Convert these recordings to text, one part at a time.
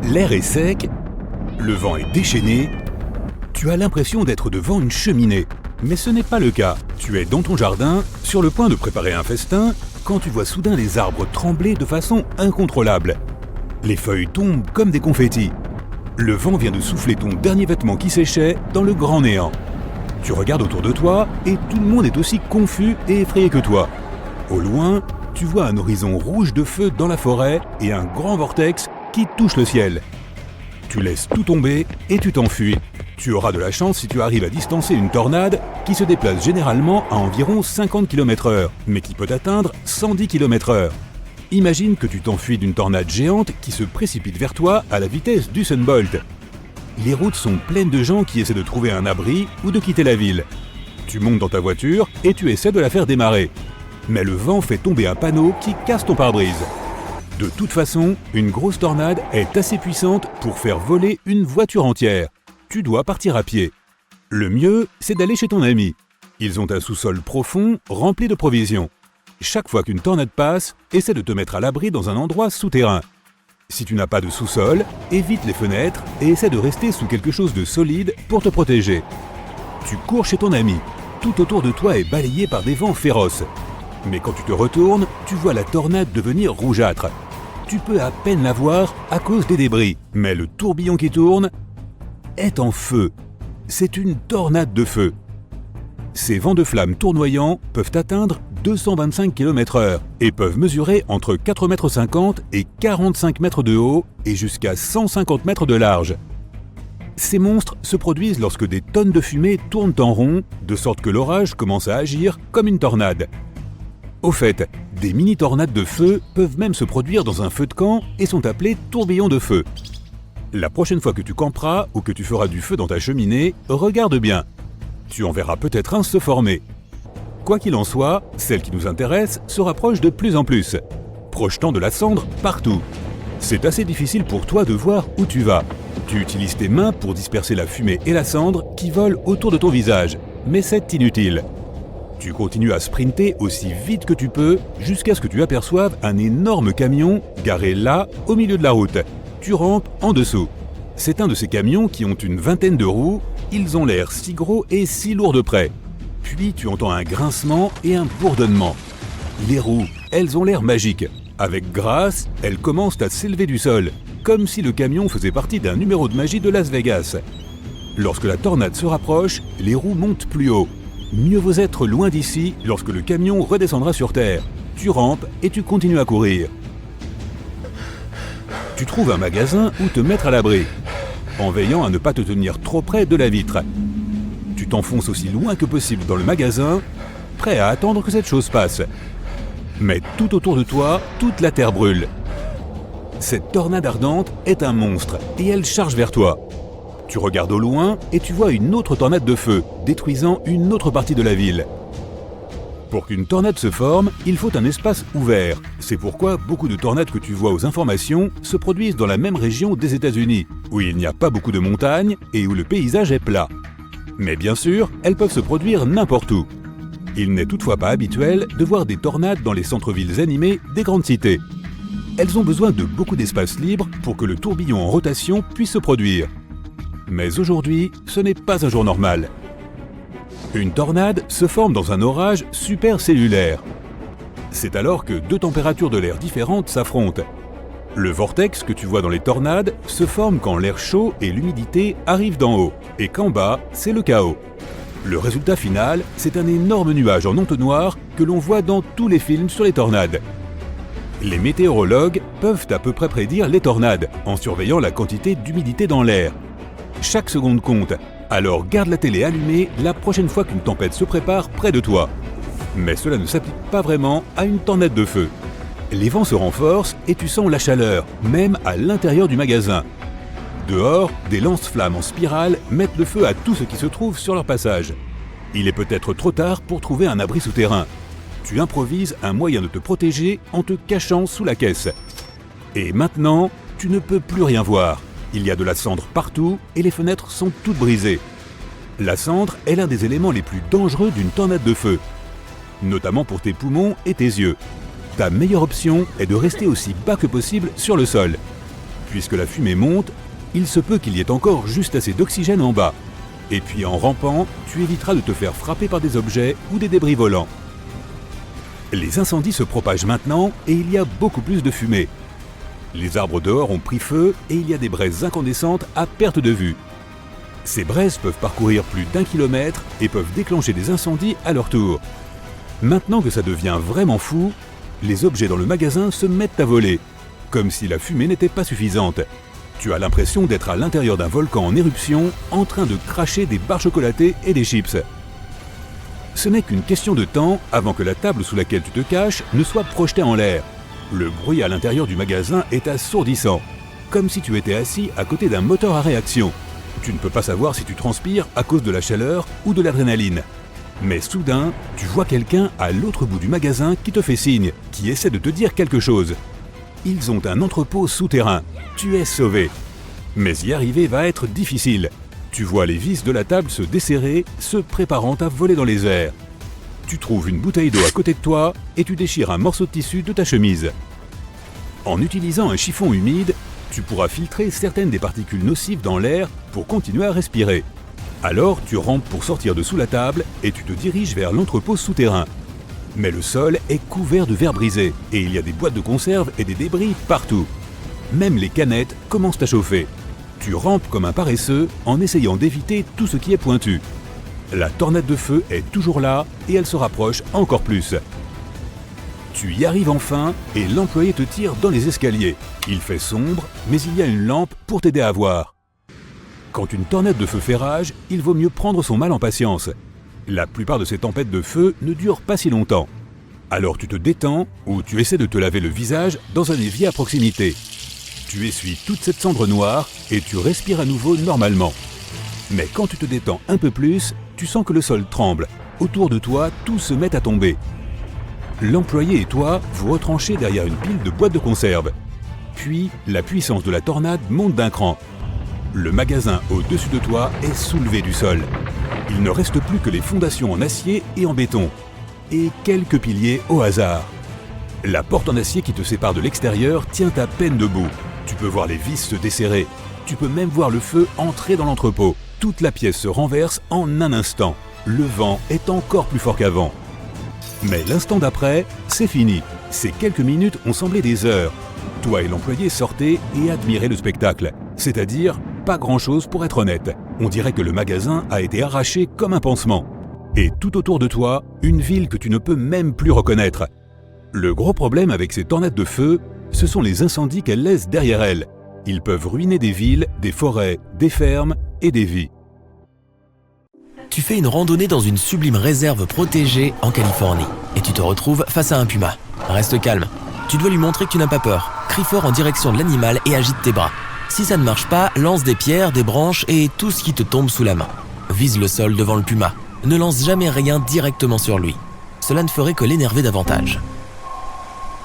L'air est sec, le vent est déchaîné, tu as l'impression d'être devant une cheminée. Mais ce n'est pas le cas. Tu es dans ton jardin, sur le point de préparer un festin, quand tu vois soudain les arbres trembler de façon incontrôlable. Les feuilles tombent comme des confettis. Le vent vient de souffler ton dernier vêtement qui séchait dans le grand néant. Tu regardes autour de toi et tout le monde est aussi confus et effrayé que toi. Au loin, tu vois un horizon rouge de feu dans la forêt et un grand vortex qui touche le ciel. Tu laisses tout tomber et tu t'enfuis. Tu auras de la chance si tu arrives à distancer une tornade qui se déplace généralement à environ 50 km/h, mais qui peut atteindre 110 km/h. Imagine que tu t'enfuis d'une tornade géante qui se précipite vers toi à la vitesse d'Usain Bolt. Les routes sont pleines de gens qui essaient de trouver un abri ou de quitter la ville. Tu montes dans ta voiture et tu essaies de la faire démarrer. Mais le vent fait tomber un panneau qui casse ton pare-brise. De toute façon, une grosse tornade est assez puissante pour faire voler une voiture entière. Tu dois partir à pied. Le mieux, c'est d'aller chez ton ami. Ils ont un sous-sol profond, rempli de provisions. Chaque fois qu'une tornade passe, essaie de te mettre à l'abri dans un endroit souterrain. Si tu n'as pas de sous-sol, évite les fenêtres et essaie de rester sous quelque chose de solide pour te protéger. Tu cours chez ton ami. Tout autour de toi est balayé par des vents féroces. Mais quand tu te retournes, tu vois la tornade devenir rougeâtre. Tu peux à peine la voir à cause des débris, mais le tourbillon qui tourne est en feu. C'est une tornade de feu. Ces vents de flammes tournoyants peuvent atteindre 225 km/h et peuvent mesurer entre 4,50 m et 45 mètres de haut et jusqu'à 150 mètres de large. Ces monstres se produisent lorsque des tonnes de fumée tournent en rond, de sorte que l'orage commence à agir comme une tornade. Au fait, des mini-tornades de feu peuvent même se produire dans un feu de camp et sont appelées tourbillons de feu. La prochaine fois que tu camperas ou que tu feras du feu dans ta cheminée, regarde bien. Tu en verras peut-être un se former. Quoi qu'il en soit, celle qui nous intéresse se rapproche de plus en plus, projetant de la cendre partout. C'est assez difficile pour toi de voir où tu vas. Tu utilises tes mains pour disperser la fumée et la cendre qui volent autour de ton visage, mais c'est inutile. Tu continues à sprinter aussi vite que tu peux jusqu'à ce que tu aperçoives un énorme camion garé là, au milieu de la route. Tu rampes en dessous. C'est un de ces camions qui ont une vingtaine de roues, ils ont l'air si gros et si lourds de près. Puis tu entends un grincement et un bourdonnement. Les roues, elles ont l'air magiques. Avec grâce, elles commencent à s'élever du sol, comme si le camion faisait partie d'un numéro de magie de Las Vegas. Lorsque la tornade se rapproche, les roues montent plus haut. Mieux vaut être loin d'ici lorsque le camion redescendra sur terre. Tu rampes et tu continues à courir. Tu trouves un magasin où te mettre à l'abri, en veillant à ne pas te tenir trop près de la vitre. Tu t'enfonces aussi loin que possible dans le magasin, prêt à attendre que cette chose passe. Mais tout autour de toi, toute la terre brûle. Cette tornade ardente est un monstre et elle charge vers toi. Tu regardes au loin et tu vois une autre tornade de feu, détruisant une autre partie de la ville. Pour qu'une tornade se forme, il faut un espace ouvert. C'est pourquoi beaucoup de tornades que tu vois aux informations se produisent dans la même région des États-Unis, où il n'y a pas beaucoup de montagnes et où le paysage est plat. Mais bien sûr, elles peuvent se produire n'importe où. Il n'est toutefois pas habituel de voir des tornades dans les centres-villes animés des grandes cités. Elles ont besoin de beaucoup d'espace libre pour que le tourbillon en rotation puisse se produire. Mais aujourd'hui, ce n'est pas un jour normal. Une tornade se forme dans un orage supercellulaire. C'est alors que deux températures de l'air différentes s'affrontent. Le vortex que tu vois dans les tornades se forme quand l'air chaud et l'humidité arrivent d'en haut, et qu'en bas, c'est le chaos. Le résultat final, c'est un énorme nuage en entonnoir que l'on voit dans tous les films sur les tornades. Les météorologues peuvent à peu près prédire les tornades en surveillant la quantité d'humidité dans l'air. Chaque seconde compte, alors garde la télé allumée la prochaine fois qu'une tempête se prépare près de toi. Mais cela ne s'applique pas vraiment à une tornade de feu. Les vents se renforcent et tu sens la chaleur, même à l'intérieur du magasin. Dehors, des lance-flammes en spirale mettent le feu à tout ce qui se trouve sur leur passage. Il est peut-être trop tard pour trouver un abri souterrain. Tu improvises un moyen de te protéger en te cachant sous la caisse. Et maintenant, tu ne peux plus rien voir. Il y a de la cendre partout et les fenêtres sont toutes brisées. La cendre est l'un des éléments les plus dangereux d'une tornade de feu, notamment pour tes poumons et tes yeux. Ta meilleure option est de rester aussi bas que possible sur le sol. Puisque la fumée monte, il se peut qu'il y ait encore juste assez d'oxygène en bas. Et puis en rampant, tu éviteras de te faire frapper par des objets ou des débris volants. Les incendies se propagent maintenant et il y a beaucoup plus de fumée. Les arbres dehors ont pris feu et il y a des braises incandescentes à perte de vue. Ces braises peuvent parcourir plus d'1 kilomètre et peuvent déclencher des incendies à leur tour. Maintenant que ça devient vraiment fou, les objets dans le magasin se mettent à voler, comme si la fumée n'était pas suffisante. Tu as l'impression d'être à l'intérieur d'un volcan en éruption, en train de cracher des barres chocolatées et des chips. Ce n'est qu'une question de temps avant que la table sous laquelle tu te caches ne soit projetée en l'air. Le bruit à l'intérieur du magasin est assourdissant, comme si tu étais assis à côté d'un moteur à réaction. Tu ne peux pas savoir si tu transpires à cause de la chaleur ou de l'adrénaline. Mais soudain, tu vois quelqu'un à l'autre bout du magasin qui te fait signe, qui essaie de te dire quelque chose. Ils ont un entrepôt souterrain. Tu es sauvé. Mais y arriver va être difficile. Tu vois les vis de la table se desserrer, se préparant à voler dans les airs. Tu trouves une bouteille d'eau à côté de toi et tu déchires un morceau de tissu de ta chemise. En utilisant un chiffon humide, tu pourras filtrer certaines des particules nocives dans l'air pour continuer à respirer. Alors tu rampes pour sortir de sous la table et tu te diriges vers l'entrepôt souterrain. Mais le sol est couvert de verre brisé et il y a des boîtes de conserve et des débris partout. Même les canettes commencent à chauffer. Tu rampes comme un paresseux en essayant d'éviter tout ce qui est pointu. La tornade de feu est toujours là et elle se rapproche encore plus. Tu y arrives enfin et l'employé te tire dans les escaliers. Il fait sombre, mais il y a une lampe pour t'aider à voir. Quand une tornade de feu fait rage, il vaut mieux prendre son mal en patience. La plupart de ces tempêtes de feu ne durent pas si longtemps. Alors tu te détends ou tu essaies de te laver le visage dans un évier à proximité. Tu essuies toute cette cendre noire et tu respires à nouveau normalement. Mais quand tu te détends un peu plus, tu sens que le sol tremble. Autour de toi, tout se met à tomber. L'employé et toi vous retranchez derrière une pile de boîtes de conserve. Puis, la puissance de la tornade monte d'un cran. Le magasin au-dessus de toi est soulevé du sol. Il ne reste plus que les fondations en acier et en béton. Et quelques piliers au hasard. La porte en acier qui te sépare de l'extérieur tient à peine debout. Tu peux voir les vis se desserrer. Tu peux même voir le feu entrer dans l'entrepôt. Toute la pièce se renverse en un instant. Le vent est encore plus fort qu'avant. Mais l'instant d'après, c'est fini. Ces quelques minutes ont semblé des heures. Toi et l'employé sortez et admirez le spectacle. C'est-à-dire, pas grand-chose pour être honnête. On dirait que le magasin a été arraché comme un pansement. Et tout autour de toi, une ville que tu ne peux même plus reconnaître. Le gros problème avec ces tornades de feu, ce sont les incendies qu'elles laissent derrière elles. Ils peuvent ruiner des villes, des forêts, des fermes et des vies. Tu fais une randonnée dans une sublime réserve protégée en Californie et tu te retrouves face à un puma. Reste calme. Tu dois lui montrer que tu n'as pas peur. Crie fort en direction de l'animal et agite tes bras. Si ça ne marche pas, lance des pierres, des branches et tout ce qui te tombe sous la main. Vise le sol devant le puma. Ne lance jamais rien directement sur lui. Cela ne ferait que l'énerver davantage.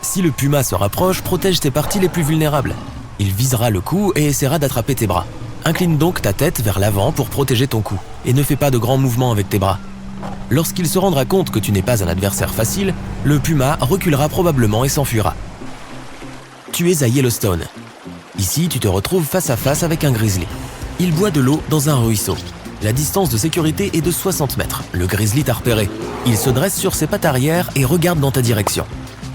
Si le puma se rapproche, protège tes parties les plus vulnérables. Il visera le cou et essaiera d'attraper tes bras. Incline donc ta tête vers l'avant pour protéger ton cou et ne fais pas de grands mouvements avec tes bras. Lorsqu'il se rendra compte que tu n'es pas un adversaire facile, le puma reculera probablement et s'enfuira. Tu es à Yellowstone. Ici, tu te retrouves face à face avec un grizzly. Il boit de l'eau dans un ruisseau. La distance de sécurité est de 60 mètres. Le grizzly t'a repéré. Il se dresse sur ses pattes arrière et regarde dans ta direction.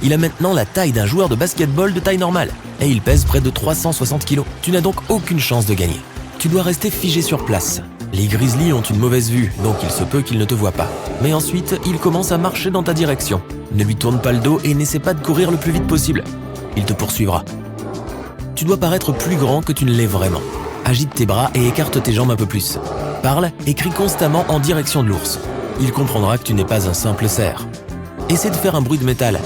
Il a maintenant la taille d'un joueur de basketball de taille normale et il pèse près de 360 kg. Tu n'as donc aucune chance de gagner. Tu dois rester figé sur place. Les grizzlies ont une mauvaise vue, donc il se peut qu'ils ne te voient pas. Mais ensuite, il commence à marcher dans ta direction. Ne lui tourne pas le dos et n'essaie pas de courir le plus vite possible. Il te poursuivra. Tu dois paraître plus grand que tu ne l'es vraiment. Agite tes bras et écarte tes jambes un peu plus. Parle et crie constamment en direction de l'ours. Il comprendra que tu n'es pas un simple cerf. Essaie de faire un bruit de métal.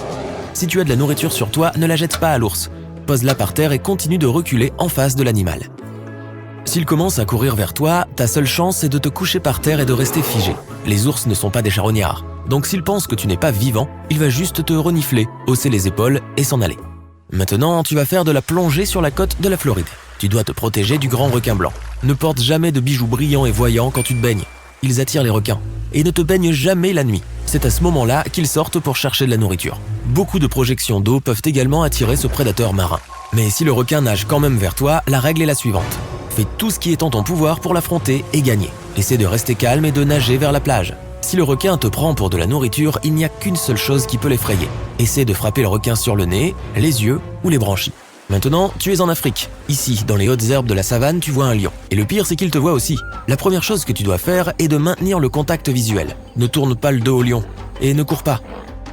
Si tu as de la nourriture sur toi, ne la jette pas à l'ours. Pose-la par terre et continue de reculer en face de l'animal. S'il commence à courir vers toi, ta seule chance est de te coucher par terre et de rester figé. Les ours ne sont pas des charognards. Donc s'il pense que tu n'es pas vivant, il va juste te renifler, hausser les épaules et s'en aller. Maintenant, tu vas faire de la plongée sur la côte de la Floride. Tu dois te protéger du grand requin blanc. Ne porte jamais de bijoux brillants et voyants quand tu te baignes. Ils attirent les requins. Et ne te baigne jamais la nuit. C'est à ce moment-là qu'ils sortent pour chercher de la nourriture. Beaucoup de projections d'eau peuvent également attirer ce prédateur marin. Mais si le requin nage quand même vers toi, la règle est la suivante. Fais tout ce qui est en ton pouvoir pour l'affronter et gagner. Essaie de rester calme et de nager vers la plage. Si le requin te prend pour de la nourriture, il n'y a qu'une seule chose qui peut l'effrayer. Essaie de frapper le requin sur le nez, les yeux ou les branchies. Maintenant, tu es en Afrique. Ici, dans les hautes herbes de la savane, tu vois un lion. Et le pire, c'est qu'il te voit aussi. La première chose que tu dois faire est de maintenir le contact visuel. Ne tourne pas le dos au lion et ne cours pas.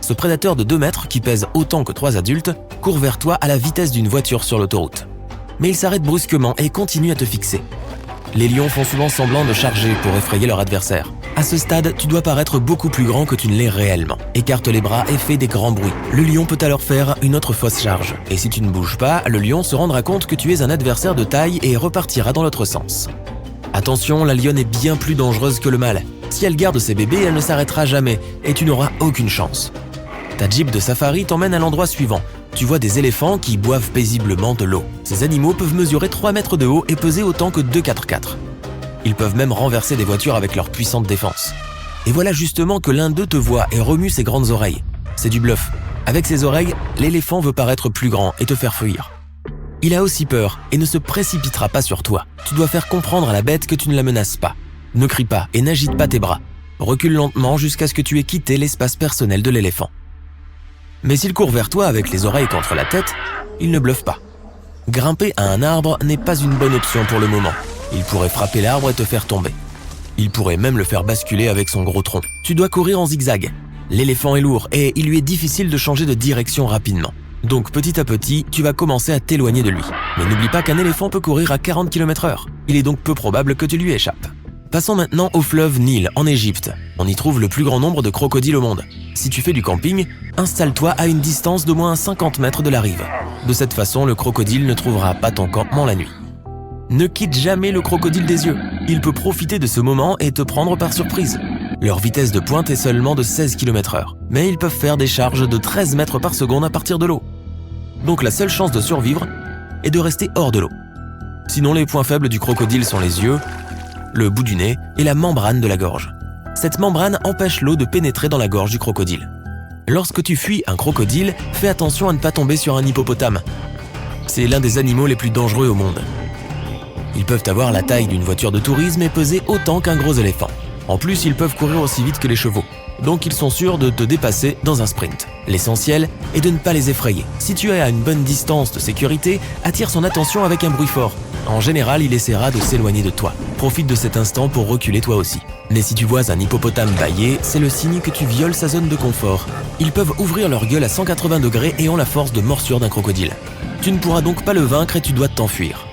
Ce prédateur de 2 mètres, qui pèse autant que 3 adultes, court vers toi à la vitesse d'une voiture sur l'autoroute. Mais il s'arrête brusquement et continue à te fixer. Les lions font souvent semblant de charger pour effrayer leur adversaire. À ce stade, tu dois paraître beaucoup plus grand que tu ne l'es réellement. Écarte les bras et fais des grands bruits. Le lion peut alors faire une autre fausse charge. Et si tu ne bouges pas, le lion se rendra compte que tu es un adversaire de taille et repartira dans l'autre sens. Attention, la lionne est bien plus dangereuse que le mâle. Si elle garde ses bébés, elle ne s'arrêtera jamais et tu n'auras aucune chance. Ta Jeep de safari t'emmène à l'endroit suivant. Tu vois des éléphants qui boivent paisiblement de l'eau. Ces animaux peuvent mesurer 3 mètres de haut et peser autant que 2 4x4. Ils peuvent même renverser des voitures avec leur puissante défense. Et voilà justement que l'un d'eux te voit et remue ses grandes oreilles. C'est du bluff. Avec ses oreilles, l'éléphant veut paraître plus grand et te faire fuir. Il a aussi peur et ne se précipitera pas sur toi. Tu dois faire comprendre à la bête que tu ne la menaces pas. Ne crie pas et n'agite pas tes bras. Recule lentement jusqu'à ce que tu aies quitté l'espace personnel de l'éléphant. Mais s'il court vers toi avec les oreilles contre la tête, il ne bluffe pas. Grimper à un arbre n'est pas une bonne option pour le moment. Il pourrait frapper l'arbre et te faire tomber. Il pourrait même le faire basculer avec son gros tronc. Tu dois courir en zigzag. L'éléphant est lourd et il lui est difficile de changer de direction rapidement. Donc petit à petit, tu vas commencer à t'éloigner de lui. Mais n'oublie pas qu'un éléphant peut courir à 40 km/h. Il est donc peu probable que tu lui échappes. Passons maintenant au fleuve Nil, en Égypte. On y trouve le plus grand nombre de crocodiles au monde. Si tu fais du camping, installe-toi à une distance d'au moins 50 mètres de la rive. De cette façon, le crocodile ne trouvera pas ton campement la nuit. Ne quitte jamais le crocodile des yeux. Il peut profiter de ce moment et te prendre par surprise. Leur vitesse de pointe est seulement de 16 km/h, mais ils peuvent faire des charges de 13 mètres par seconde à partir de l'eau. Donc la seule chance de survivre est de rester hors de l'eau. Sinon, les points faibles du crocodile sont les yeux, le bout du nez et la membrane de la gorge. Cette membrane empêche l'eau de pénétrer dans la gorge du crocodile. Lorsque tu fuis un crocodile, fais attention à ne pas tomber sur un hippopotame. C'est l'un des animaux les plus dangereux au monde. Ils peuvent avoir la taille d'une voiture de tourisme et peser autant qu'un gros éléphant. En plus, ils peuvent courir aussi vite que les chevaux. Donc ils sont sûrs de te dépasser dans un sprint. L'essentiel est de ne pas les effrayer. Si tu es à une bonne distance de sécurité, attire son attention avec un bruit fort. En général, il essaiera de s'éloigner de toi. Profite de cet instant pour reculer toi aussi. Mais si tu vois un hippopotame bâiller, c'est le signe que tu violes sa zone de confort. Ils peuvent ouvrir leur gueule à 180 degrés et ont la force de morsure d'un crocodile. Tu ne pourras donc pas le vaincre et tu dois t'enfuir.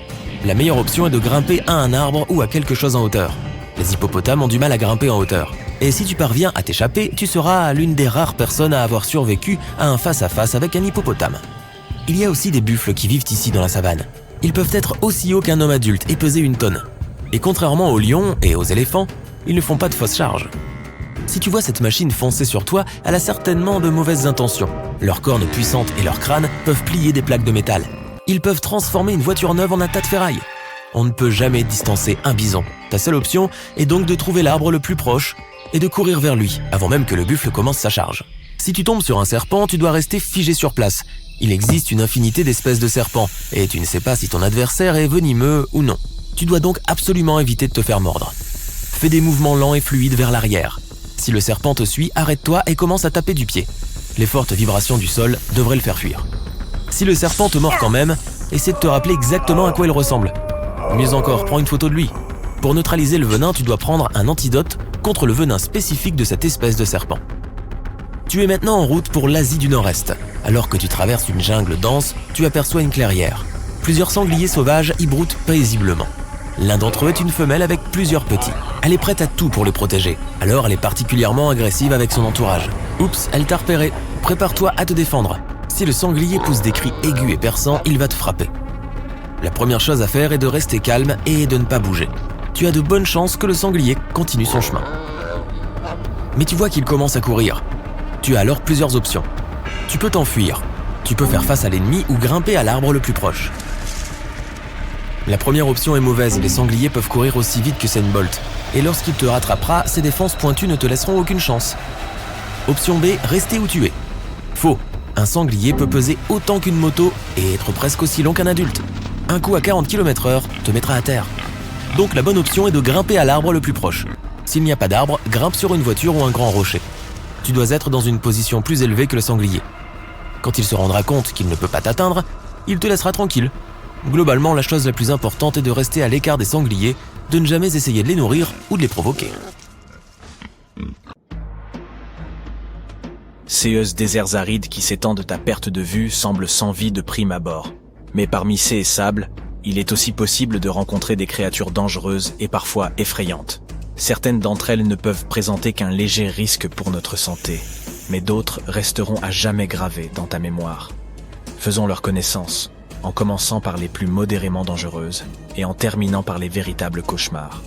La meilleure option est de grimper à un arbre ou à quelque chose en hauteur. Les hippopotames ont du mal à grimper en hauteur. Et si tu parviens à t'échapper, tu seras l'une des rares personnes à avoir survécu à un face-à-face avec un hippopotame. Il y a aussi des buffles qui vivent ici dans la savane. Ils peuvent être aussi hauts qu'un homme adulte et peser 1 tonne. Et contrairement aux lions et aux éléphants, ils ne font pas de fausses charges. Si tu vois cette machine foncer sur toi, elle a certainement de mauvaises intentions. Leurs cornes puissantes et leurs crânes peuvent plier des plaques de métal. Ils peuvent transformer une voiture neuve en un tas de ferraille. On ne peut jamais distancer un bison. Ta seule option est donc de trouver l'arbre le plus proche et de courir vers lui, avant même que le buffle commence sa charge. Si tu tombes sur un serpent, tu dois rester figé sur place. Il existe une infinité d'espèces de serpents, et tu ne sais pas si ton adversaire est venimeux ou non. Tu dois donc absolument éviter de te faire mordre. Fais des mouvements lents et fluides vers l'arrière. Si le serpent te suit, arrête-toi et commence à taper du pied. Les fortes vibrations du sol devraient le faire fuir. Si le serpent te mord quand même, essaie de te rappeler exactement à quoi il ressemble. Mieux encore, prends une photo de lui. Pour neutraliser le venin, tu dois prendre un antidote contre le venin spécifique de cette espèce de serpent. Tu es maintenant en route pour l'Asie du Nord-Est. Alors que tu traverses une jungle dense, tu aperçois une clairière. Plusieurs sangliers sauvages y broutent paisiblement. L'un d'entre eux est une femelle avec plusieurs petits. Elle est prête à tout pour les protéger. Alors elle est particulièrement agressive avec son entourage. Oups, elle t'a repéré. Prépare-toi à te défendre. Si le sanglier pousse des cris aigus et perçants, il va te frapper. La première chose à faire est de rester calme et de ne pas bouger. Tu as de bonnes chances que le sanglier continue son chemin. Mais tu vois qu'il commence à courir. Tu as alors plusieurs options. Tu peux t'enfuir. Tu peux faire face à l'ennemi ou grimper à l'arbre le plus proche. La première option est mauvaise, les sangliers peuvent courir aussi vite que Usain Bolt. Et lorsqu'il te rattrapera, ses défenses pointues ne te laisseront aucune chance. Option B, rester où tu es. Faux. Un sanglier peut peser autant qu'une moto et être presque aussi long qu'un adulte. Un coup à 40 km/h te mettra à terre. Donc la bonne option est de grimper à l'arbre le plus proche. S'il n'y a pas d'arbre, grimpe sur une voiture ou un grand rocher. Tu dois être dans une position plus élevée que le sanglier. Quand il se rendra compte qu'il ne peut pas t'atteindre, il te laissera tranquille. Globalement, la chose la plus importante est de rester à l'écart des sangliers, de ne jamais essayer de les nourrir ou de les provoquer. Ces déserts arides qui s'étendent à perte de vue semblent sans vie de prime abord. Mais parmi ces sables, il est aussi possible de rencontrer des créatures dangereuses et parfois effrayantes. Certaines d'entre elles ne peuvent présenter qu'un léger risque pour notre santé, mais d'autres resteront à jamais gravées dans ta mémoire. Faisons leur connaissance, en commençant par les plus modérément dangereuses et en terminant par les véritables cauchemars.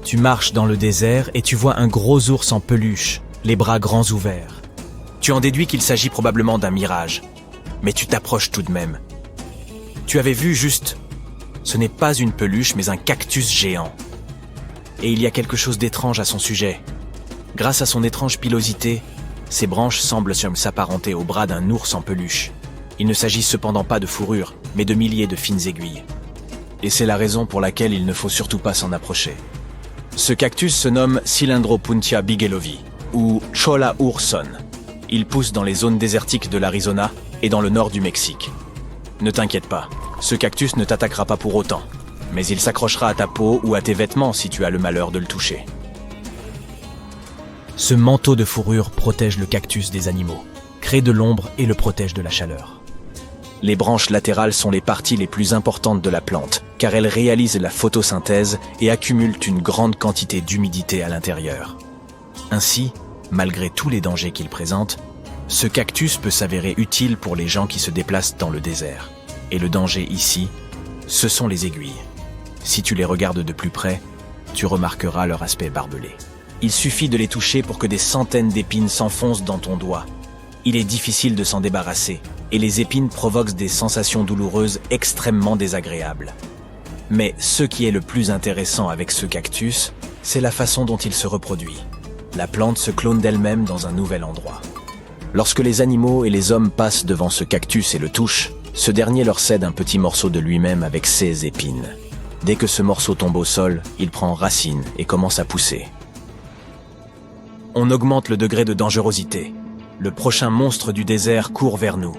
Tu marches dans le désert et tu vois un gros ours en peluche, les bras grands ouverts. Tu en déduis qu'il s'agit probablement d'un mirage, mais tu t'approches tout de même. Tu avais vu juste, ce n'est pas une peluche mais un cactus géant. Et il y a quelque chose d'étrange à son sujet. Grâce à son étrange pilosité, ses branches semblent s'apparenter aux bras d'un ours en peluche. Il ne s'agit cependant pas de fourrure, mais de milliers de fines aiguilles. Et c'est la raison pour laquelle il ne faut surtout pas s'en approcher. Ce cactus se nomme Cylindropuntia bigelovi, ou Cholla urson. Il pousse dans les zones désertiques de l'Arizona et dans le nord du Mexique. Ne t'inquiète pas, ce cactus ne t'attaquera pas pour autant, mais il s'accrochera à ta peau ou à tes vêtements si tu as le malheur de le toucher. Ce manteau de fourrure protège le cactus des animaux, crée de l'ombre et le protège de la chaleur. Les branches latérales sont les parties les plus importantes de la plante, car elles réalisent la photosynthèse et accumulent une grande quantité d'humidité à l'intérieur. Ainsi, malgré tous les dangers qu'il présente, ce cactus peut s'avérer utile pour les gens qui se déplacent dans le désert. Et le danger ici, ce sont les aiguilles. Si tu les regardes de plus près, tu remarqueras leur aspect barbelé. Il suffit de les toucher pour que des centaines d'épines s'enfoncent dans ton doigt. Il est difficile de s'en débarrasser, et les épines provoquent des sensations douloureuses extrêmement désagréables. Mais ce qui est le plus intéressant avec ce cactus, c'est la façon dont il se reproduit. La plante se clone d'elle-même dans un nouvel endroit. Lorsque les animaux et les hommes passent devant ce cactus et le touchent, ce dernier leur cède un petit morceau de lui-même avec ses épines. Dès que ce morceau tombe au sol, il prend racine et commence à pousser. On augmente le degré de dangerosité. Le prochain monstre du désert court vers nous.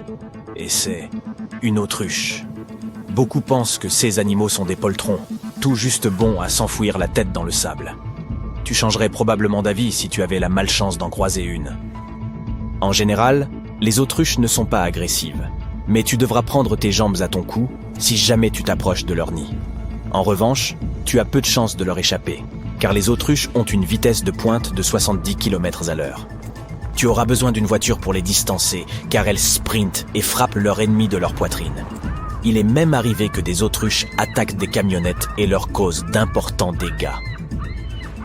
Et c'est une autruche. Beaucoup pensent que ces animaux sont des poltrons, tout juste bons à s'enfouir la tête dans le sable. Tu changerais probablement d'avis si tu avais la malchance d'en croiser une. En général, les autruches ne sont pas agressives, mais tu devras prendre tes jambes à ton cou si jamais tu t'approches de leur nid. En revanche, tu as peu de chances de leur échapper, car les autruches ont une vitesse de pointe de 70 km/h. Tu auras besoin d'une voiture pour les distancer, car elles sprintent et frappent leur ennemi de leur poitrine. Il est même arrivé que des autruches attaquent des camionnettes et leur causent d'importants dégâts.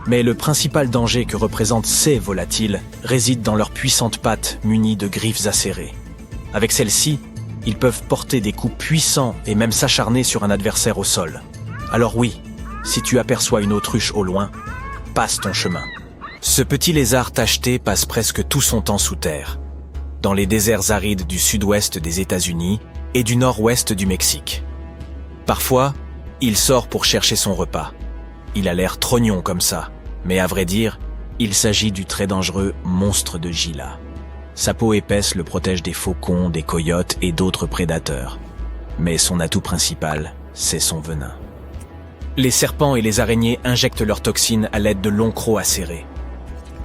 Mais le principal danger que représentent ces volatiles réside dans leurs puissantes pattes munies de griffes acérées. Avec celles-ci, ils peuvent porter des coups puissants et même s'acharner sur un adversaire au sol. Alors oui, si tu aperçois une autruche au loin, passe ton chemin. Ce petit lézard tacheté passe presque tout son temps sous terre, dans les déserts arides du sud-ouest des États-Unis et du nord-ouest du Mexique. Parfois, il sort pour chercher son repas. Il a l'air trognon comme ça, mais à vrai dire, il s'agit du très dangereux monstre de Gila. Sa peau épaisse le protège des faucons, des coyotes et d'autres prédateurs. Mais son atout principal, c'est son venin. Les serpents et les araignées injectent leurs toxines à l'aide de longs crocs acérés.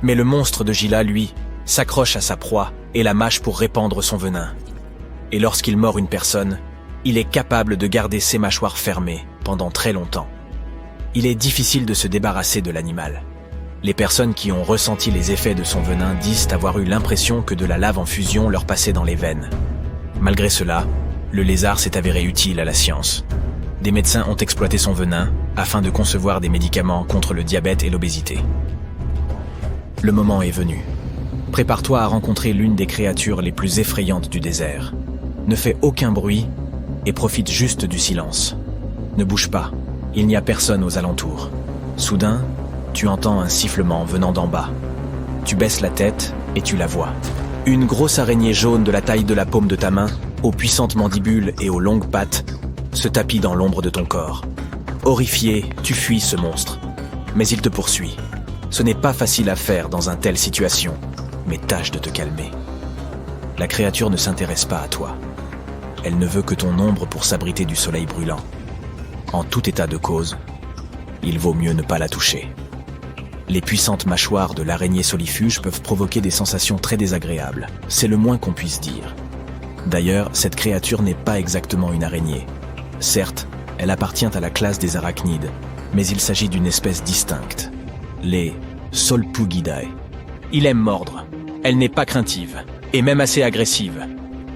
Mais le monstre de Gila, lui, s'accroche à sa proie et la mâche pour répandre son venin. Et lorsqu'il mord une personne, il est capable de garder ses mâchoires fermées pendant très longtemps. Il est difficile de se débarrasser de l'animal. Les personnes qui ont ressenti les effets de son venin disent avoir eu l'impression que de la lave en fusion leur passait dans les veines. Malgré cela, le lézard s'est avéré utile à la science. Des médecins ont exploité son venin afin de concevoir des médicaments contre le diabète et l'obésité. Le moment est venu. Prépare-toi à rencontrer l'une des créatures les plus effrayantes du désert. Ne fais aucun bruit et profite juste du silence. Ne bouge pas. Il n'y a personne aux alentours. Soudain, tu entends un sifflement venant d'en bas. Tu baisses la tête et tu la vois. Une grosse araignée jaune de la taille de la paume de ta main, aux puissantes mandibules et aux longues pattes, se tapit dans l'ombre de ton corps. Horrifié, tu fuis ce monstre. Mais il te poursuit. Ce n'est pas facile à faire dans une telle situation, mais tâche de te calmer. La créature ne s'intéresse pas à toi. Elle ne veut que ton ombre pour s'abriter du soleil brûlant. En tout état de cause, il vaut mieux ne pas la toucher. Les puissantes mâchoires de l'araignée solifuge peuvent provoquer des sensations très désagréables. C'est le moins qu'on puisse dire. D'ailleurs, cette créature n'est pas exactement une araignée. Certes, elle appartient à la classe des arachnides, mais il s'agit d'une espèce distincte, les Solpugidae. Il aime mordre. Elle n'est pas craintive, et même assez agressive.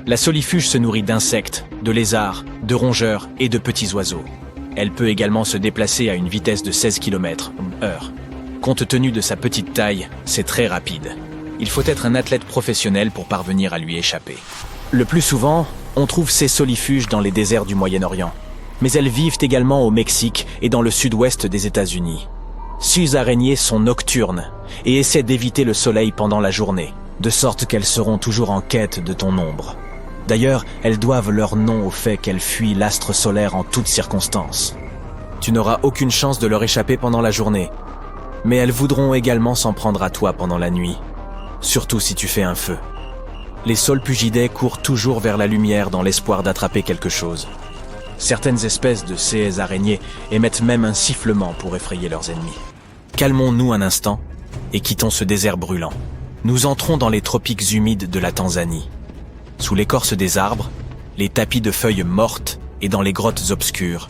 La solifuge se nourrit d'insectes, de lézards, de rongeurs et de petits oiseaux. Elle peut également se déplacer à une vitesse de 16 km/h. Compte tenu de sa petite taille, c'est très rapide. Il faut être un athlète professionnel pour parvenir à lui échapper. Le plus souvent, on trouve ces solifuges dans les déserts du Moyen-Orient. Mais elles vivent également au Mexique et dans le sud-ouest des États-Unis. Ces araignées sont nocturnes et essaient d'éviter le soleil pendant la journée, de sorte qu'elles seront toujours en quête de ton ombre. D'ailleurs, elles doivent leur nom au fait qu'elles fuient l'astre solaire en toutes circonstances. Tu n'auras aucune chance de leur échapper pendant la journée, mais elles voudront également s'en prendre à toi pendant la nuit, surtout si tu fais un feu. Les Solpugidae courent toujours vers la lumière dans l'espoir d'attraper quelque chose. Certaines espèces de ces araignées émettent même un sifflement pour effrayer leurs ennemis. Calmons-nous un instant et quittons ce désert brûlant. Nous entrons dans les tropiques humides de la Tanzanie. Sous l'écorce des arbres, les tapis de feuilles mortes et dans les grottes obscures,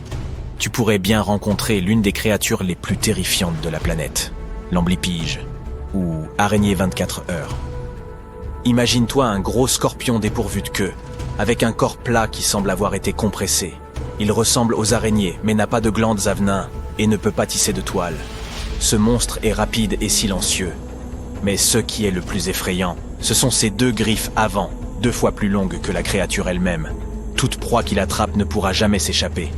tu pourrais bien rencontrer l'une des créatures les plus terrifiantes de la planète, l'amblipige, ou araignée 24 heures. Imagine-toi un gros scorpion dépourvu de queue, avec un corps plat qui semble avoir été compressé. Il ressemble aux araignées, mais n'a pas de glandes à venin et ne peut pas tisser de toile. Ce monstre est rapide et silencieux. Mais ce qui est le plus effrayant, ce sont ses 2 griffes avant, 2 fois plus longues que la créature elle-même. Toute proie qu'il attrape ne pourra jamais s'échapper.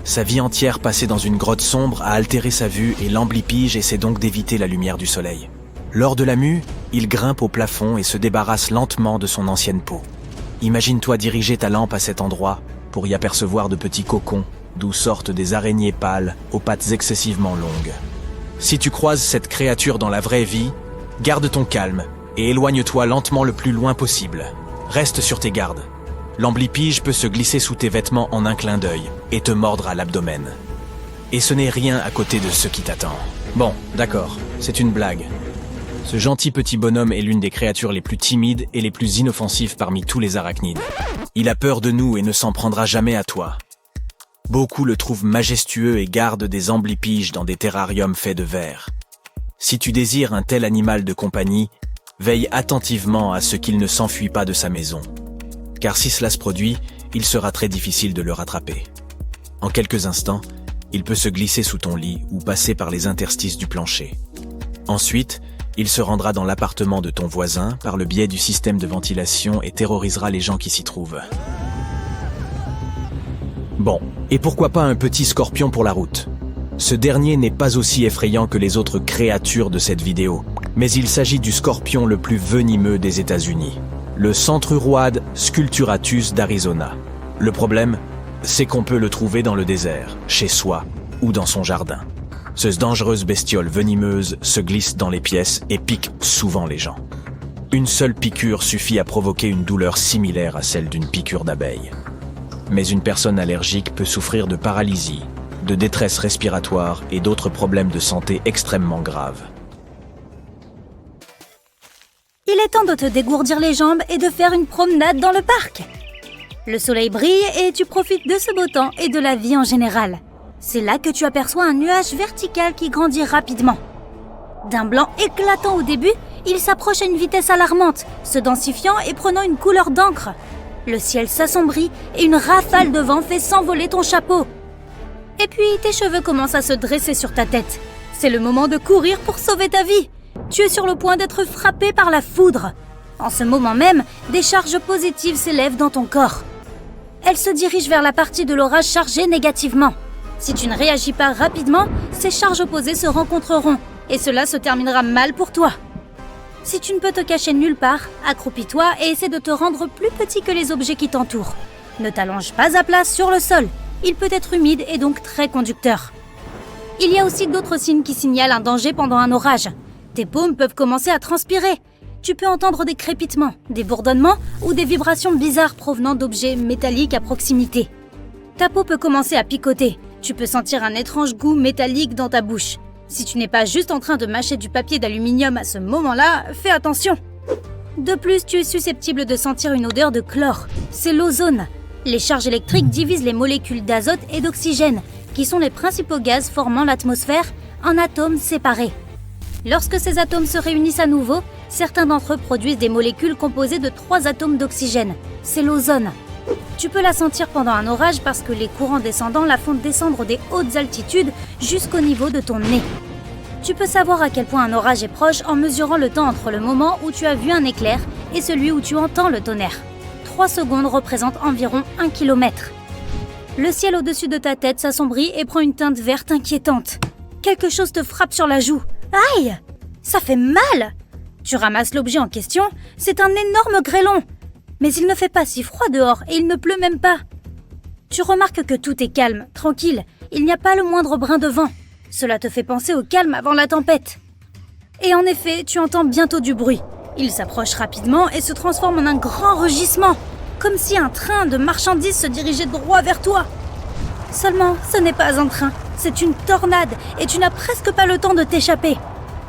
Sa vie entière passée dans une grotte sombre a altéré sa vue et l'amblipige essaie donc d'éviter la lumière du soleil. Lors de la mue, il grimpe au plafond et se débarrasse lentement de son ancienne peau. Imagine-toi diriger ta lampe à cet endroit pour y apercevoir de petits cocons d'où sortent des araignées pâles aux pattes excessivement longues. Si tu croises cette créature dans la vraie vie, garde ton calme et éloigne-toi lentement le plus loin possible. Reste sur tes gardes. L'amblipige peut se glisser sous tes vêtements en un clin d'œil et te mordre à l'abdomen. Et ce n'est rien à côté de ce qui t'attend. Bon, d'accord, c'est une blague. Ce gentil petit bonhomme est l'une des créatures les plus timides et les plus inoffensives parmi tous les arachnides. Il a peur de nous et ne s'en prendra jamais à toi. Beaucoup le trouvent majestueux et gardent des amblipiges dans des terrariums faits de verre. Si tu désires un tel animal de compagnie, veille attentivement à ce qu'il ne s'enfuit pas de sa maison. Car si cela se produit, il sera très difficile de le rattraper. En quelques instants, il peut se glisser sous ton lit ou passer par les interstices du plancher. Ensuite, il se rendra dans l'appartement de ton voisin par le biais du système de ventilation et terrorisera les gens qui s'y trouvent. Bon, et pourquoi pas un petit scorpion pour la route? Ce dernier n'est pas aussi effrayant que les autres créatures de cette vidéo, mais il s'agit du scorpion le plus venimeux des États-Unis, le Centruroide sculpturatus d'Arizona. Le problème, c'est qu'on peut le trouver dans le désert, chez soi ou dans son jardin. Cette dangereuse bestiole venimeuse se glisse dans les pièces et pique souvent les gens. Une seule piqûre suffit à provoquer une douleur similaire à celle d'une piqûre d'abeille. Mais une personne allergique peut souffrir de paralysie, de détresse respiratoire et d'autres problèmes de santé extrêmement graves. Il est temps de te dégourdir les jambes et de faire une promenade dans le parc. Le soleil brille et tu profites de ce beau temps et de la vie en général. C'est là que tu aperçois un nuage vertical qui grandit rapidement. D'un blanc éclatant au début, il s'approche à une vitesse alarmante, se densifiant et prenant une couleur d'encre. Le ciel s'assombrit et une rafale de vent fait s'envoler ton chapeau. Et puis tes cheveux commencent à se dresser sur ta tête. C'est le moment de courir pour sauver ta vie. Tu es sur le point d'être frappé par la foudre. En ce moment même, des charges positives s'élèvent dans ton corps. Elles se dirigent vers la partie de l'orage chargée négativement. Si tu ne réagis pas rapidement, ces charges opposées se rencontreront et cela se terminera mal pour toi. Si tu ne peux te cacher nulle part, accroupis-toi et essaie de te rendre plus petit que les objets qui t'entourent. Ne t'allonge pas à plat sur le sol. Il peut être humide et donc très conducteur. Il y a aussi d'autres signes qui signalent un danger pendant un orage. Tes paumes peuvent commencer à transpirer. Tu peux entendre des crépitements, des bourdonnements ou des vibrations bizarres provenant d'objets métalliques à proximité. Ta peau peut commencer à picoter. Tu peux sentir un étrange goût métallique dans ta bouche. Si tu n'es pas juste en train de mâcher du papier d'aluminium à ce moment-là, fais attention. De plus, tu es susceptible de sentir une odeur de chlore. C'est l'ozone. Les charges électriques divisent les molécules d'azote et d'oxygène, qui sont les principaux gaz formant l'atmosphère, en atomes séparés. Lorsque ces atomes se réunissent à nouveau, certains d'entre eux produisent des molécules composées de 3 atomes d'oxygène. C'est l'ozone. Tu peux la sentir pendant un orage parce que les courants descendants la font descendre des hautes altitudes jusqu'au niveau de ton nez. Tu peux savoir à quel point un orage est proche en mesurant le temps entre le moment où tu as vu un éclair et celui où tu entends le tonnerre. 3 secondes représentent environ 1 kilomètre. Le ciel au-dessus de ta tête s'assombrit et prend une teinte verte inquiétante. Quelque chose te frappe sur la joue. Aïe! Ça fait mal! Tu ramasses l'objet en question, c'est un énorme grêlon. Mais il ne fait pas si froid dehors et il ne pleut même pas. Tu remarques que tout est calme, tranquille, il n'y a pas le moindre brin de vent. Cela te fait penser au calme avant la tempête. Et en effet, tu entends bientôt du bruit. Il s'approche rapidement et se transforme en un grand rugissement, comme si un train de marchandises se dirigeait droit vers toi. Seulement, ce n'est pas un train, c'est une tornade et tu n'as presque pas le temps de t'échapper.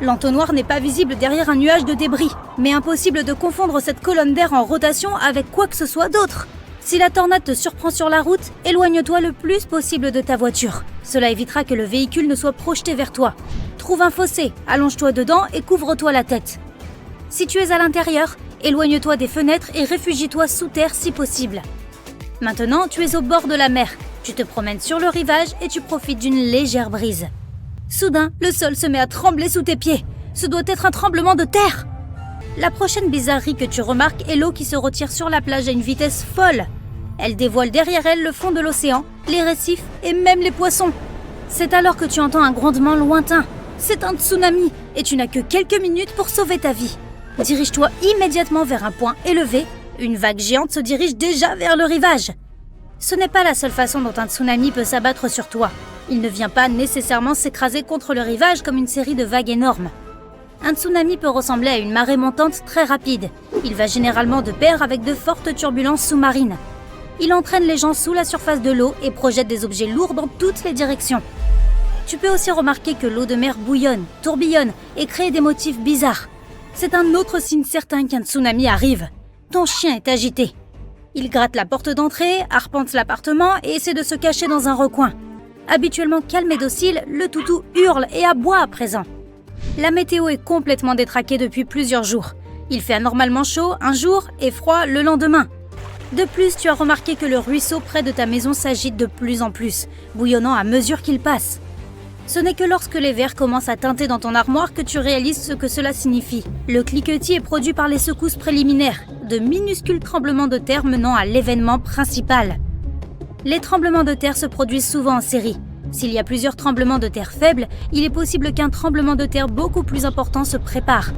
L'entonnoir n'est pas visible derrière un nuage de débris, mais impossible de confondre cette colonne d'air en rotation avec quoi que ce soit d'autre. Si la tornade te surprend sur la route, éloigne-toi le plus possible de ta voiture. Cela évitera que le véhicule ne soit projeté vers toi. Trouve un fossé, allonge-toi dedans et couvre-toi la tête. Si tu es à l'intérieur, éloigne-toi des fenêtres et réfugie-toi sous terre si possible. Maintenant, tu es au bord de la mer. Tu te promènes sur le rivage et tu profites d'une légère brise. Soudain, le sol se met à trembler sous tes pieds. Ce doit être un tremblement de terre. La prochaine bizarrerie que tu remarques est l'eau qui se retire sur la plage à une vitesse folle. Elle dévoile derrière elle le fond de l'océan, les récifs et même les poissons. C'est alors que tu entends un grondement lointain. C'est un tsunami et tu n'as que quelques minutes pour sauver ta vie. Dirige-toi immédiatement vers un point élevé. Une vague géante se dirige déjà vers le rivage. Ce n'est pas la seule façon dont un tsunami peut s'abattre sur toi. Il ne vient pas nécessairement s'écraser contre le rivage comme une série de vagues énormes. Un tsunami peut ressembler à une marée montante très rapide. Il va généralement de pair avec de fortes turbulences sous-marines. Il entraîne les gens sous la surface de l'eau et projette des objets lourds dans toutes les directions. Tu peux aussi remarquer que l'eau de mer bouillonne, tourbillonne et crée des motifs bizarres. C'est un autre signe certain qu'un tsunami arrive. Ton chien est agité. Il gratte la porte d'entrée, arpente l'appartement et essaie de se cacher dans un recoin. Habituellement calme et docile, le toutou hurle et aboie à présent. La météo est complètement détraquée depuis plusieurs jours. Il fait anormalement chaud un jour et froid le lendemain. De plus, tu as remarqué que le ruisseau près de ta maison s'agite de plus en plus, bouillonnant à mesure qu'il passe. Ce n'est que lorsque les vers commencent à teinter dans ton armoire que tu réalises ce que cela signifie. Le cliquetis est produit par les secousses préliminaires, de minuscules tremblements de terre menant à l'événement principal. Les tremblements de terre se produisent souvent en série. S'il y a plusieurs tremblements de terre faibles, il est possible qu'un tremblement de terre beaucoup plus important se prépare.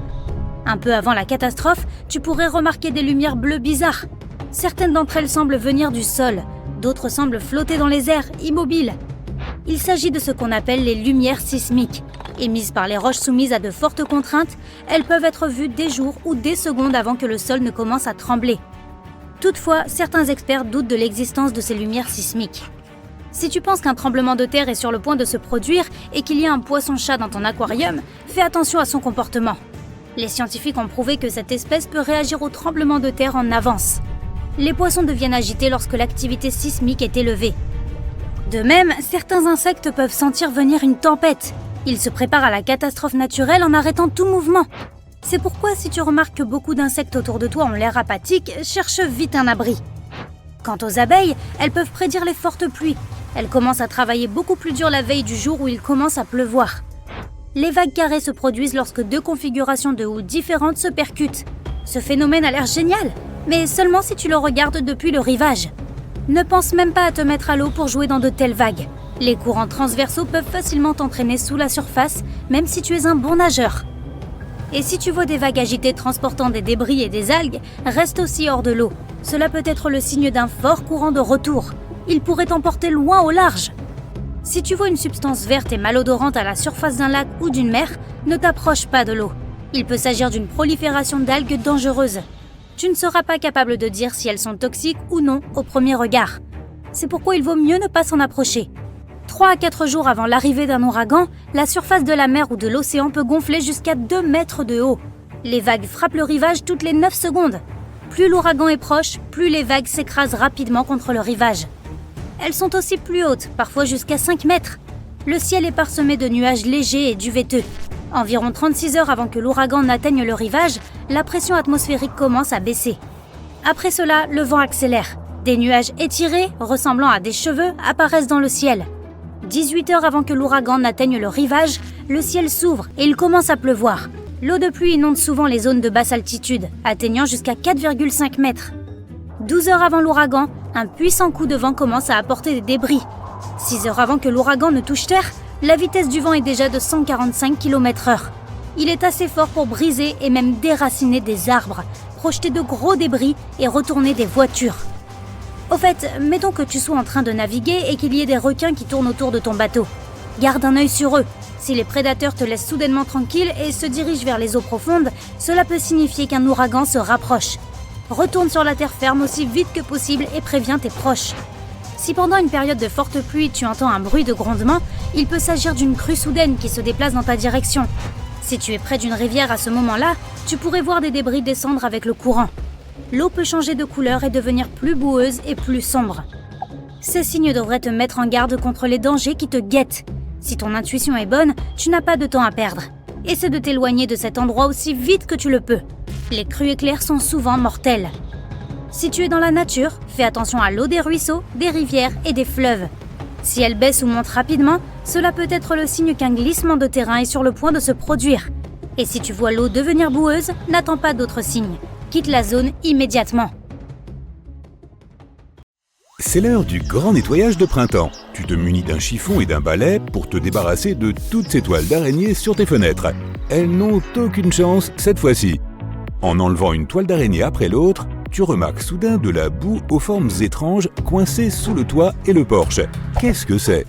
Un peu avant la catastrophe, tu pourrais remarquer des lumières bleues bizarres. Certaines d'entre elles semblent venir du sol, d'autres semblent flotter dans les airs, immobiles. Il s'agit de ce qu'on appelle les lumières sismiques. Émises par les roches soumises à de fortes contraintes, elles peuvent être vues des jours ou des secondes avant que le sol ne commence à trembler. Toutefois, certains experts doutent de l'existence de ces lumières sismiques. Si tu penses qu'un tremblement de terre est sur le point de se produire et qu'il y a un poisson-chat dans ton aquarium, fais attention à son comportement. Les scientifiques ont prouvé que cette espèce peut réagir au tremblement de terre en avance. Les poissons deviennent agités lorsque l'activité sismique est élevée. De même, certains insectes peuvent sentir venir une tempête. Ils se préparent à la catastrophe naturelle en arrêtant tout mouvement. C'est pourquoi si tu remarques que beaucoup d'insectes autour de toi ont l'air apathiques, cherche vite un abri. Quant aux abeilles, elles peuvent prédire les fortes pluies. Elles commencent à travailler beaucoup plus dur la veille du jour où il commence à pleuvoir. Les vagues carrées se produisent lorsque deux configurations de houle différentes se percutent. Ce phénomène a l'air génial, mais seulement si tu le regardes depuis le rivage. Ne pense même pas à te mettre à l'eau pour jouer dans de telles vagues. Les courants transversaux peuvent facilement t'entraîner sous la surface, même si tu es un bon nageur. Et si tu vois des vagues agitées transportant des débris et des algues, reste aussi hors de l'eau. Cela peut être le signe d'un fort courant de retour. Il pourrait t'emporter loin au large. Si tu vois une substance verte et malodorante à la surface d'un lac ou d'une mer, ne t'approche pas de l'eau. Il peut s'agir d'une prolifération d'algues dangereuses. Tu ne seras pas capable de dire si elles sont toxiques ou non au premier regard. C'est pourquoi il vaut mieux ne pas s'en approcher. 3 à 4 jours avant l'arrivée d'un ouragan, la surface de la mer ou de l'océan peut gonfler jusqu'à 2 mètres de haut. Les vagues frappent le rivage toutes les 9 secondes. Plus l'ouragan est proche, plus les vagues s'écrasent rapidement contre le rivage. Elles sont aussi plus hautes, parfois jusqu'à 5 mètres. Le ciel est parsemé de nuages légers et duveteux. Environ 36 heures avant que l'ouragan n'atteigne le rivage, la pression atmosphérique commence à baisser. Après cela, le vent accélère. Des nuages étirés, ressemblant à des cheveux, apparaissent dans le ciel. 18 heures avant que l'ouragan n'atteigne le rivage, le ciel s'ouvre et il commence à pleuvoir. L'eau de pluie inonde souvent les zones de basse altitude, atteignant jusqu'à 4,5 mètres. 12 heures avant l'ouragan, un puissant coup de vent commence à apporter des débris. 6 heures avant que l'ouragan ne touche terre, la vitesse du vent est déjà de 145 km/h. Il est assez fort pour briser et même déraciner des arbres, projeter de gros débris et retourner des voitures. Au fait, mettons que tu sois en train de naviguer et qu'il y ait des requins qui tournent autour de ton bateau. Garde un œil sur eux. Si les prédateurs te laissent soudainement tranquille et se dirigent vers les eaux profondes, cela peut signifier qu'un ouragan se rapproche. Retourne sur la terre ferme aussi vite que possible et préviens tes proches. Si pendant une période de forte pluie tu entends un bruit de grondement, il peut s'agir d'une crue soudaine qui se déplace dans ta direction. Si tu es près d'une rivière à ce moment-là, tu pourrais voir des débris descendre avec le courant. L'eau peut changer de couleur et devenir plus boueuse et plus sombre. Ces signes devraient te mettre en garde contre les dangers qui te guettent. Si ton intuition est bonne, tu n'as pas de temps à perdre. Essaie de t'éloigner de cet endroit aussi vite que tu le peux. Les crues éclairs sont souvent mortelles. Si tu es dans la nature, fais attention à l'eau des ruisseaux, des rivières et des fleuves. Si elle baisse ou monte rapidement, cela peut être le signe qu'un glissement de terrain est sur le point de se produire. Et si tu vois l'eau devenir boueuse, n'attends pas d'autres signes. Quitte la zone immédiatement. C'est l'heure du grand nettoyage de printemps. Tu te munis d'un chiffon et d'un balai pour te débarrasser de toutes ces toiles d'araignée sur tes fenêtres. Elles n'ont aucune chance cette fois-ci. En enlevant une toile d'araignée après l'autre, tu remarques soudain de la boue aux formes étranges coincée sous le toit et le porche. Qu'est-ce que c'est ?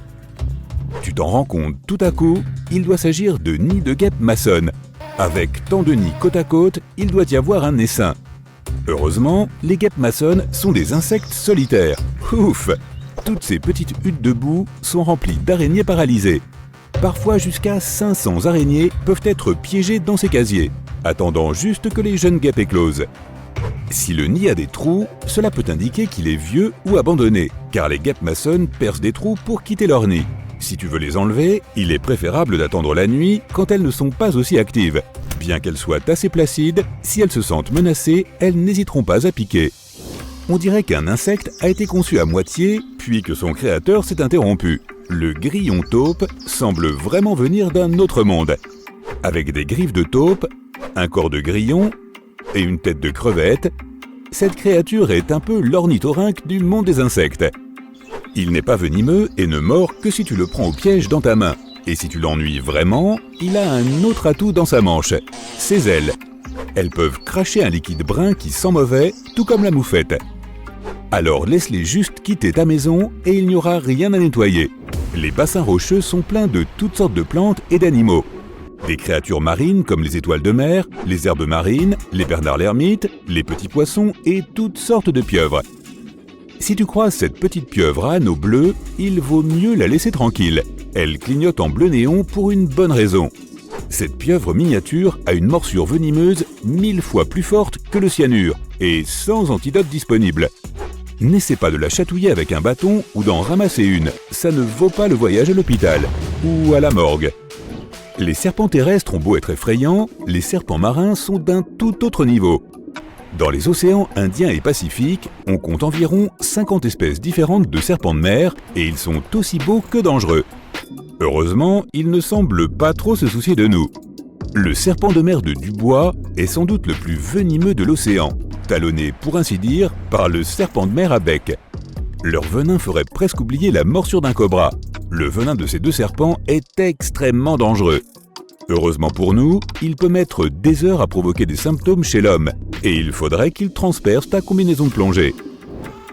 Tu t'en rends compte tout à coup, il doit s'agir de nids de guêpes maçonnes. Avec tant de nids côte à côte, il doit y avoir un essaim. Heureusement, les guêpes maçonnes sont des insectes solitaires. Ouf ! Toutes ces petites huttes de boue sont remplies d'araignées paralysées. Parfois jusqu'à 500 araignées peuvent être piégées dans ces casiers, attendant juste que les jeunes guêpes éclosent. Si le nid a des trous, cela peut indiquer qu'il est vieux ou abandonné, car les guêpes maçonnes percent des trous pour quitter leur nid. Si tu veux les enlever, il est préférable d'attendre la nuit quand elles ne sont pas aussi actives. Bien qu'elles soient assez placides, si elles se sentent menacées, elles n'hésiteront pas à piquer. On dirait qu'un insecte a été conçu à moitié, puis que son créateur s'est interrompu. Le grillon taupe semble vraiment venir d'un autre monde. Avec des griffes de taupe, un corps de grillon et une tête de crevette, cette créature est un peu l'ornithorynque du monde des insectes. Il n'est pas venimeux et ne mord que si tu le prends au piège dans ta main. Et si tu l'ennuies vraiment, il a un autre atout dans sa manche, ses ailes. Elles peuvent cracher un liquide brun qui sent mauvais, tout comme la moufette. Alors laisse-les juste quitter ta maison et il n'y aura rien à nettoyer. Les bassins rocheux sont pleins de toutes sortes de plantes et d'animaux. Des créatures marines comme les étoiles de mer, les herbes marines, les bernards l'ermite, les petits poissons et toutes sortes de pieuvres. Si tu croises cette petite pieuvre à anneau bleu, il vaut mieux la laisser tranquille. Elle clignote en bleu néon pour une bonne raison. Cette pieuvre miniature a une morsure venimeuse 1000 fois plus forte que le cyanure et sans antidote disponible. N'essaie pas de la chatouiller avec un bâton ou d'en ramasser une, ça ne vaut pas le voyage à l'hôpital ou à la morgue. Les serpents terrestres ont beau être effrayants, les serpents marins sont d'un tout autre niveau. Dans les océans Indien et Pacifique, on compte environ 50 espèces différentes de serpents de mer et ils sont aussi beaux que dangereux. Heureusement, ils ne semblent pas trop se soucier de nous. Le serpent de mer de Dubois est sans doute le plus venimeux de l'océan, talonné pour ainsi dire par le serpent de mer à bec. Leur venin ferait presque oublier la morsure d'un cobra. Le venin de ces deux serpents est extrêmement dangereux. Heureusement pour nous, il peut mettre des heures à provoquer des symptômes chez l'homme, et il faudrait qu'il transperce ta combinaison de plongée.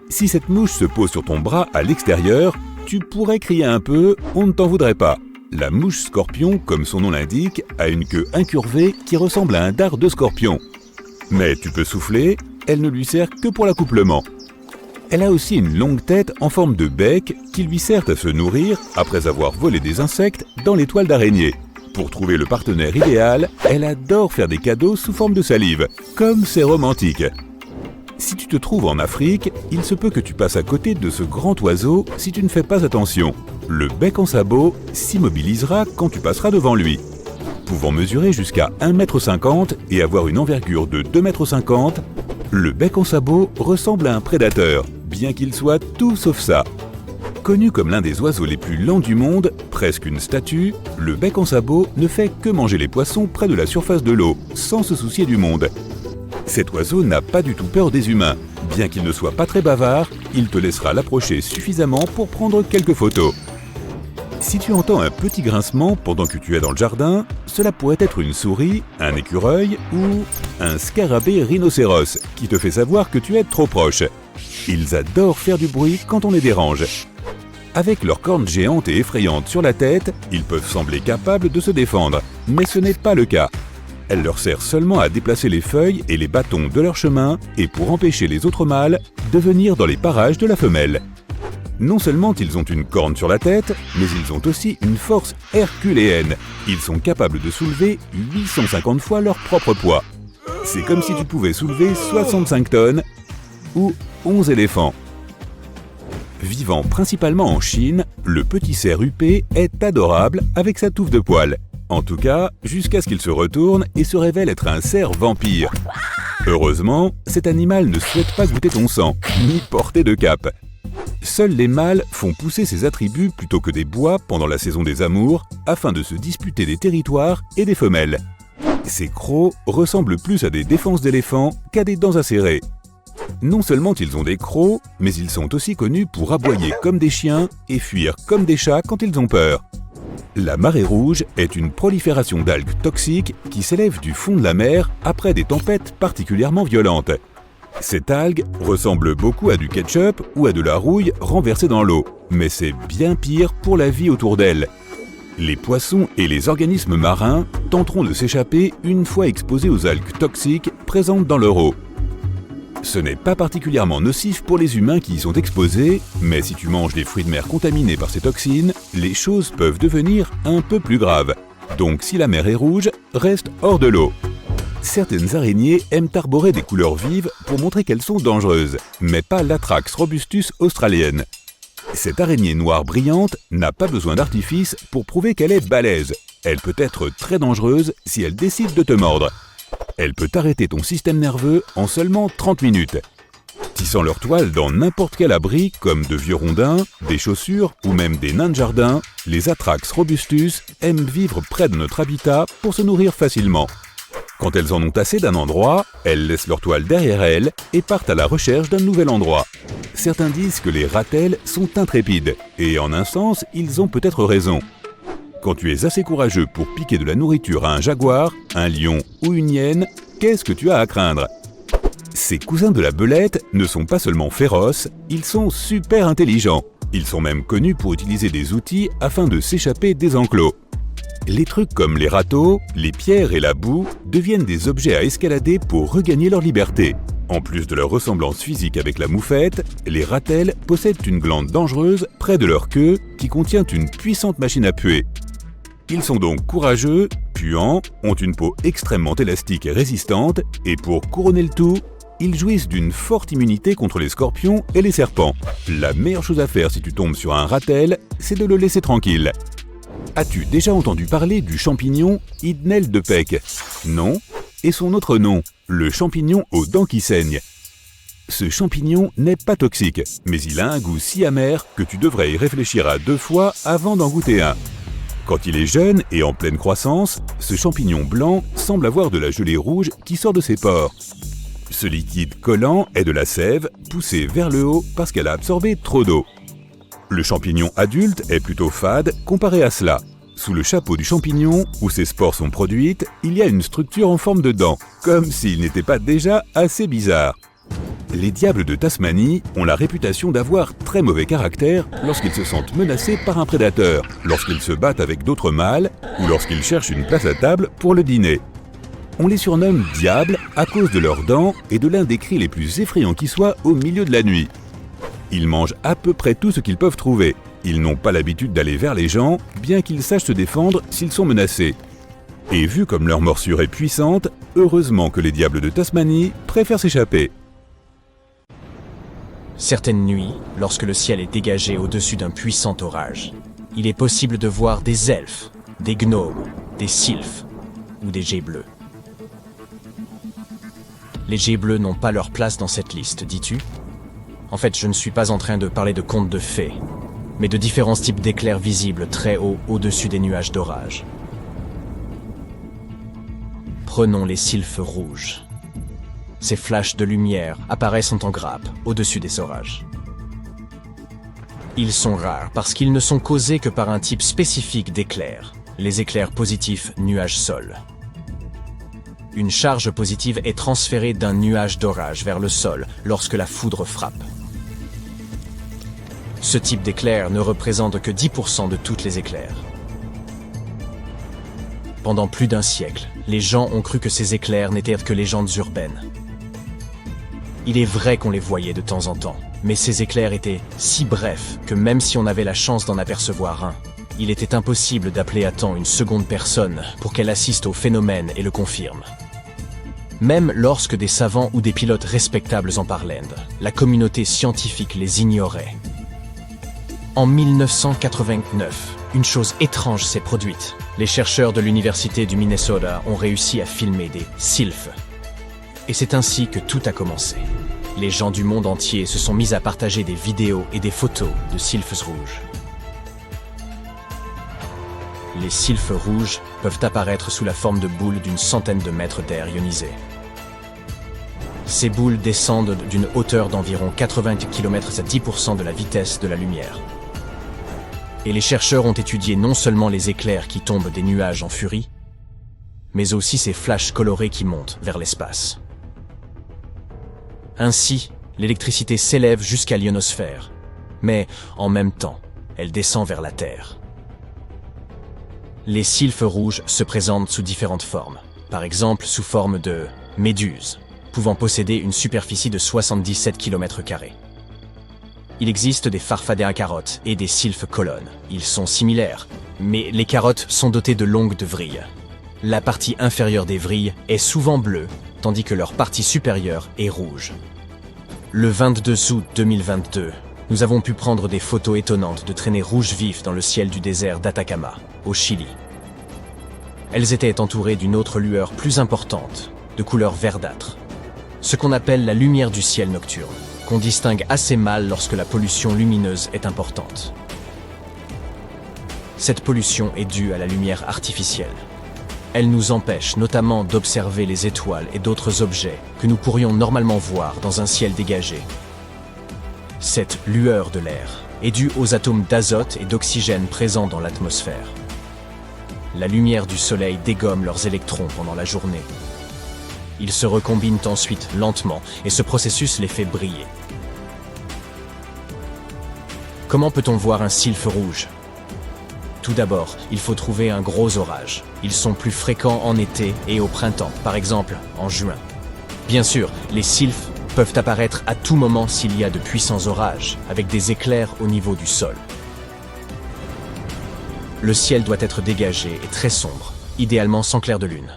Si cette mouche se pose sur ton bras à l'extérieur, tu pourrais crier un peu, on ne t'en voudrait pas. La mouche scorpion, comme son nom l'indique, a une queue incurvée qui ressemble à un dard de scorpion. Mais tu peux souffler, elle ne lui sert que pour l'accouplement. Elle a aussi une longue tête en forme de bec qui lui sert à se nourrir après avoir volé des insectes dans les toiles d'araignée. Pour trouver le partenaire idéal, elle adore faire des cadeaux sous forme de salive, comme c'est romantique. Si tu te trouves en Afrique, il se peut que tu passes à côté de ce grand oiseau si tu ne fais pas attention. Le bec en sabot s'immobilisera quand tu passeras devant lui. Pouvant mesurer jusqu'à 1,50 m et avoir une envergure de 2,50 m, le bec en sabot ressemble à un prédateur, bien qu'il soit tout sauf ça. Connu comme l'un des oiseaux les plus lents du monde, presque une statue, le bec en sabot ne fait que manger les poissons près de la surface de l'eau, sans se soucier du monde. Cet oiseau n'a pas du tout peur des humains. Bien qu'il ne soit pas très bavard, il te laissera l'approcher suffisamment pour prendre quelques photos. Si tu entends un petit grincement pendant que tu es dans le jardin, cela pourrait être une souris, un écureuil ou un scarabée rhinocéros qui te fait savoir que tu es trop proche. Ils adorent faire du bruit quand on les dérange. Avec leurs cornes géantes et effrayantes sur la tête, ils peuvent sembler capables de se défendre, mais ce n'est pas le cas. Elle leur sert seulement à déplacer les feuilles et les bâtons de leur chemin et pour empêcher les autres mâles de venir dans les parages de la femelle. Non seulement ils ont une corne sur la tête, mais ils ont aussi une force herculéenne. Ils sont capables de soulever 850 fois leur propre poids. C'est comme si tu pouvais soulever 65 tonnes ou 11 éléphants. Vivant principalement en Chine, le petit cerf huppé est adorable avec sa touffe de poils. En tout cas, jusqu'à ce qu'il se retourne et se révèle être un cerf vampire. Heureusement, cet animal ne souhaite pas goûter ton sang, ni porter de cape. Seuls les mâles font pousser ces attributs plutôt que des bois pendant la saison des amours, afin de se disputer des territoires et des femelles. Ces crocs ressemblent plus à des défenses d'éléphants qu'à des dents acérées. Non seulement ils ont des crocs, mais ils sont aussi connus pour aboyer comme des chiens et fuir comme des chats quand ils ont peur. La marée rouge est une prolifération d'algues toxiques qui s'élèvent du fond de la mer après des tempêtes particulièrement violentes. Cette algue ressemble beaucoup à du ketchup ou à de la rouille renversée dans l'eau, mais c'est bien pire pour la vie autour d'elle. Les poissons et les organismes marins tenteront de s'échapper une fois exposés aux algues toxiques présentes dans leur eau. Ce n'est pas particulièrement nocif pour les humains qui y sont exposés, mais si tu manges des fruits de mer contaminés par ces toxines, les choses peuvent devenir un peu plus graves. Donc si la mer est rouge, reste hors de l'eau. Certaines araignées aiment arborer des couleurs vives pour montrer qu'elles sont dangereuses, mais pas l'Atrax robustus australienne. Cette araignée noire brillante n'a pas besoin d'artifice pour prouver qu'elle est balèze. Elle peut être très dangereuse si elle décide de te mordre. Elle peut arrêter ton système nerveux en seulement 30 minutes. Tissant leur toile dans n'importe quel abri, comme de vieux rondins, des chaussures ou même des nains de jardin, les Atrax robustus aiment vivre près de notre habitat pour se nourrir facilement. Quand elles en ont assez d'un endroit, elles laissent leur toile derrière elles et partent à la recherche d'un nouvel endroit. Certains disent que les ratels sont intrépides, et en un sens, ils ont peut-être raison. Quand tu es assez courageux pour piquer de la nourriture à un jaguar, un lion ou une hyène, qu'est-ce que tu as à craindre ? Ces cousins de la belette ne sont pas seulement féroces, ils sont super intelligents. Ils sont même connus pour utiliser des outils afin de s'échapper des enclos. Les trucs comme les râteaux, les pierres et la boue deviennent des objets à escalader pour regagner leur liberté. En plus de leur ressemblance physique avec la moufette, les ratels possèdent une glande dangereuse près de leur queue qui contient une puissante machine à puer. Ils sont donc courageux, puants, ont une peau extrêmement élastique et résistante, et pour couronner le tout, ils jouissent d'une forte immunité contre les scorpions et les serpents. La meilleure chose à faire si tu tombes sur un ratel, c'est de le laisser tranquille. As-tu déjà entendu parler du champignon Idnel de Peck ? Non ? Et son autre nom, le champignon aux dents qui saignent. Ce champignon n'est pas toxique, mais il a un goût si amer que tu devrais y réfléchir à 2 fois avant d'en goûter un. Quand il est jeune et en pleine croissance, ce champignon blanc semble avoir de la gelée rouge qui sort de ses pores. Ce liquide collant est de la sève poussée vers le haut parce qu'elle a absorbé trop d'eau. Le champignon adulte est plutôt fade comparé à cela. Sous le chapeau du champignon, où ces spores sont produites, il y a une structure en forme de dent, comme s'il n'était pas déjà assez bizarre. Les diables de Tasmanie ont la réputation d'avoir très mauvais caractère lorsqu'ils se sentent menacés par un prédateur, lorsqu'ils se battent avec d'autres mâles ou lorsqu'ils cherchent une place à table pour le dîner. On les surnomme diables à cause de leurs dents et de l'un des cris les plus effrayants qui soient au milieu de la nuit. Ils mangent à peu près tout ce qu'ils peuvent trouver. Ils n'ont pas l'habitude d'aller vers les gens, bien qu'ils sachent se défendre s'ils sont menacés. Et vu comme leur morsure est puissante, heureusement que les diables de Tasmanie préfèrent s'échapper. Certaines nuits, lorsque le ciel est dégagé au-dessus d'un puissant orage, il est possible de voir des elfes, des gnomes, des sylphes ou des geais bleus. Les geais bleus n'ont pas leur place dans cette liste, dis-tu ? En fait, je ne suis pas en train de parler de contes de fées, mais de différents types d'éclairs visibles très haut au-dessus des nuages d'orage. Prenons les sylphes rouges. Ces flashs de lumière apparaissent en grappe au-dessus des orages. Ils sont rares parce qu'ils ne sont causés que par un type spécifique d'éclairs, les éclairs positifs nuage-sol. Une charge positive est transférée d'un nuage d'orage vers le sol lorsque la foudre frappe. Ce type d'éclair ne représente que 10% de toutes les éclairs. Pendant plus d'un siècle, les gens ont cru que ces éclairs n'étaient que légendes urbaines. Il est vrai qu'on les voyait de temps en temps, mais ces éclairs étaient si brefs que même si on avait la chance d'en apercevoir un, il était impossible d'appeler à temps une seconde personne pour qu'elle assiste au phénomène et le confirme. Même lorsque des savants ou des pilotes respectables en parlaient, la communauté scientifique les ignorait. En 1989, une chose étrange s'est produite. Les chercheurs de l'université du Minnesota ont réussi à filmer des sylphes. Et c'est ainsi que tout a commencé. Les gens du monde entier se sont mis à partager des vidéos et des photos de sylphes rouges. Les sylphes rouges peuvent apparaître sous la forme de boules d'une centaine de mètres d'air ionisé. Ces boules descendent d'une hauteur d'environ 80 km à 10% de la vitesse de la lumière. Et les chercheurs ont étudié non seulement les éclairs qui tombent des nuages en furie, mais aussi ces flashs colorés qui montent vers l'espace. Ainsi, l'électricité s'élève jusqu'à l'ionosphère, mais en même temps, elle descend vers la Terre. Les sylphes rouges se présentent sous différentes formes, par exemple sous forme de méduses, pouvant posséder une superficie de 77 km². Il existe des farfadets à carottes et des sylphes colonnes. Ils sont similaires, mais les carottes sont dotées de longues vrilles. La partie inférieure des vrilles est souvent bleue, tandis que leur partie supérieure est rouge. Le 22 août 2022, nous avons pu prendre des photos étonnantes de traînées rouges vives dans le ciel du désert d'Atacama, au Chili. Elles étaient entourées d'une autre lueur plus importante, de couleur verdâtre, ce qu'on appelle la lumière du ciel nocturne, qu'on distingue assez mal lorsque la pollution lumineuse est importante. Cette pollution est due à la lumière artificielle. Elle nous empêche notamment d'observer les étoiles et d'autres objets que nous pourrions normalement voir dans un ciel dégagé. Cette lueur de l'air est due aux atomes d'azote et d'oxygène présents dans l'atmosphère. La lumière du soleil dégomme leurs électrons pendant la journée. Ils se recombinent ensuite lentement et ce processus les fait briller. Comment peut-on voir un sylphe rouge ? Tout d'abord, il faut trouver un gros orage. Ils sont plus fréquents en été et au printemps, par exemple en juin. Bien sûr, les sylphes peuvent apparaître à tout moment s'il y a de puissants orages, avec des éclairs au niveau du sol. Le ciel doit être dégagé et très sombre, idéalement sans clair de lune.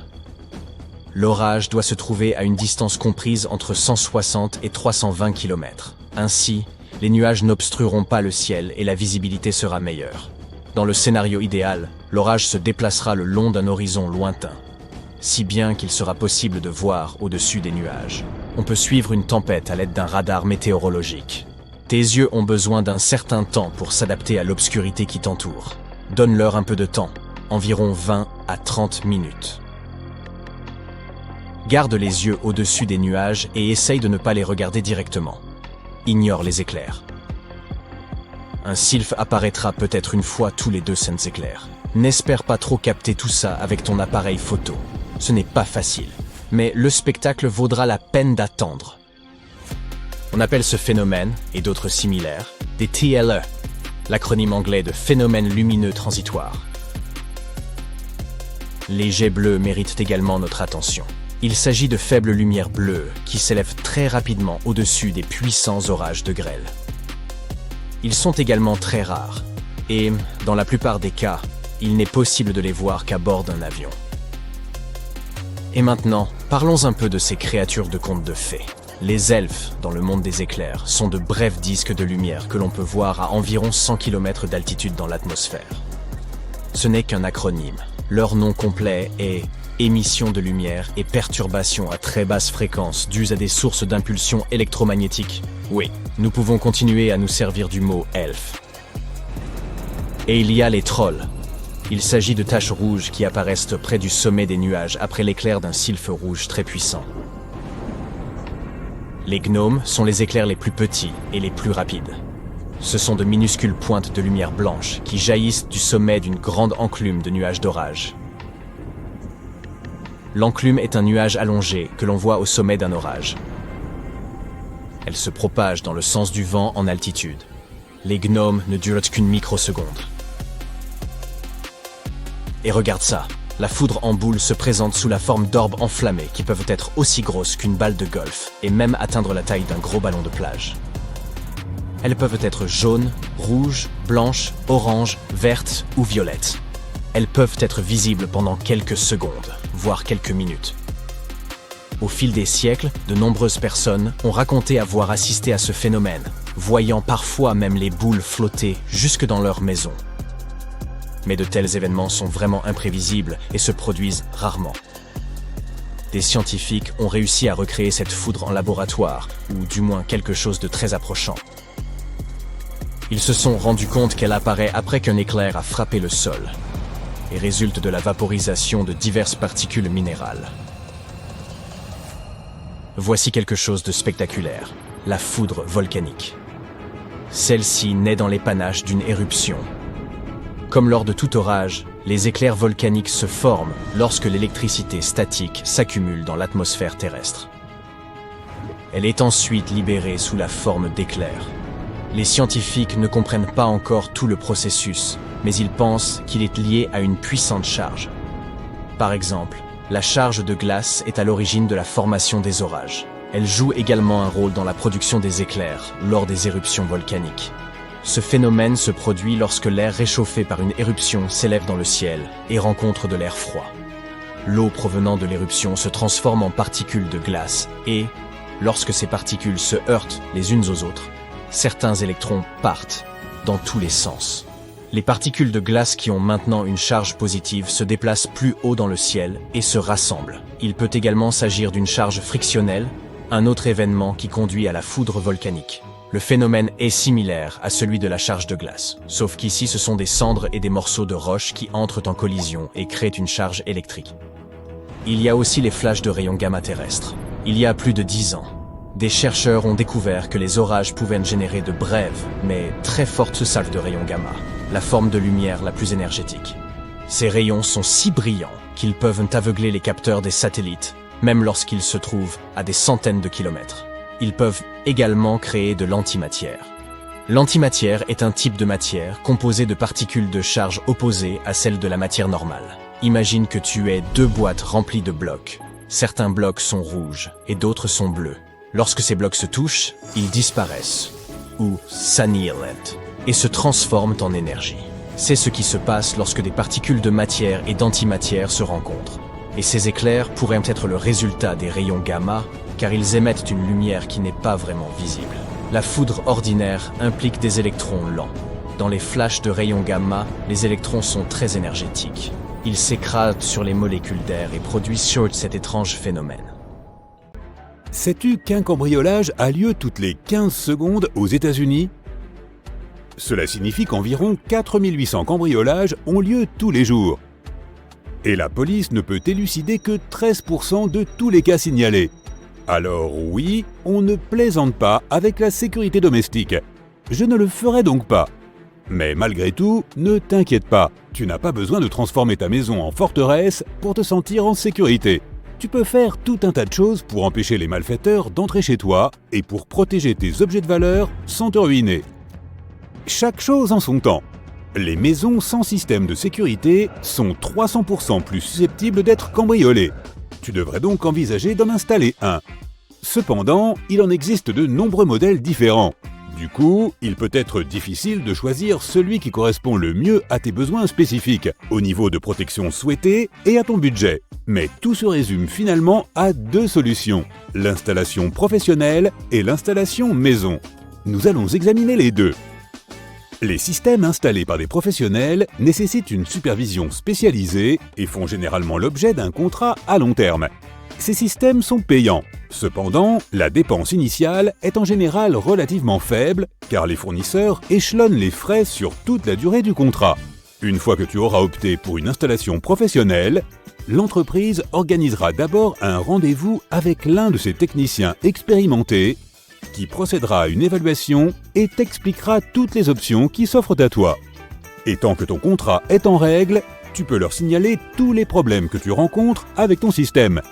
L'orage doit se trouver à une distance comprise entre 160 et 320 km. Ainsi, les nuages n'obstrueront pas le ciel et la visibilité sera meilleure. Dans le scénario idéal, l'orage se déplacera le long d'un horizon lointain, si bien qu'il sera possible de voir au-dessus des nuages. On peut suivre une tempête à l'aide d'un radar météorologique. Tes yeux ont besoin d'un certain temps pour s'adapter à l'obscurité qui t'entoure. Donne-leur un peu de temps, environ 20 à 30 minutes. Garde les yeux au-dessus des nuages et essaye de ne pas les regarder directement. Ignore les éclairs. Un sylphe apparaîtra peut-être une fois tous les 2 cents éclairs. N'espère pas trop capter tout ça avec ton appareil photo. Ce n'est pas facile, mais le spectacle vaudra la peine d'attendre. On appelle ce phénomène, et d'autres similaires, des TLE, l'acronyme anglais de phénomène lumineux transitoire. Les jets bleus méritent également notre attention. Il s'agit de faibles lumières bleues qui s'élèvent très rapidement au-dessus des puissants orages de grêle. Ils sont également très rares, et, dans la plupart des cas, il n'est possible de les voir qu'à bord d'un avion. Et maintenant, parlons un peu de ces créatures de contes de fées. Les elfes, dans le monde des éclairs, sont de brefs disques de lumière que l'on peut voir à environ 100 km d'altitude dans l'atmosphère. Ce n'est qu'un acronyme. Leur nom complet est émission de lumière et perturbations à très basse fréquence dues à des sources d'impulsions électromagnétiques. Oui, nous pouvons continuer à nous servir du mot elfe. Et il y a les trolls. Il s'agit de taches rouges qui apparaissent près du sommet des nuages après l'éclair d'un sylphe rouge très puissant. Les gnomes sont les éclairs les plus petits et les plus rapides. Ce sont de minuscules pointes de lumière blanche qui jaillissent du sommet d'une grande enclume de nuages d'orage. L'enclume est un nuage allongé que l'on voit au sommet d'un orage. Elle se propage dans le sens du vent en altitude. Les gnomes ne durent qu'une microseconde. Et regarde ça, la foudre en boule se présente sous la forme d'orbes enflammés qui peuvent être aussi grosses qu'une balle de golf et même atteindre la taille d'un gros ballon de plage. Elles peuvent être jaunes, rouges, blanches, oranges, vertes ou violettes. Elles peuvent être visibles pendant quelques secondes, voire quelques minutes. Au fil des siècles, de nombreuses personnes ont raconté avoir assisté à ce phénomène, voyant parfois même les boules flotter jusque dans leur maison. Mais de tels événements sont vraiment imprévisibles et se produisent rarement. Des scientifiques ont réussi à recréer cette foudre en laboratoire, ou du moins quelque chose de très approchant. Ils se sont rendus compte qu'elle apparaît après qu'un éclair a frappé le sol, et résulte de la vaporisation de diverses particules minérales. Voici quelque chose de spectaculaire, la foudre volcanique. Celle-ci naît dans les panaches d'une éruption. Comme lors de tout orage, les éclairs volcaniques se forment lorsque l'électricité statique s'accumule dans l'atmosphère terrestre. Elle est ensuite libérée sous la forme d'éclairs. Les scientifiques ne comprennent pas encore tout le processus, mais ils pensent qu'il est lié à une puissante charge. Par exemple, la charge de glace est à l'origine de la formation des orages. Elle joue également un rôle dans la production des éclairs lors des éruptions volcaniques. Ce phénomène se produit lorsque l'air réchauffé par une éruption s'élève dans le ciel et rencontre de l'air froid. L'eau provenant de l'éruption se transforme en particules de glace et, lorsque ces particules se heurtent les unes aux autres, certains électrons partent dans tous les sens. Les particules de glace qui ont maintenant une charge positive se déplacent plus haut dans le ciel et se rassemblent. Il peut également s'agir d'une charge frictionnelle, un autre événement qui conduit à la foudre volcanique. Le phénomène est similaire à celui de la charge de glace, sauf qu'ici ce sont des cendres et des morceaux de roche qui entrent en collision et créent une charge électrique. Il y a aussi les flashs de rayons gamma terrestres. Il y a plus de 10 ans, des chercheurs ont découvert que les orages pouvaient générer de brèves, mais très fortes salves de rayons gamma, la forme de lumière la plus énergétique. Ces rayons sont si brillants qu'ils peuvent aveugler les capteurs des satellites, même lorsqu'ils se trouvent à des centaines de kilomètres. Ils peuvent également créer de l'antimatière. L'antimatière est un type de matière composée de particules de charge opposées à celles de la matière normale. Imagine que tu aies 2 boîtes remplies de blocs. Certains blocs sont rouges et d'autres sont bleus. Lorsque ces blocs se touchent, ils disparaissent, ou s'annihilent, et se transforment en énergie. C'est ce qui se passe lorsque des particules de matière et d'antimatière se rencontrent. Et ces éclairs pourraient être le résultat des rayons gamma, car ils émettent une lumière qui n'est pas vraiment visible. La foudre ordinaire implique des électrons lents. Dans les flashs de rayons gamma, les électrons sont très énergétiques. Ils s'écrasent sur les molécules d'air et produisent cet étrange phénomène. Sais-tu qu'un cambriolage a lieu toutes les 15 secondes aux États-Unis ? Cela signifie qu'environ 4800 cambriolages ont lieu tous les jours. Et la police ne peut élucider que 13% de tous les cas signalés. Alors oui, on ne plaisante pas avec la sécurité domestique. Je ne le ferai donc pas. Mais malgré tout, ne t'inquiète pas, tu n'as pas besoin de transformer ta maison en forteresse pour te sentir en sécurité. Tu peux faire tout un tas de choses pour empêcher les malfaiteurs d'entrer chez toi et pour protéger tes objets de valeur sans te ruiner. Chaque chose en son temps. Les maisons sans système de sécurité sont 300% plus susceptibles d'être cambriolées. Tu devrais donc envisager d'en installer un. Cependant, il en existe de nombreux modèles différents. Du coup, il peut être difficile de choisir celui qui correspond le mieux à tes besoins spécifiques, au niveau de protection souhaité et à ton budget. Mais tout se résume finalement à deux solutions, l'installation professionnelle et l'installation maison. Nous allons examiner les deux. Les systèmes installés par des professionnels nécessitent une supervision spécialisée et font généralement l'objet d'un contrat à long terme. Ces systèmes sont payants. Cependant, la dépense initiale est en général relativement faible car les fournisseurs échelonnent les frais sur toute la durée du contrat. Une fois que tu auras opté pour une installation professionnelle, l'entreprise organisera d'abord un rendez-vous avec l'un de ses techniciens expérimentés qui procédera à une évaluation et t'expliquera toutes les options qui s'offrent à toi. Et tant que ton contrat est en règle, tu peux leur signaler tous les problèmes que tu rencontres avec ton système.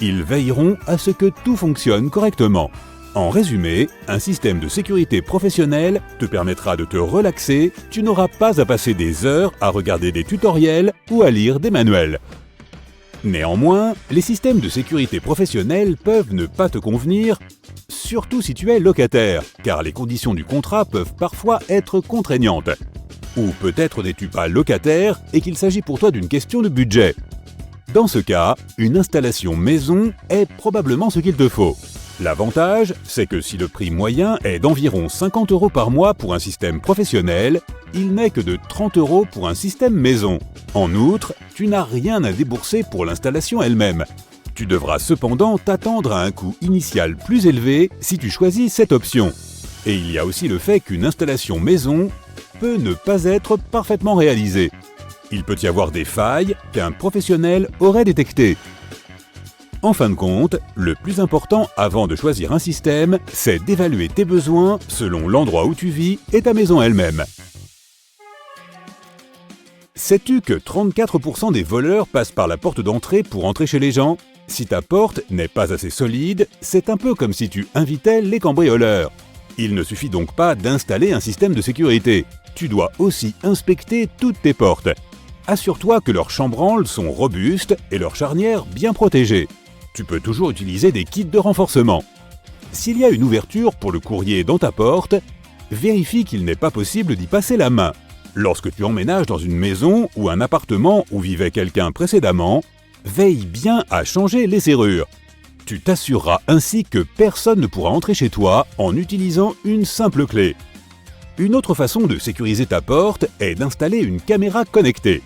Ils veilleront à ce que tout fonctionne correctement. En résumé, un système de sécurité professionnelle te permettra de te relaxer, tu n'auras pas à passer des heures à regarder des tutoriels ou à lire des manuels. Néanmoins, les systèmes de sécurité professionnelle peuvent ne pas te convenir, surtout si tu es locataire, car les conditions du contrat peuvent parfois être contraignantes. Ou peut-être n'es-tu pas locataire et qu'il s'agit pour toi d'une question de budget. Dans ce cas, une installation maison est probablement ce qu'il te faut. L'avantage, c'est que si le prix moyen est d'environ 50 € par mois pour un système professionnel, il n'est que de 30 € pour un système maison. En outre, tu n'as rien à débourser pour l'installation elle-même. Tu devras cependant t'attendre à un coût initial plus élevé si tu choisis cette option. Et il y a aussi le fait qu'une installation maison peut ne pas être parfaitement réalisée. Il peut y avoir des failles qu'un professionnel aurait détectées. En fin de compte, le plus important avant de choisir un système, c'est d'évaluer tes besoins selon l'endroit où tu vis et ta maison elle-même. Sais-tu que 34% des voleurs passent par la porte d'entrée pour entrer chez les gens ? Si ta porte n'est pas assez solide, c'est un peu comme si tu invitais les cambrioleurs. Il ne suffit donc pas d'installer un système de sécurité. Tu dois aussi inspecter toutes tes portes. Assure-toi que leurs chambranles sont robustes et leurs charnières bien protégées. Tu peux toujours utiliser des kits de renforcement. S'il y a une ouverture pour le courrier dans ta porte, vérifie qu'il n'est pas possible d'y passer la main. Lorsque tu emménages dans une maison ou un appartement où vivait quelqu'un précédemment, veille bien à changer les serrures. Tu t'assureras ainsi que personne ne pourra entrer chez toi en utilisant une simple clé. Une autre façon de sécuriser ta porte est d'installer une caméra connectée.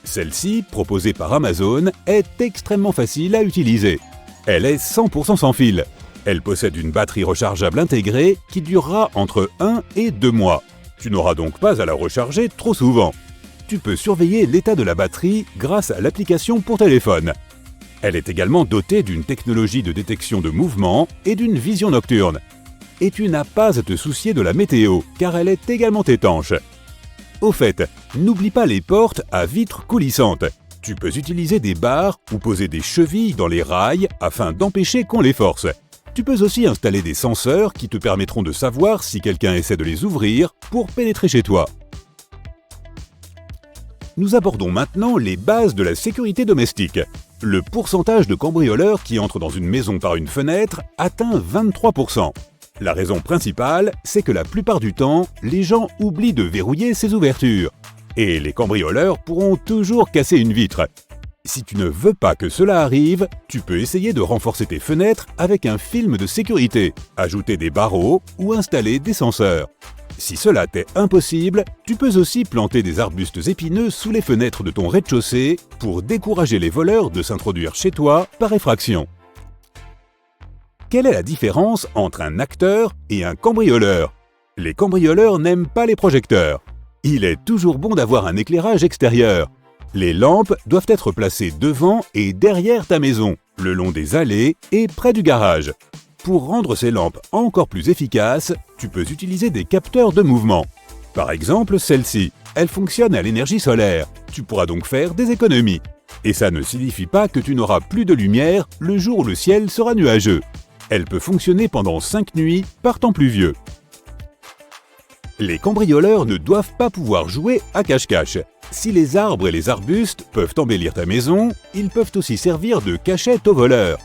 Celle-ci, proposée par Amazon, est extrêmement facile à utiliser. Elle est 100% sans fil. Elle possède une batterie rechargeable intégrée qui durera entre 1 et 2 mois. Tu n'auras donc pas à la recharger trop souvent. Tu peux surveiller l'état de la batterie grâce à l'application pour téléphone. Elle est également dotée d'une technologie de détection de mouvement et d'une vision nocturne. Et tu n'as pas à te soucier de la météo, car elle est également étanche. Au fait, n'oublie pas les portes à vitres coulissantes. Tu peux utiliser des barres ou poser des chevilles dans les rails afin d'empêcher qu'on les force. Tu peux aussi installer des senseurs qui te permettront de savoir si quelqu'un essaie de les ouvrir pour pénétrer chez toi. Nous abordons maintenant les bases de la sécurité domestique. Le pourcentage de cambrioleurs qui entrent dans une maison par une fenêtre atteint 23%. La raison principale, c'est que la plupart du temps, les gens oublient de verrouiller ces ouvertures. Et les cambrioleurs pourront toujours casser une vitre. Si tu ne veux pas que cela arrive, tu peux essayer de renforcer tes fenêtres avec un film de sécurité, ajouter des barreaux ou installer des senseurs. Si cela t'est impossible, tu peux aussi planter des arbustes épineux sous les fenêtres de ton rez-de-chaussée pour décourager les voleurs de s'introduire chez toi par effraction. Quelle est la différence entre un acteur et un cambrioleur ? Les cambrioleurs n'aiment pas les projecteurs. Il est toujours bon d'avoir un éclairage extérieur. Les lampes doivent être placées devant et derrière ta maison, le long des allées et près du garage. Pour rendre ces lampes encore plus efficaces, tu peux utiliser des capteurs de mouvement. Par exemple, celle-ci, elle fonctionne à l'énergie solaire. Tu pourras donc faire des économies. Et ça ne signifie pas que tu n'auras plus de lumière le jour où le ciel sera nuageux. Elle peut fonctionner pendant 5 nuits par temps pluvieux. Les cambrioleurs ne doivent pas pouvoir jouer à cache-cache. Si les arbres et les arbustes peuvent embellir ta maison, ils peuvent aussi servir de cachette aux voleurs.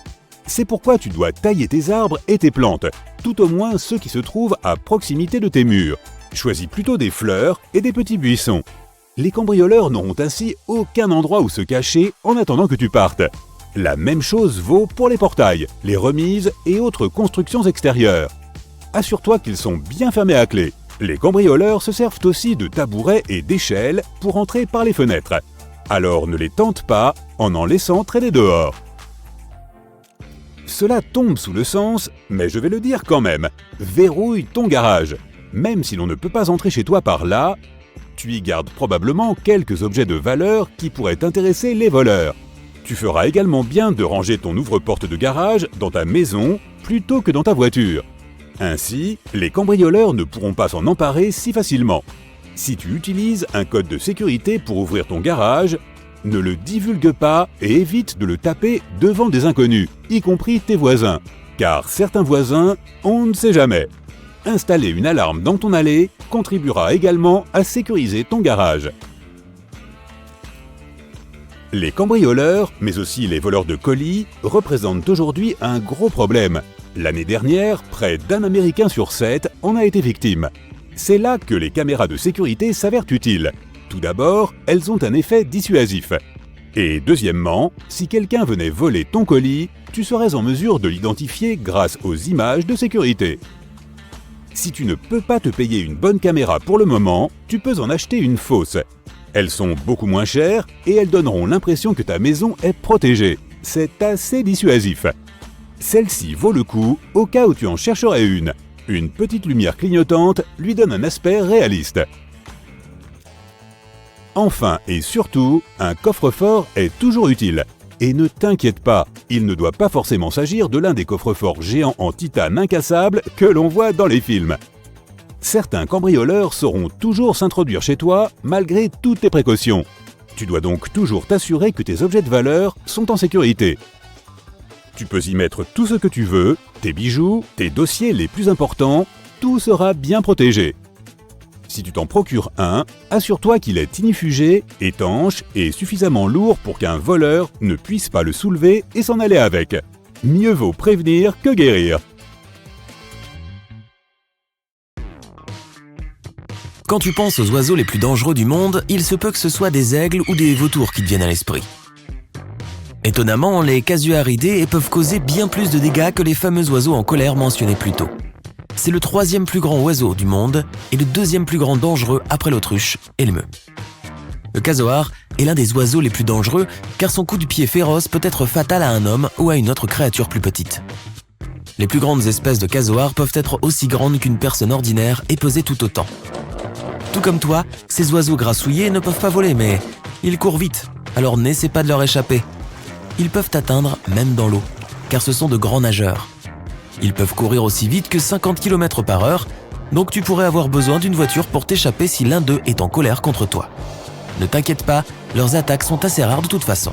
C'est pourquoi tu dois tailler tes arbres et tes plantes, tout au moins ceux qui se trouvent à proximité de tes murs. Choisis plutôt des fleurs et des petits buissons. Les cambrioleurs n'auront ainsi aucun endroit où se cacher en attendant que tu partes. La même chose vaut pour les portails, les remises et autres constructions extérieures. Assure-toi qu'ils sont bien fermés à clé. Les cambrioleurs se servent aussi de tabourets et d'échelles pour entrer par les fenêtres. Alors ne les tente pas en laissant traîner dehors. Cela tombe sous le sens, mais je vais le dire quand même. Verrouille ton garage. Même si l'on ne peut pas entrer chez toi par là, tu y gardes probablement quelques objets de valeur qui pourraient intéresser les voleurs. Tu feras également bien de ranger ton ouvre-porte de garage dans ta maison plutôt que dans ta voiture. Ainsi, les cambrioleurs ne pourront pas s'en emparer si facilement. Si tu utilises un code de sécurité pour ouvrir ton garage, ne le divulgue pas et évite de le taper devant des inconnus, y compris tes voisins. Car certains voisins, on ne sait jamais. Installer une alarme dans ton allée contribuera également à sécuriser ton garage. Les cambrioleurs, mais aussi les voleurs de colis, représentent aujourd'hui un gros problème. L'année dernière, près d'1 Américain sur 7 en a été victime. C'est là que les caméras de sécurité s'avèrent utiles. Tout d'abord, elles ont un effet dissuasif. Et deuxièmement, si quelqu'un venait voler ton colis, tu serais en mesure de l'identifier grâce aux images de sécurité. Si tu ne peux pas te payer une bonne caméra pour le moment, tu peux en acheter une fausse. Elles sont beaucoup moins chères et elles donneront l'impression que ta maison est protégée. C'est assez dissuasif. Celle-ci vaut le coup au cas où tu en chercherais une. Une petite lumière clignotante lui donne un aspect réaliste. Enfin et surtout, un coffre-fort est toujours utile. Et ne t'inquiète pas, il ne doit pas forcément s'agir de l'un des coffres-forts géants en titane incassable que l'on voit dans les films. Certains cambrioleurs sauront toujours s'introduire chez toi malgré toutes tes précautions. Tu dois donc toujours t'assurer que tes objets de valeur sont en sécurité. Tu peux y mettre tout ce que tu veux, tes bijoux, tes dossiers les plus importants, tout sera bien protégé. Si tu t'en procures un, assure-toi qu'il est ignifugé, étanche et suffisamment lourd pour qu'un voleur ne puisse pas le soulever et s'en aller avec. Mieux vaut prévenir que guérir. Quand tu penses aux oiseaux les plus dangereux du monde, il se peut que ce soit des aigles ou des vautours qui te viennent à l'esprit. Étonnamment, les casuaridés peuvent causer bien plus de dégâts que les fameux oiseaux en colère mentionnés plus tôt. C'est le 3e plus grand oiseau du monde et le 2e plus grand dangereux après l'autruche et le meux. Le casoar est l'un des oiseaux les plus dangereux car son coup de pied féroce peut être fatal à un homme ou à une autre créature plus petite. Les plus grandes espèces de casoars peuvent être aussi grandes qu'une personne ordinaire et peser tout autant. Tout comme toi, ces oiseaux grassouillés ne peuvent pas voler, mais ils courent vite, alors n'essaie pas de leur échapper. Ils peuvent t'atteindre même dans l'eau, car ce sont de grands nageurs. Ils peuvent courir aussi vite que 50 km/h, donc tu pourrais avoir besoin d'une voiture pour t'échapper si l'un d'eux est en colère contre toi. Ne t'inquiète pas, leurs attaques sont assez rares de toute façon.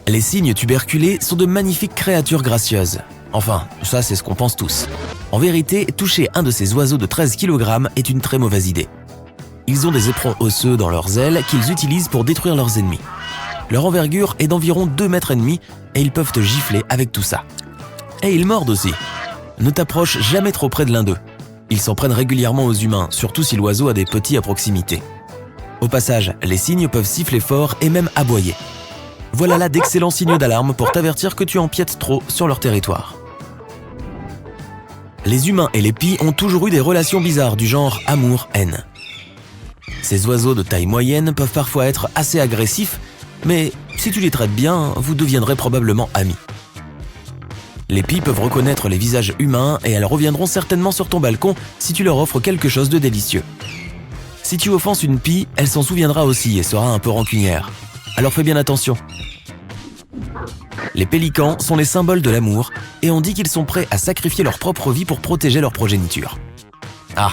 Les cygnes tuberculés sont de magnifiques créatures gracieuses. Enfin, ça c'est ce qu'on pense tous. En vérité, toucher un de ces oiseaux de 13 kg est une très mauvaise idée. Ils ont des éperons osseux dans leurs ailes qu'ils utilisent pour détruire leurs ennemis. Leur envergure est d'environ 2,5 mètres et ils peuvent te gifler avec tout ça. Et ils mordent aussi. Ne t'approche jamais trop près de l'un d'eux. Ils s'en prennent régulièrement aux humains, surtout si l'oiseau a des petits à proximité. Au passage, les cygnes peuvent siffler fort et même aboyer. Voilà là d'excellents signaux d'alarme pour t'avertir que tu empiètes trop sur leur territoire. Les humains et les pies ont toujours eu des relations bizarres du genre amour-haine. Ces oiseaux de taille moyenne peuvent parfois être assez agressifs, mais si tu les traites bien, vous deviendrez probablement amis. Les pies peuvent reconnaître les visages humains et elles reviendront certainement sur ton balcon si tu leur offres quelque chose de délicieux. Si tu offenses une pie, elle s'en souviendra aussi et sera un peu rancunière. Alors fais bien attention. Les pélicans sont les symboles de l'amour et on dit qu'ils sont prêts à sacrifier leur propre vie pour protéger leur progéniture. Ah,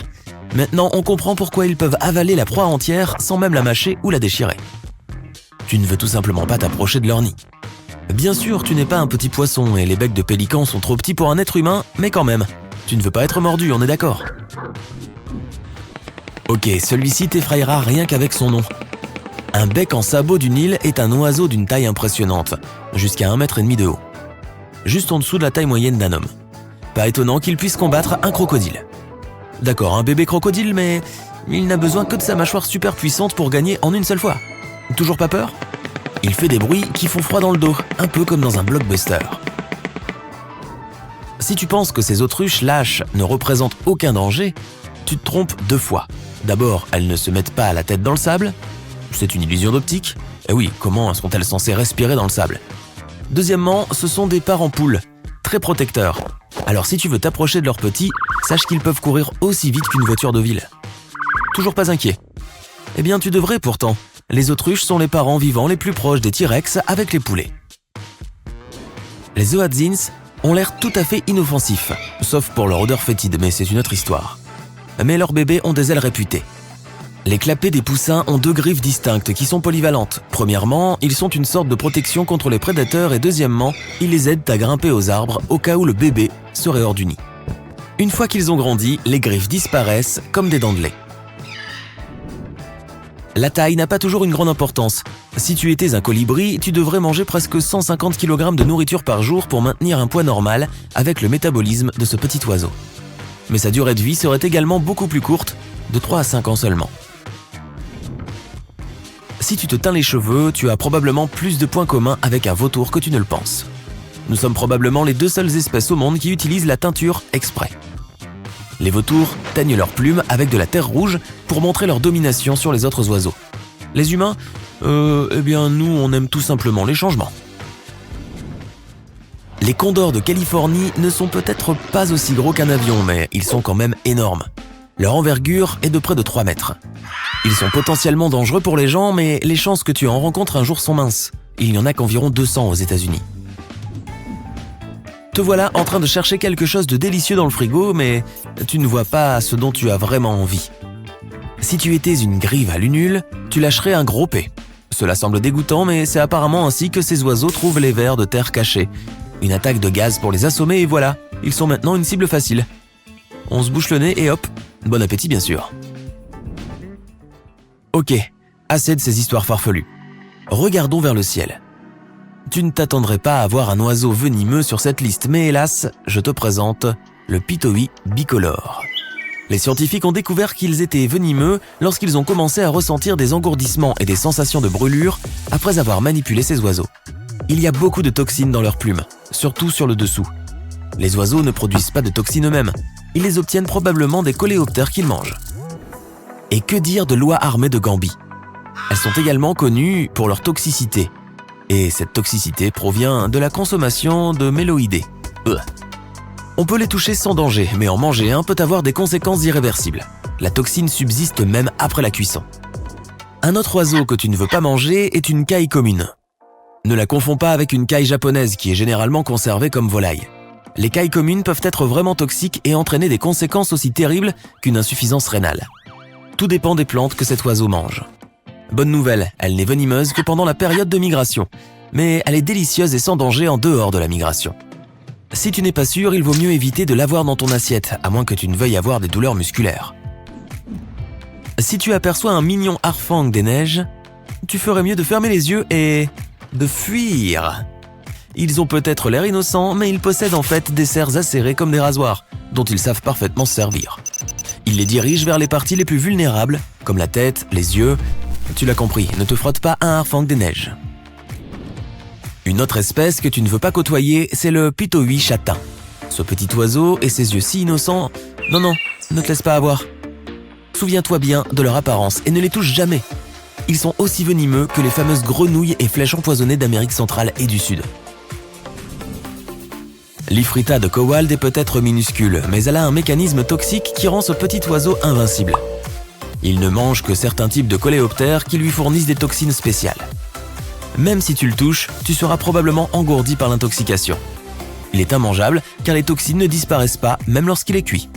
Maintenant, on comprend pourquoi ils peuvent avaler la proie entière sans même la mâcher ou la déchirer. Tu ne veux tout simplement pas t'approcher de leur nid. Bien sûr, tu n'es pas un petit poisson et les becs de pélican sont trop petits pour un être humain, mais quand même, tu ne veux pas être mordu, on est d'accord? Ok, celui-ci t'effrayera rien qu'avec son nom. Un bec en sabot du Nil est un oiseau d'une taille impressionnante, jusqu'à 1,5 m de haut. Juste en dessous de la taille moyenne d'un homme. Pas étonnant qu'il puisse combattre un crocodile. D'accord, un bébé crocodile, mais il n'a besoin que de sa mâchoire super puissante pour gagner en une seule fois. Toujours pas peur? Il fait des bruits qui font froid dans le dos, un peu comme dans un blockbuster. Si tu penses que ces autruches lâches ne représentent aucun danger, tu te trompes 2 fois. D'abord, elles ne se mettent pas la tête dans le sable. C'est une illusion d'optique. Et oui, comment sont-elles censées respirer dans le sable? Deuxièmement, ce sont des parents poules, très protecteurs. Alors si tu veux t'approcher de leurs petits, sache qu'ils peuvent courir aussi vite qu'une voiture de ville. Toujours pas inquiet? Eh bien, tu devrais pourtant. Les autruches sont les parents vivants les plus proches des T-Rex avec les poulets. Les zoazins ont l'air tout à fait inoffensifs, sauf pour leur odeur fétide, mais c'est une autre histoire. Mais leurs bébés ont des ailes réputées. Les clapets des poussins ont 2 griffes distinctes qui sont polyvalentes. Premièrement, ils sont une sorte de protection contre les prédateurs et deuxièmement, ils les aident à grimper aux arbres au cas où le bébé serait hors du nid. Une fois qu'ils ont grandi, les griffes disparaissent comme des dents de lait. La taille n'a pas toujours une grande importance. Si tu étais un colibri, tu devrais manger presque 150 kg de nourriture par jour pour maintenir un poids normal avec le métabolisme de ce petit oiseau. Mais sa durée de vie serait également beaucoup plus courte, de 3 à 5 ans seulement. Si tu te teins les cheveux, tu as probablement plus de points communs avec un vautour que tu ne le penses. Nous sommes probablement les 2 seules espèces au monde qui utilisent la teinture exprès. Les vautours teignent leurs plumes avec de la terre rouge pour montrer leur domination sur les autres oiseaux. Les humains, eh bien nous on aime tout simplement les changements. Les condors de Californie ne sont peut-être pas aussi gros qu'un avion, mais ils sont quand même énormes. Leur envergure est de près de 3 mètres. Ils sont potentiellement dangereux pour les gens, mais les chances que tu en rencontres un jour sont minces. Il n'y en a qu'environ 200 aux États-Unis. Te voilà en train de chercher quelque chose de délicieux dans le frigo, mais tu ne vois pas ce dont tu as vraiment envie. Si tu étais une grive à lunule, tu lâcherais un gros P. Cela semble dégoûtant, mais c'est apparemment ainsi que ces oiseaux trouvent les vers de terre cachés. Une attaque de gaz pour les assommer et voilà, ils sont maintenant une cible facile. On se bouche le nez et hop, bon appétit bien sûr. Ok, assez de ces histoires farfelues. Regardons vers le ciel. Tu ne t'attendrais pas à voir un oiseau venimeux sur cette liste, mais hélas, je te présente le pitoi bicolore. Les scientifiques ont découvert qu'ils étaient venimeux lorsqu'ils ont commencé à ressentir des engourdissements et des sensations de brûlure après avoir manipulé ces oiseaux. Il y a beaucoup de toxines dans leurs plumes, surtout sur le dessous. Les oiseaux ne produisent pas de toxines eux-mêmes, ils les obtiennent probablement des coléoptères qu'ils mangent. Et que dire de l'oie armée de Gambie? Elles sont également connues pour leur toxicité. Et cette toxicité provient de la consommation de méloïdés. On peut les toucher sans danger, mais en manger un peut avoir des conséquences irréversibles. La toxine subsiste même après la cuisson. Un autre oiseau que tu ne veux pas manger est une caille commune. Ne la confonds pas avec une caille japonaise qui est généralement conservée comme volaille. Les cailles communes peuvent être vraiment toxiques et entraîner des conséquences aussi terribles qu'une insuffisance rénale. Tout dépend des plantes que cet oiseau mange. Bonne nouvelle, elle n'est venimeuse que pendant la période de migration, mais elle est délicieuse et sans danger en dehors de la migration. Si tu n'es pas sûr, il vaut mieux éviter de l'avoir dans ton assiette, à moins que tu ne veuilles avoir des douleurs musculaires. Si tu aperçois un mignon harfang des neiges, tu ferais mieux de fermer les yeux et de fuir. Ils ont peut-être l'air innocents, mais ils possèdent en fait des serres acérées comme des rasoirs, dont ils savent parfaitement se servir. Ils les dirigent vers les parties les plus vulnérables, comme la tête, les yeux. Tu l'as compris, ne te frotte pas à un harfang des neiges. Une autre espèce que tu ne veux pas côtoyer, c'est le pitoi châtain. Ce petit oiseau et ses yeux si innocents... Non, ne te laisse pas avoir. Souviens-toi bien de leur apparence et ne les touche jamais. Ils sont aussi venimeux que les fameuses grenouilles et flèches empoisonnées d'Amérique centrale et du Sud. L'Ifrita de Cowald est peut-être minuscule, mais elle a un mécanisme toxique qui rend ce petit oiseau invincible. Il ne mange que certains types de coléoptères qui lui fournissent des toxines spéciales. Même si tu le touches, tu seras probablement engourdi par l'intoxication. Il est immangeable car les toxines ne disparaissent pas même lorsqu'il est cuit.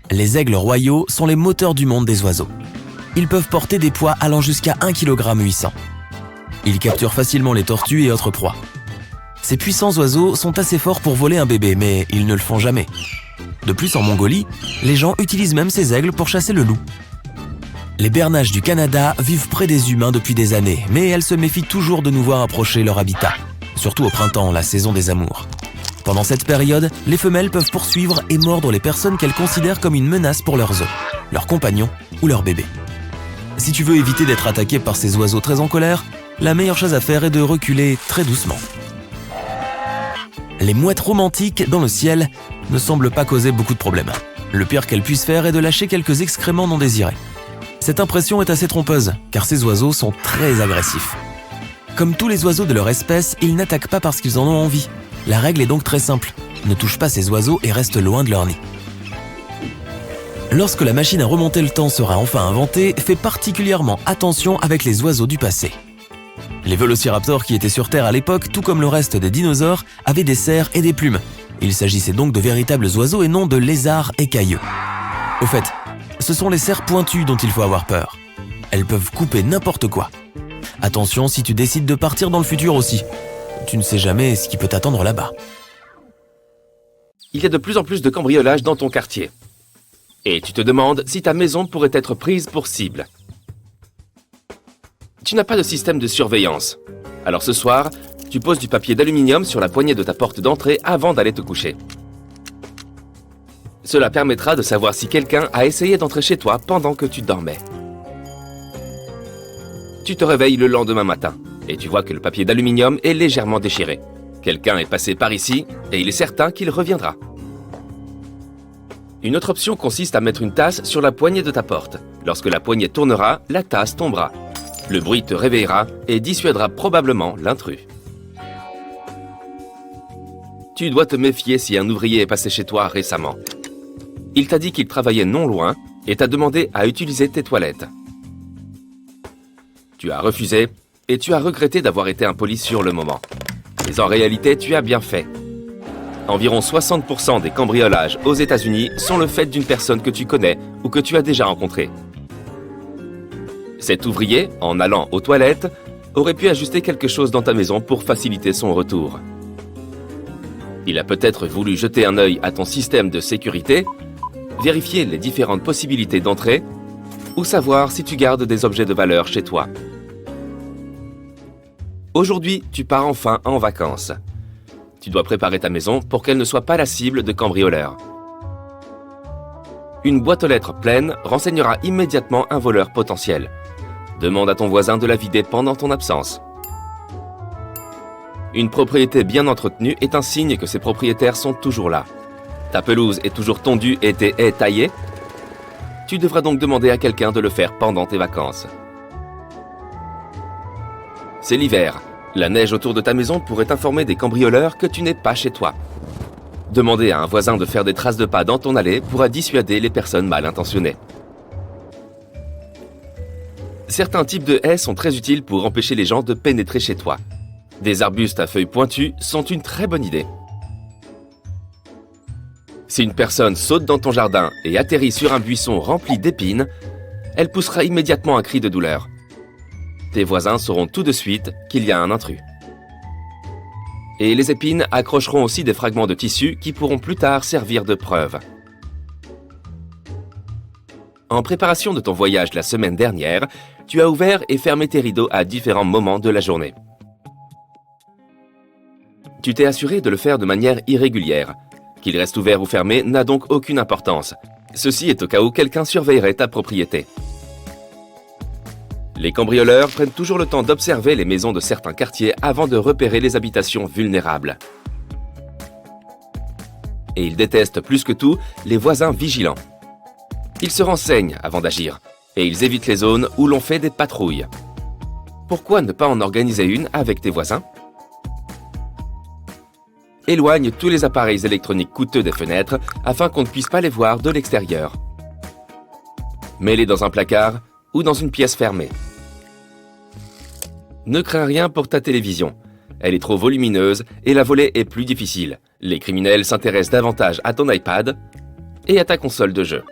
Les aigles royaux sont les moteurs du monde des oiseaux. Ils peuvent porter des poids allant jusqu'à 1,8 kg. Ils capturent facilement les tortues et autres proies. Ces puissants oiseaux sont assez forts pour voler un bébé, mais ils ne le font jamais. De plus, en Mongolie, les gens utilisent même ces aigles pour chasser le loup. Les bernaches du Canada vivent près des humains depuis des années, mais elles se méfient toujours de nous voir approcher leur habitat, surtout au printemps, la saison des amours. Pendant cette période, les femelles peuvent poursuivre et mordre les personnes qu'elles considèrent comme une menace pour leurs œufs, leurs compagnons ou leurs bébés. Si tu veux éviter d'être attaqué par ces oiseaux très en colère, la meilleure chose à faire est de reculer très doucement. Les mouettes romantiques dans le ciel ne semblent pas causer beaucoup de problèmes. Le pire qu'elles puissent faire est de lâcher quelques excréments non désirés. Cette impression est assez trompeuse, car ces oiseaux sont très agressifs. Comme tous les oiseaux de leur espèce, ils n'attaquent pas parce qu'ils en ont envie. La règle est donc très simple. Ne touche pas ces oiseaux et reste loin de leur nid. Lorsque la machine à remonter le temps sera enfin inventée, fais particulièrement attention avec les oiseaux du passé. Les vélociraptors qui étaient sur Terre à l'époque, tout comme le reste des dinosaures, avaient des serres et des plumes. Il s'agissait donc de véritables oiseaux et non de lézards écailleux. Au fait, ce sont les serres pointues dont il faut avoir peur. Elles peuvent couper n'importe quoi. Attention si tu décides de partir dans le futur aussi. Tu ne sais jamais ce qui peut t'attendre là-bas. Il y a de plus en plus de cambriolages dans ton quartier. Et tu te demandes si ta maison pourrait être prise pour cible. Tu n'as pas de système de surveillance. Alors ce soir, tu poses du papier d'aluminium sur la poignée de ta porte d'entrée avant d'aller te coucher. Cela permettra de savoir si quelqu'un a essayé d'entrer chez toi pendant que tu dormais. Tu te réveilles le lendemain matin et tu vois que le papier d'aluminium est légèrement déchiré. Quelqu'un est passé par ici et il est certain qu'il reviendra. Une autre option consiste à mettre une tasse sur la poignée de ta porte. Lorsque la poignée tournera, la tasse tombera. Le bruit te réveillera et dissuadera probablement l'intrus. Tu dois te méfier si un ouvrier est passé chez toi récemment. Il t'a dit qu'il travaillait non loin et t'a demandé à utiliser tes toilettes. Tu as refusé et tu as regretté d'avoir été impoli sur le moment. Mais en réalité, tu as bien fait. Environ 60% des cambriolages aux États-Unis sont le fait d'une personne que tu connais ou que tu as déjà rencontrée. Cet ouvrier, en allant aux toilettes, aurait pu ajuster quelque chose dans ta maison pour faciliter son retour. Il a peut-être voulu jeter un œil à ton système de sécurité, vérifier les différentes possibilités d'entrée ou savoir si tu gardes des objets de valeur chez toi. Aujourd'hui, tu pars enfin en vacances. Tu dois préparer ta maison pour qu'elle ne soit pas la cible de cambrioleurs. Une boîte aux lettres pleine renseignera immédiatement un voleur potentiel. Demande à ton voisin de la vider pendant ton absence. Une propriété bien entretenue est un signe que ses propriétaires sont toujours là. Ta pelouse est toujours tondue et tes haies taillées. Tu devras donc demander à quelqu'un de le faire pendant tes vacances. C'est l'hiver. La neige autour de ta maison pourrait informer des cambrioleurs que tu n'es pas chez toi. Demander à un voisin de faire des traces de pas dans ton allée pourra dissuader les personnes mal intentionnées. Certains types de haies sont très utiles pour empêcher les gens de pénétrer chez toi. Des arbustes à feuilles pointues sont une très bonne idée. Si une personne saute dans ton jardin et atterrit sur un buisson rempli d'épines, elle poussera immédiatement un cri de douleur. Tes voisins sauront tout de suite qu'il y a un intrus. Et les épines accrocheront aussi des fragments de tissu qui pourront plus tard servir de preuve. En préparation de ton voyage la semaine dernière, tu as ouvert et fermé tes rideaux à différents moments de la journée. Tu t'es assuré de le faire de manière irrégulière. Qu'il reste ouvert ou fermé n'a donc aucune importance. Ceci est au cas où quelqu'un surveillerait ta propriété. Les cambrioleurs prennent toujours le temps d'observer les maisons de certains quartiers avant de repérer les habitations vulnérables. Et ils détestent plus que tout les voisins vigilants. Ils se renseignent avant d'agir et ils évitent les zones où l'on fait des patrouilles. Pourquoi ne pas en organiser une avec tes voisins ? Éloigne tous les appareils électroniques coûteux des fenêtres afin qu'on ne puisse pas les voir de l'extérieur. Mets-les dans un placard ou dans une pièce fermée. Ne crains rien pour ta télévision. Elle est trop volumineuse et la voler est plus difficile. Les criminels s'intéressent davantage à ton iPad et à ta console de jeu.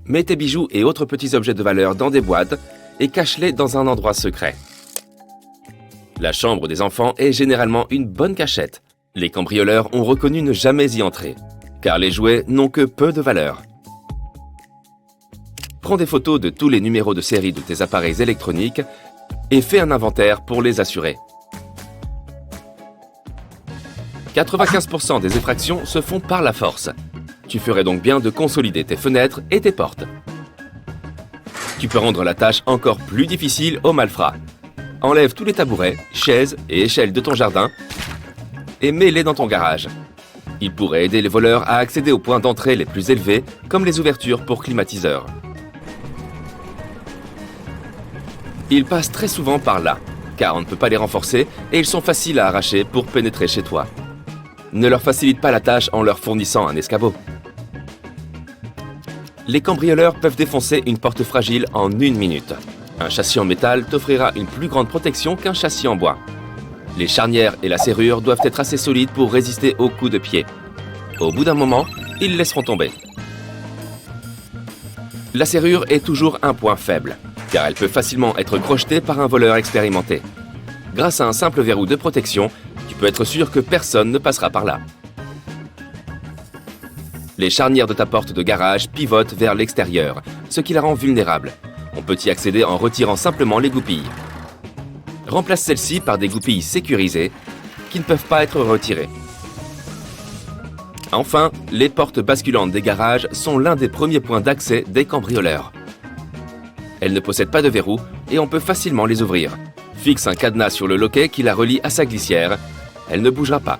Mets tes bijoux et autres petits objets de valeur dans des boîtes et cache-les dans un endroit secret. La chambre des enfants est généralement une bonne cachette. Les cambrioleurs ont reconnu ne jamais y entrer, car les jouets n'ont que peu de valeur. Prends des photos de tous les numéros de série de tes appareils électroniques et fais un inventaire pour les assurer. 95% des effractions se font par la force. Tu ferais donc bien de consolider tes fenêtres et tes portes. Tu peux rendre la tâche encore plus difficile aux malfrats. Enlève tous les tabourets, chaises et échelles de ton jardin et mets-les dans ton garage. Ils pourraient aider les voleurs à accéder aux points d'entrée les plus élevés, comme les ouvertures pour climatiseurs. Ils passent très souvent par là, car on ne peut pas les renforcer et ils sont faciles à arracher pour pénétrer chez toi. Ne leur facilite pas la tâche en leur fournissant un escabeau. Les cambrioleurs peuvent défoncer une porte fragile en 1 minute. Un châssis en métal t'offrira une plus grande protection qu'un châssis en bois. Les charnières et la serrure doivent être assez solides pour résister aux coups de pied. Au bout d'un moment, ils laisseront tomber. La serrure est toujours un point faible, car elle peut facilement être crochetée par un voleur expérimenté. Grâce à un simple verrou de protection, tu peux être sûr que personne ne passera par là. Les charnières de ta porte de garage pivotent vers l'extérieur, ce qui la rend vulnérable. On peut y accéder en retirant simplement les goupilles. Remplace celles-ci par des goupilles sécurisées qui ne peuvent pas être retirées. Enfin, les portes basculantes des garages sont l'un des premiers points d'accès des cambrioleurs. Elles ne possèdent pas de verrou et on peut facilement les ouvrir. Fixe un cadenas sur le loquet qui la relie à sa glissière. Elle ne bougera pas.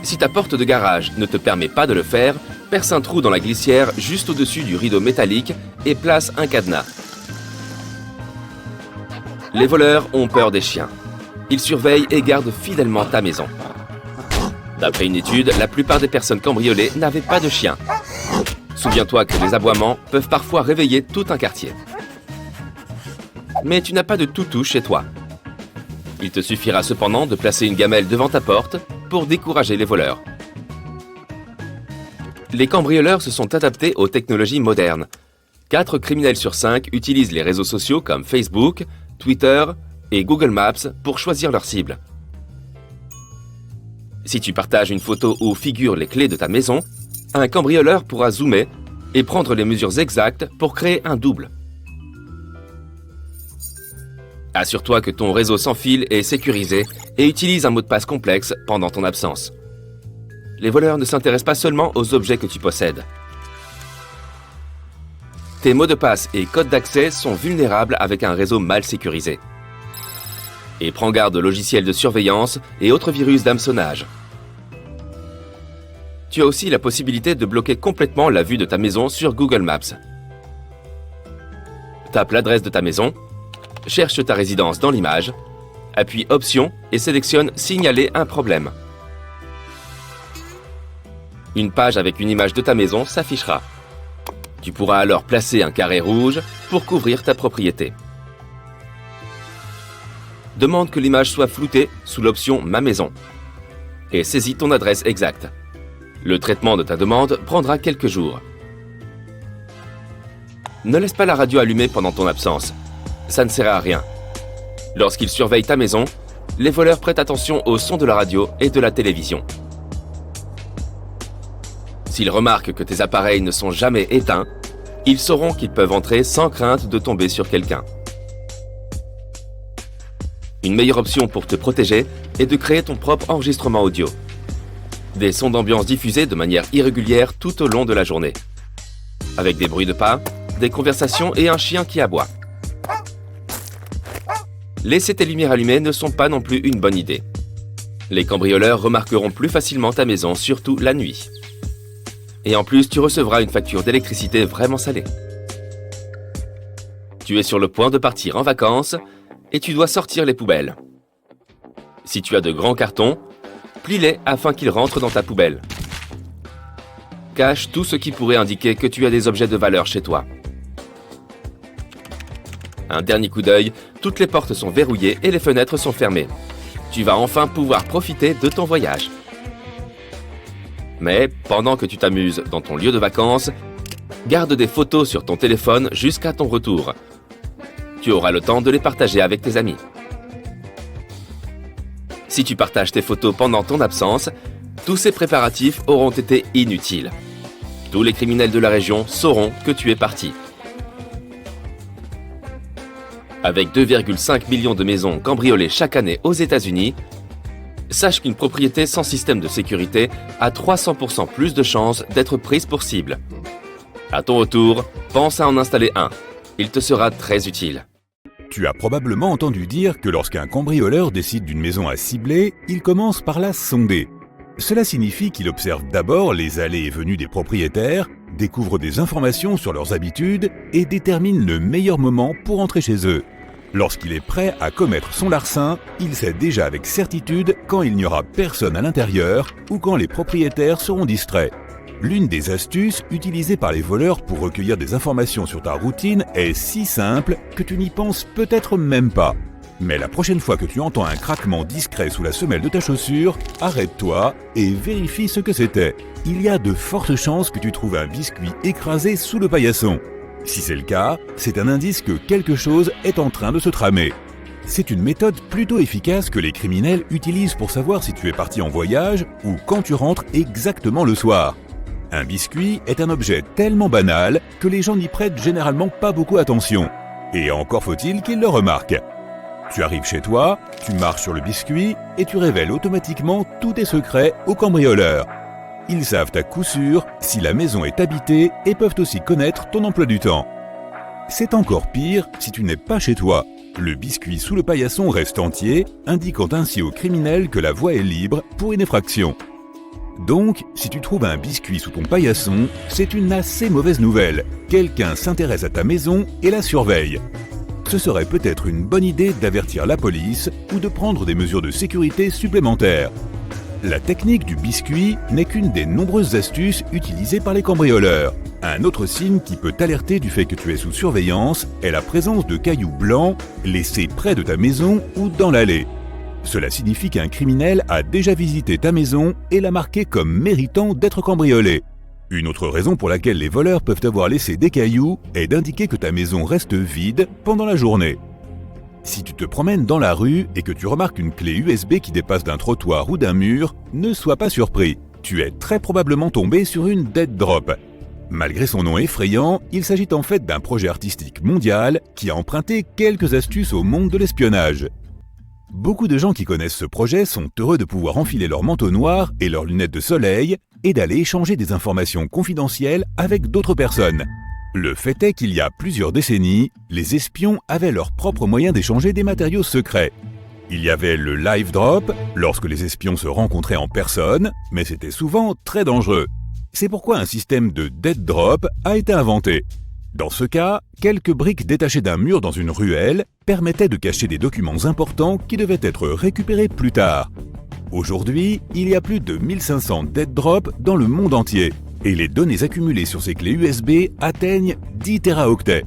Si ta porte de garage ne te permet pas de le faire, perce un trou dans la glissière juste au-dessus du rideau métallique et place un cadenas. Les voleurs ont peur des chiens. Ils surveillent et gardent fidèlement ta maison. D'après une étude, la plupart des personnes cambriolées n'avaient pas de chien. Souviens-toi que les aboiements peuvent parfois réveiller tout un quartier. Mais tu n'as pas de toutou chez toi. Il te suffira cependant de placer une gamelle devant ta porte pour décourager les voleurs. Les cambrioleurs se sont adaptés aux technologies modernes. 4 criminels sur 5 utilisent les réseaux sociaux comme Facebook, Twitter et Google Maps pour choisir leur cible. Si tu partages une photo où figurent les clés de ta maison, un cambrioleur pourra zoomer et prendre les mesures exactes pour créer un double. Assure-toi que ton réseau sans fil est sécurisé et utilise un mot de passe complexe pendant ton absence. Les voleurs ne s'intéressent pas seulement aux objets que tu possèdes. Tes mots de passe et codes d'accès sont vulnérables avec un réseau mal sécurisé. Et prends garde aux logiciels de surveillance et autres virus d'hameçonnage. Tu as aussi la possibilité de bloquer complètement la vue de ta maison sur Google Maps. Tape l'adresse de ta maison, cherche ta résidence dans l'image, appuie Options et sélectionne Signaler un problème. Une page avec une image de ta maison s'affichera. Tu pourras alors placer un carré rouge pour couvrir ta propriété. Demande que l'image soit floutée sous l'option Ma maison et saisis ton adresse exacte. Le traitement de ta demande prendra quelques jours. Ne laisse pas la radio allumée pendant ton absence. Ça ne sert à rien. Lorsqu'ils surveillent ta maison, les voleurs prêtent attention au son de la radio et de la télévision. S'ils remarquent que tes appareils ne sont jamais éteints, ils sauront qu'ils peuvent entrer sans crainte de tomber sur quelqu'un. Une meilleure option pour te protéger est de créer ton propre enregistrement audio. Des sons d'ambiance diffusés de manière irrégulière tout au long de la journée. Avec des bruits de pas, des conversations et un chien qui aboie. Laisser tes lumières allumées ne sont pas non plus une bonne idée. Les cambrioleurs remarqueront plus facilement ta maison, surtout la nuit. Et en plus, tu recevras une facture d'électricité vraiment salée. Tu es sur le point de partir en vacances et tu dois sortir les poubelles. Si tu as de grands cartons, plie-les afin qu'ils rentrent dans ta poubelle. Cache tout ce qui pourrait indiquer que tu as des objets de valeur chez toi. Un dernier coup d'œil, toutes les portes sont verrouillées et les fenêtres sont fermées. Tu vas enfin pouvoir profiter de ton voyage. Mais pendant que tu t'amuses dans ton lieu de vacances, Garde des photos sur ton téléphone jusqu'à ton retour. Tu auras le temps de les partager avec tes amis. Si tu partages tes photos pendant ton absence, tous ces préparatifs auront été inutiles. Tous les criminels de la région sauront que tu es parti. Avec 2,5 millions de maisons cambriolées chaque année aux États-Unis, sache qu'une propriété sans système de sécurité a 300% plus de chances d'être prise pour cible. À ton retour, pense à en installer un. Il te sera très utile. Tu as probablement entendu dire que lorsqu'un cambrioleur décide d'une maison à cibler, il commence par la sonder. Cela signifie qu'il observe d'abord les allées et venues des propriétaires, découvre des informations sur leurs habitudes et détermine le meilleur moment pour entrer chez eux. Lorsqu'il est prêt à commettre son larcin, il sait déjà avec certitude quand il n'y aura personne à l'intérieur ou quand les propriétaires seront distraits. L'une des astuces utilisées par les voleurs pour recueillir des informations sur ta routine est si simple que tu n'y penses peut-être même pas. Mais la prochaine fois que tu entends un craquement discret sous la semelle de ta chaussure, arrête-toi et vérifie ce que c'était. Il y a de fortes chances que tu trouves un biscuit écrasé sous le paillasson. Si c'est le cas, c'est un indice que quelque chose est en train de se tramer. C'est une méthode plutôt efficace que les criminels utilisent pour savoir si tu es parti en voyage ou quand tu rentres exactement le soir. Un biscuit est un objet tellement banal que les gens n'y prêtent généralement pas beaucoup attention. Et encore faut-il qu'ils le remarquent. Tu arrives chez toi, tu marches sur le biscuit et tu révèles automatiquement tous tes secrets aux cambrioleurs. Ils savent à coup sûr si la maison est habitée et peuvent aussi connaître ton emploi du temps. C'est encore pire si tu n'es pas chez toi. Le biscuit sous le paillasson reste entier, indiquant ainsi aux criminels que la voie est libre pour une effraction. Donc, si tu trouves un biscuit sous ton paillasson, c'est une assez mauvaise nouvelle. Quelqu'un s'intéresse à ta maison et la surveille. Ce serait peut-être une bonne idée d'avertir la police ou de prendre des mesures de sécurité supplémentaires. La technique du biscuit n'est qu'une des nombreuses astuces utilisées par les cambrioleurs. Un autre signe qui peut t'alerter du fait que tu es sous surveillance est la présence de cailloux blancs laissés près de ta maison ou dans l'allée. Cela signifie qu'un criminel a déjà visité ta maison et l'a marqué comme méritant d'être cambriolé. Une autre raison pour laquelle les voleurs peuvent avoir laissé des cailloux est d'indiquer que ta maison reste vide pendant la journée. Si tu te promènes dans la rue et que tu remarques une clé USB qui dépasse d'un trottoir ou d'un mur, ne sois pas surpris. Tu es très probablement tombé sur une dead drop. Malgré son nom effrayant, il s'agit en fait d'un projet artistique mondial qui a emprunté quelques astuces au monde de l'espionnage. Beaucoup de gens qui connaissent ce projet sont heureux de pouvoir enfiler leur manteau noir et leurs lunettes de soleil et d'aller échanger des informations confidentielles avec d'autres personnes. Le fait est qu'il y a plusieurs décennies, les espions avaient leur propre moyen d'échanger des matériaux secrets. Il y avait le live drop, lorsque les espions se rencontraient en personne, mais c'était souvent très dangereux. C'est pourquoi un système de dead drop a été inventé. Dans ce cas, quelques briques détachées d'un mur dans une ruelle permettaient de cacher des documents importants qui devaient être récupérés plus tard. Aujourd'hui, il y a plus de 1500 dead drops dans le monde entier, et les données accumulées sur ces clés USB atteignent 10 téraoctets.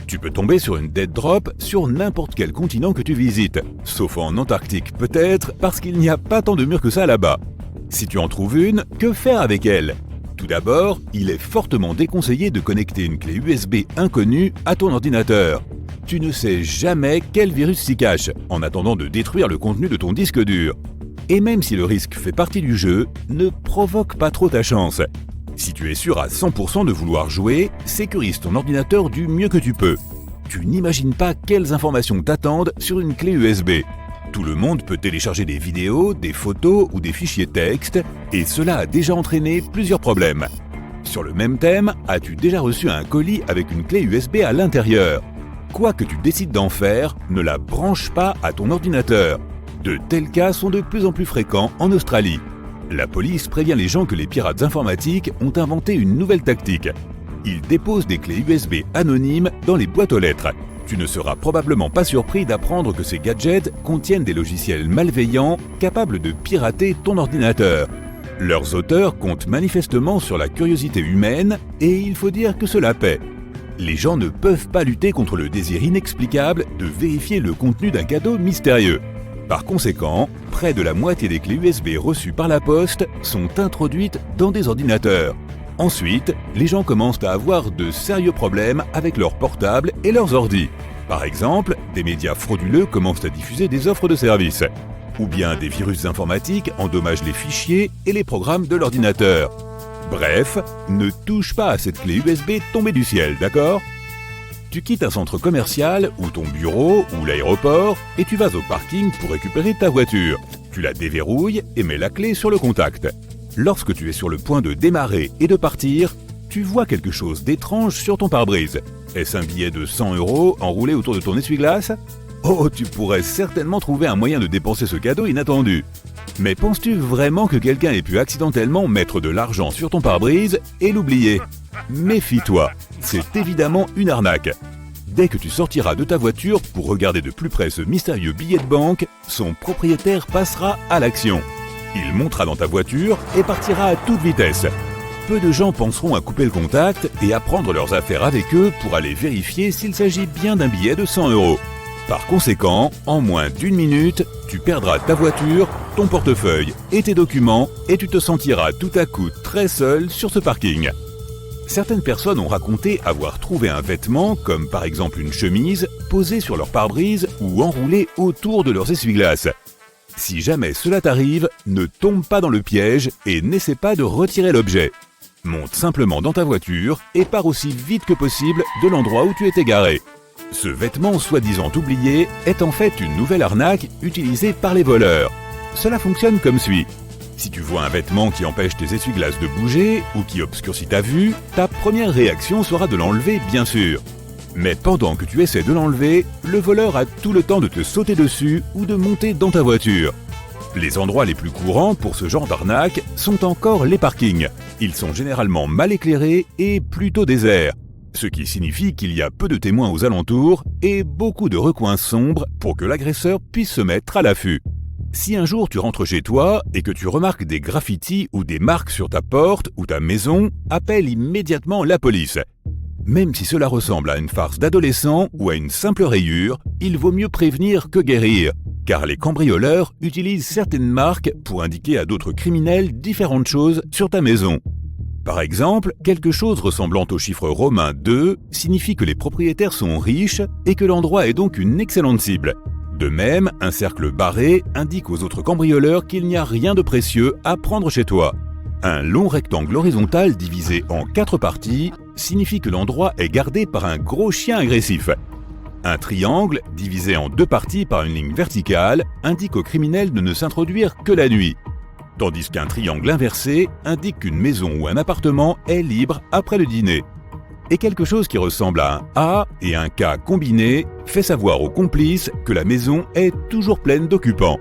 Tu peux tomber sur une dead drop sur n'importe quel continent que tu visites, sauf en Antarctique peut-être, parce qu'il n'y a pas tant de murs que ça là-bas. Si tu en trouves une, que faire avec elle ? Tout d'abord, il est fortement déconseillé de connecter une clé USB inconnue à ton ordinateur. Tu ne sais jamais quel virus s'y cache, en attendant de détruire le contenu de ton disque dur. Et même si le risque fait partie du jeu, ne provoque pas trop ta chance. Si tu es sûr à 100% de vouloir jouer, sécurise ton ordinateur du mieux que tu peux. Tu n'imagines pas quelles informations t'attendent sur une clé USB. Tout le monde peut télécharger des vidéos, des photos ou des fichiers texte, et cela a déjà entraîné plusieurs problèmes. Sur le même thème, as-tu déjà reçu un colis avec une clé USB à l'intérieur ? Quoi que tu décides d'en faire, ne la branche pas à ton ordinateur. De tels cas sont de plus en plus fréquents en Australie. La police prévient les gens que les pirates informatiques ont inventé une nouvelle tactique. Ils déposent des clés USB anonymes dans les boîtes aux lettres. Tu ne seras probablement pas surpris d'apprendre que ces gadgets contiennent des logiciels malveillants capables de pirater ton ordinateur. Leurs auteurs comptent manifestement sur la curiosité humaine et il faut dire que cela paie. Les gens ne peuvent pas lutter contre le désir inexplicable de vérifier le contenu d'un cadeau mystérieux. Par conséquent, près de la moitié des clés USB reçues par la poste sont introduites dans des ordinateurs. Ensuite, les gens commencent à avoir de sérieux problèmes avec leurs portables et leurs ordis. Par exemple, des médias frauduleux commencent à diffuser des offres de services. Ou bien des virus informatiques endommagent les fichiers et les programmes de l'ordinateur. Bref, ne touche pas à cette clé USB tombée du ciel, d'accord ? Tu quittes un centre commercial ou ton bureau ou l'aéroport et tu vas au parking pour récupérer ta voiture. Tu la déverrouilles et mets la clé sur le contact. Lorsque tu es sur le point de démarrer et de partir, tu vois quelque chose d'étrange sur ton pare-brise. Est-ce un billet de 100 € enroulé autour de ton essuie-glace ? Oh, tu pourrais certainement trouver un moyen de dépenser ce cadeau inattendu. Mais penses-tu vraiment que quelqu'un ait pu accidentellement mettre de l'argent sur ton pare-brise et l'oublier ? Méfie-toi, c'est évidemment une arnaque. Dès que tu sortiras de ta voiture pour regarder de plus près ce mystérieux billet de banque, son propriétaire passera à l'action. Il montera dans ta voiture et partira à toute vitesse. Peu de gens penseront à couper le contact et à prendre leurs affaires avec eux pour aller vérifier s'il s'agit bien d'un billet de 100 €. Par conséquent, en moins d'1 minute, tu perdras ta voiture, ton portefeuille et tes documents et tu te sentiras tout à coup très seul sur ce parking. Certaines personnes ont raconté avoir trouvé un vêtement, comme par exemple une chemise, posé sur leur pare-brise ou enroulé autour de leurs essuie-glaces. Si jamais cela t'arrive, ne tombe pas dans le piège et n'essaie pas de retirer l'objet. Monte simplement dans ta voiture et pars aussi vite que possible de l'endroit où tu étais garé. Ce vêtement soi-disant oublié est en fait une nouvelle arnaque utilisée par les voleurs. Cela fonctionne comme suit. Si tu vois un vêtement qui empêche tes essuie-glaces de bouger ou qui obscurcit ta vue, ta première réaction sera de l'enlever bien sûr. Mais pendant que tu essaies de l'enlever, le voleur a tout le temps de te sauter dessus ou de monter dans ta voiture. Les endroits les plus courants pour ce genre d'arnaque sont encore les parkings. Ils sont généralement mal éclairés et plutôt déserts, ce qui signifie qu'il y a peu de témoins aux alentours et beaucoup de recoins sombres pour que l'agresseur puisse se mettre à l'affût. Si un jour tu rentres chez toi et que tu remarques des graffitis ou des marques sur ta porte ou ta maison, appelle immédiatement la police. Même si cela ressemble à une farce d'adolescent ou à une simple rayure, il vaut mieux prévenir que guérir, car les cambrioleurs utilisent certaines marques pour indiquer à d'autres criminels différentes choses sur ta maison. Par exemple, quelque chose ressemblant au chiffre romain 2 signifie que les propriétaires sont riches et que l'endroit est donc une excellente cible. De même, un cercle barré indique aux autres cambrioleurs qu'il n'y a rien de précieux à prendre chez toi. Un long rectangle horizontal divisé en 4 parties signifie que l'endroit est gardé par un gros chien agressif. Un triangle, divisé en 2 parties par une ligne verticale, indique aux criminels de ne s'introduire que la nuit. Tandis qu'un triangle inversé indique qu'une maison ou un appartement est libre après le dîner. Et quelque chose qui ressemble à un A et un K combinés fait savoir aux complices que la maison est toujours pleine d'occupants.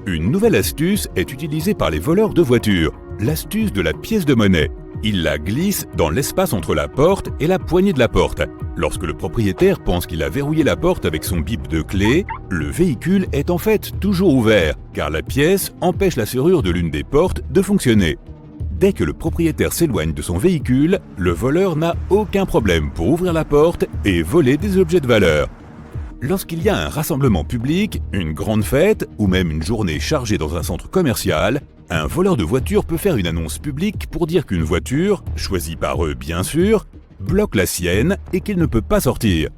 Une nouvelle astuce est utilisée par les voleurs de voitures, l'astuce de la pièce de monnaie. Ils la glissent dans l'espace entre la porte et la poignée de la porte. Lorsque le propriétaire pense qu'il a verrouillé la porte avec son bip de clé, le véhicule est en fait toujours ouvert, car la pièce empêche la serrure de l'une des portes de fonctionner. Dès que le propriétaire s'éloigne de son véhicule, le voleur n'a aucun problème pour ouvrir la porte et voler des objets de valeur. Lorsqu'il y a un rassemblement public, une grande fête ou même une journée chargée dans un centre commercial, un voleur de voiture peut faire une annonce publique pour dire qu'une voiture, choisie par eux bien sûr, bloque la sienne et qu'il ne peut pas sortir.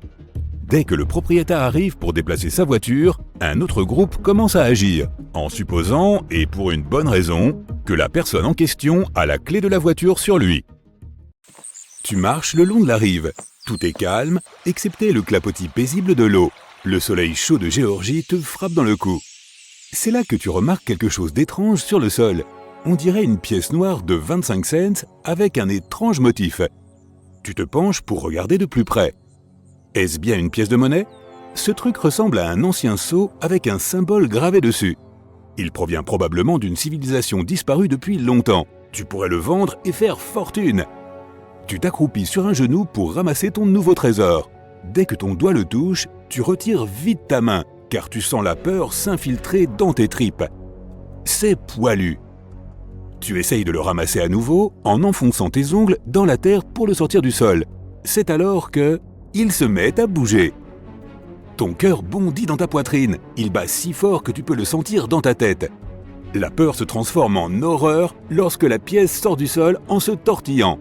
Dès que le propriétaire arrive pour déplacer sa voiture, un autre groupe commence à agir, en supposant, et pour une bonne raison, que la personne en question a la clé de la voiture sur lui. Tu marches le long de la rive. Tout est calme, excepté le clapotis paisible de l'eau. Le soleil chaud de Géorgie te frappe dans le cou. C'est là que tu remarques quelque chose d'étrange sur le sol. On dirait une pièce noire de 25 cents avec un étrange motif. Tu te penches pour regarder de plus près. Est-ce bien une pièce de monnaie ? Ce truc ressemble à un ancien sceau avec un symbole gravé dessus. Il provient probablement d'une civilisation disparue depuis longtemps. Tu pourrais le vendre et faire fortune. Tu t'accroupis sur un genou pour ramasser ton nouveau trésor. Dès que ton doigt le touche, tu retires vite ta main, car tu sens la peur s'infiltrer dans tes tripes. C'est poilu. Tu essayes de le ramasser à nouveau en enfonçant tes ongles dans la terre pour le sortir du sol. C'est alors que il se met à bouger. Ton cœur bondit dans ta poitrine. Il bat si fort que tu peux le sentir dans ta tête. La peur se transforme en horreur lorsque la pièce sort du sol en se tortillant.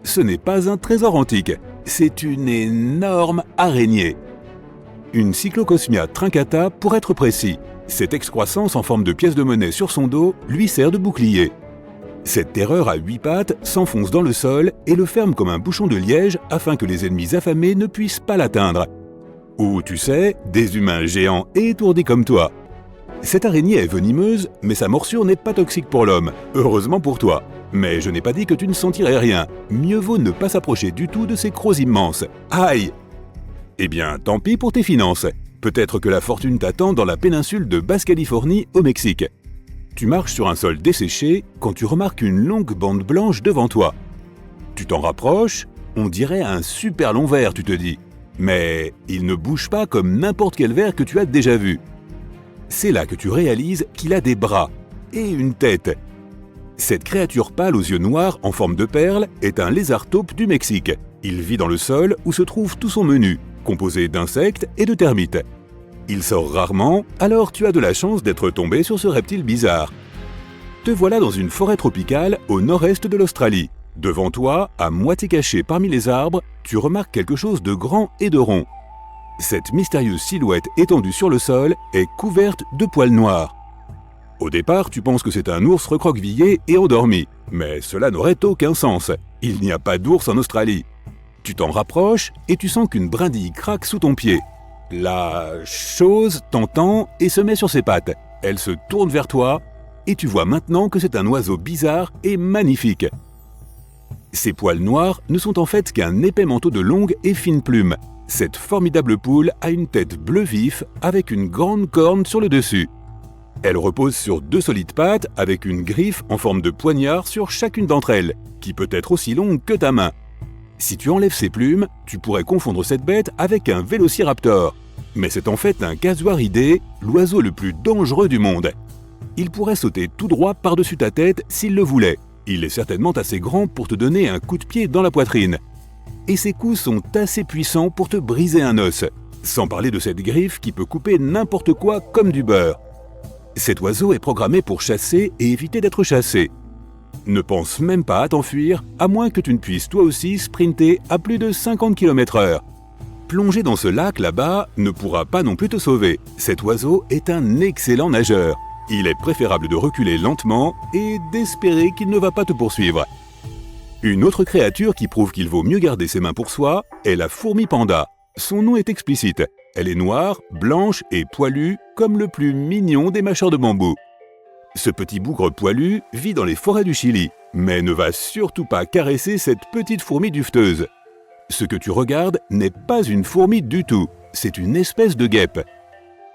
Ce n'est pas un trésor antique, c'est une énorme araignée. Une Cyclocosmia trincata pour être précis. Cette excroissance en forme de pièce de monnaie sur son dos lui sert de bouclier. Cette terreur à 8 pattes s'enfonce dans le sol et le ferme comme un bouchon de liège afin que les ennemis affamés ne puissent pas l'atteindre. Ou tu sais, des humains géants et étourdis comme toi. Cette araignée est venimeuse, mais sa morsure n'est pas toxique pour l'homme, heureusement pour toi. Mais je n'ai pas dit que tu ne sentirais rien. Mieux vaut ne pas s'approcher du tout de ces crocs immenses. Aïe! Eh bien, tant pis pour tes finances. Peut-être que la fortune t'attend dans la péninsule de Basse-Californie au Mexique. Tu marches sur un sol desséché quand tu remarques une longue bande blanche devant toi. Tu t'en rapproches, on dirait un super long ver, tu te dis. Mais il ne bouge pas comme n'importe quel ver que tu as déjà vu. C'est là que tu réalises qu'il a des bras et une tête. Cette créature pâle aux yeux noirs en forme de perle est un lézard taupe du Mexique. Il vit dans le sol où se trouve tout son menu, composé d'insectes et de termites. Il sort rarement, alors tu as de la chance d'être tombé sur ce reptile bizarre. Te voilà dans une forêt tropicale au nord-est de l'Australie. Devant toi, à moitié caché parmi les arbres, tu remarques quelque chose de grand et de rond. Cette mystérieuse silhouette étendue sur le sol est couverte de poils noirs. Au départ, tu penses que c'est un ours recroquevillé et endormi, mais cela n'aurait aucun sens. Il n'y a pas d'ours en Australie. Tu t'en rapproches et tu sens qu'une brindille craque sous ton pied. La chose t'entend et se met sur ses pattes. Elle se tourne vers toi et tu vois maintenant que c'est un oiseau bizarre et magnifique. Ses poils noirs ne sont en fait qu'un épais manteau de longues et fines plumes. Cette formidable poule a une tête bleu vif avec une grande corne sur le dessus. Elle repose sur 2 solides pattes avec une griffe en forme de poignard sur chacune d'entre elles, qui peut être aussi longue que ta main. Si tu enlèves ses plumes, tu pourrais confondre cette bête avec un vélociraptor. Mais c'est en fait un casuaridé, l'oiseau le plus dangereux du monde. Il pourrait sauter tout droit par-dessus ta tête s'il le voulait. Il est certainement assez grand pour te donner un coup de pied dans la poitrine. Et ses coups sont assez puissants pour te briser un os. Sans parler de cette griffe qui peut couper n'importe quoi comme du beurre. Cet oiseau est programmé pour chasser et éviter d'être chassé. Ne pense même pas à t'enfuir, à moins que tu ne puisses toi aussi sprinter à plus de 50 km/h. Plonger dans ce lac là-bas ne pourra pas non plus te sauver. Cet oiseau est un excellent nageur. Il est préférable de reculer lentement et d'espérer qu'il ne va pas te poursuivre. Une autre créature qui prouve qu'il vaut mieux garder ses mains pour soi est la fourmi panda. Son nom est explicite. Elle est noire, blanche et poilue comme le plus mignon des mâcheurs de bambou. Ce petit bougre poilu vit dans les forêts du Chili, mais ne va surtout pas caresser cette petite fourmi duveteuse. Ce que tu regardes n'est pas une fourmi du tout, c'est une espèce de guêpe.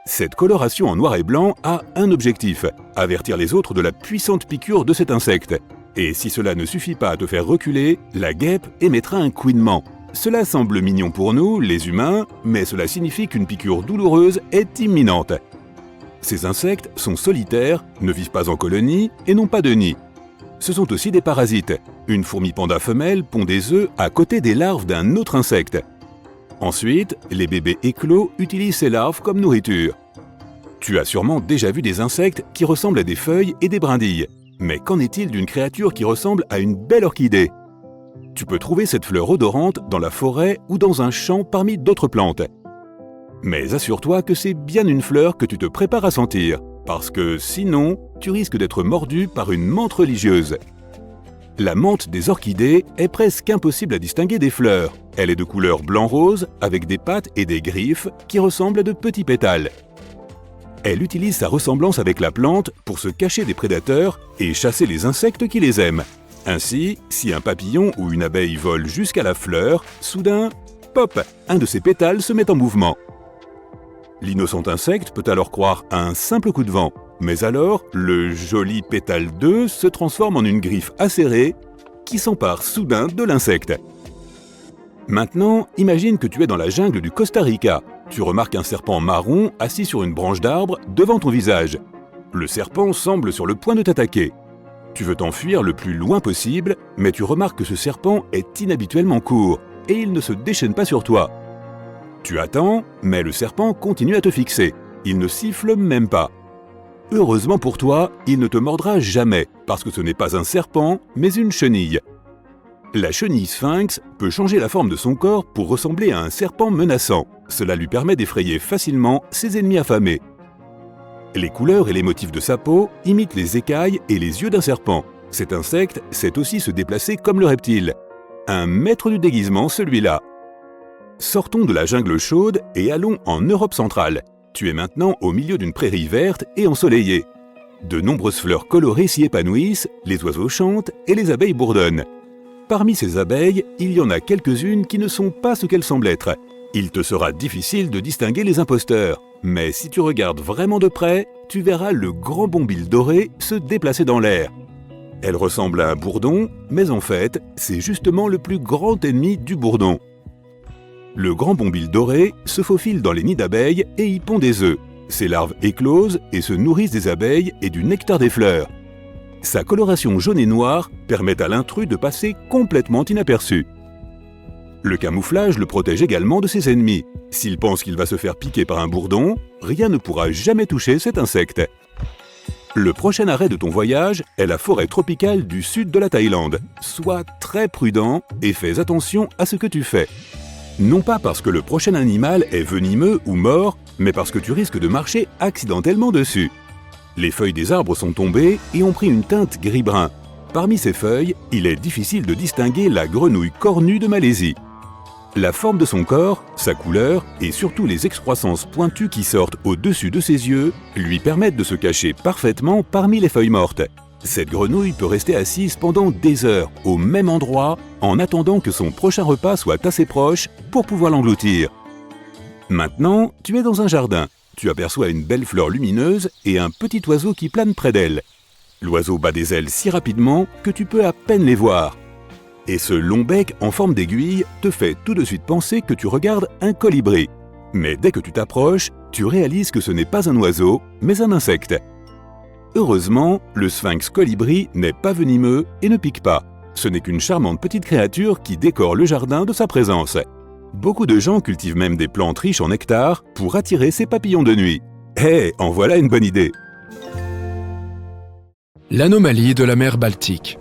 Cette coloration en noir et blanc a un objectif, avertir les autres de la puissante piqûre de cet insecte. Et si cela ne suffit pas à te faire reculer, la guêpe émettra un couinement. Cela semble mignon pour nous, les humains, mais cela signifie qu'une piqûre douloureuse est imminente. Ces insectes sont solitaires, ne vivent pas en colonie et n'ont pas de nid. Ce sont aussi des parasites. Une fourmi panda femelle pond des œufs à côté des larves d'un autre insecte. Ensuite, les bébés éclos utilisent ces larves comme nourriture. Tu as sûrement déjà vu des insectes qui ressemblent à des feuilles et des brindilles. Mais qu'en est-il d'une créature qui ressemble à une belle orchidée ? Tu peux trouver cette fleur odorante dans la forêt ou dans un champ parmi d'autres plantes. Mais assure-toi que c'est bien une fleur que tu te prépares à sentir, parce que sinon, tu risques d'être mordu par une menthe religieuse. La menthe des orchidées est presque impossible à distinguer des fleurs. Elle est de couleur blanc-rose, avec des pattes et des griffes qui ressemblent à de petits pétales. Elle utilise sa ressemblance avec la plante pour se cacher des prédateurs et chasser les insectes qui les aiment. Ainsi, si un papillon ou une abeille vole jusqu'à la fleur, soudain, pop, un de ses pétales se met en mouvement. L'innocent insecte peut alors croire à un simple coup de vent, mais alors, le joli pétale d'œuf se transforme en une griffe acérée qui s'empare soudain de l'insecte. Maintenant, imagine que tu es dans la jungle du Costa Rica. Tu remarques un serpent marron assis sur une branche d'arbre devant ton visage. Le serpent semble sur le point de t'attaquer. Tu veux t'enfuir le plus loin possible, mais tu remarques que ce serpent est inhabituellement court et il ne se déchaîne pas sur toi. Tu attends, mais le serpent continue à te fixer. Il ne siffle même pas. Heureusement pour toi, il ne te mordra jamais, parce que ce n'est pas un serpent, mais une chenille. La chenille sphinx peut changer la forme de son corps pour ressembler à un serpent menaçant. Cela lui permet d'effrayer facilement ses ennemis affamés. Les couleurs et les motifs de sa peau imitent les écailles et les yeux d'un serpent. Cet insecte sait aussi se déplacer comme le reptile. Un maître du déguisement, celui-là. Sortons de la jungle chaude et allons en Europe centrale. Tu es maintenant au milieu d'une prairie verte et ensoleillée. De nombreuses fleurs colorées s'y épanouissent, les oiseaux chantent et les abeilles bourdonnent. Parmi ces abeilles, il y en a quelques-unes qui ne sont pas ce qu'elles semblent être. Il te sera difficile de distinguer les imposteurs. Mais si tu regardes vraiment de près, tu verras le grand bombil doré se déplacer dans l'air. Elle ressemble à un bourdon, mais en fait, c'est justement le plus grand ennemi du bourdon. Le grand bombil doré se faufile dans les nids d'abeilles et y pond des œufs. Ses larves éclosent et se nourrissent des abeilles et du nectar des fleurs. Sa coloration jaune et noire permet à l'intrus de passer complètement inaperçu. Le camouflage le protège également de ses ennemis. S'il pense qu'il va se faire piquer par un bourdon, rien ne pourra jamais toucher cet insecte. Le prochain arrêt de ton voyage est la forêt tropicale du sud de la Thaïlande. Sois très prudent et fais attention à ce que tu fais. Non pas parce que le prochain animal est venimeux ou mort, mais parce que tu risques de marcher accidentellement dessus. Les feuilles des arbres sont tombées et ont pris une teinte gris-brun. Parmi ces feuilles, il est difficile de distinguer la grenouille cornue de Malaisie. La forme de son corps, sa couleur et surtout les excroissances pointues qui sortent au-dessus de ses yeux lui permettent de se cacher parfaitement parmi les feuilles mortes. Cette grenouille peut rester assise pendant des heures au même endroit en attendant que son prochain repas soit assez proche pour pouvoir l'engloutir. Maintenant, tu es dans un jardin. Tu aperçois une belle fleur lumineuse et un petit oiseau qui plane près d'elle. L'oiseau bat des ailes si rapidement que tu peux à peine les voir. Et ce long bec en forme d'aiguille te fait tout de suite penser que tu regardes un colibri. Mais dès que tu t'approches, tu réalises que ce n'est pas un oiseau, mais un insecte. Heureusement, le sphinx colibri n'est pas venimeux et ne pique pas. Ce n'est qu'une charmante petite créature qui décore le jardin de sa présence. Beaucoup de gens cultivent même des plantes riches en nectar pour attirer ces papillons de nuit. En voilà une bonne idée! L'anomalie de la mer Baltique.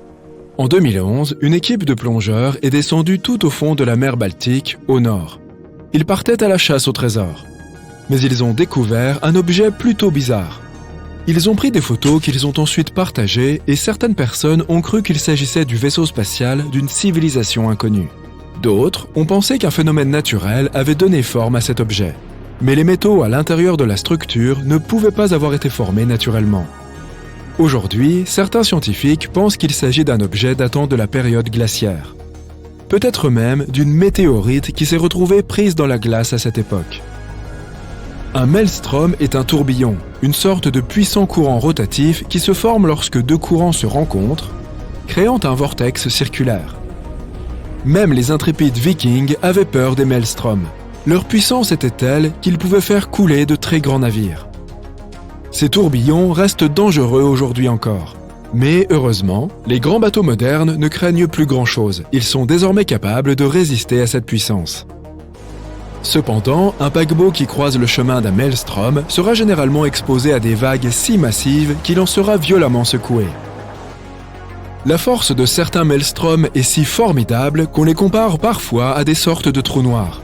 En 2011, une équipe de plongeurs est descendue tout au fond de la mer Baltique, au nord. Ils partaient à la chasse au trésor. Mais ils ont découvert un objet plutôt bizarre. Ils ont pris des photos qu'ils ont ensuite partagées et certaines personnes ont cru qu'il s'agissait du vaisseau spatial d'une civilisation inconnue. D'autres ont pensé qu'un phénomène naturel avait donné forme à cet objet. Mais les métaux à l'intérieur de la structure ne pouvaient pas avoir été formés naturellement. Aujourd'hui, certains scientifiques pensent qu'il s'agit d'un objet datant de la période glaciaire. Peut-être même d'une météorite qui s'est retrouvée prise dans la glace à cette époque. Un maelstrom est un tourbillon, une sorte de puissant courant rotatif qui se forme lorsque deux courants se rencontrent, créant un vortex circulaire. Même les intrépides vikings avaient peur des maelstroms. Leur puissance était telle qu'ils pouvaient faire couler de très grands navires. Ces tourbillons restent dangereux aujourd'hui encore. Mais heureusement, les grands bateaux modernes ne craignent plus grand-chose. Ils sont désormais capables de résister à cette puissance. Cependant, un paquebot qui croise le chemin d'un maelstrom sera généralement exposé à des vagues si massives qu'il en sera violemment secoué. La force de certains maelstroms est si formidable qu'on les compare parfois à des sortes de trous noirs.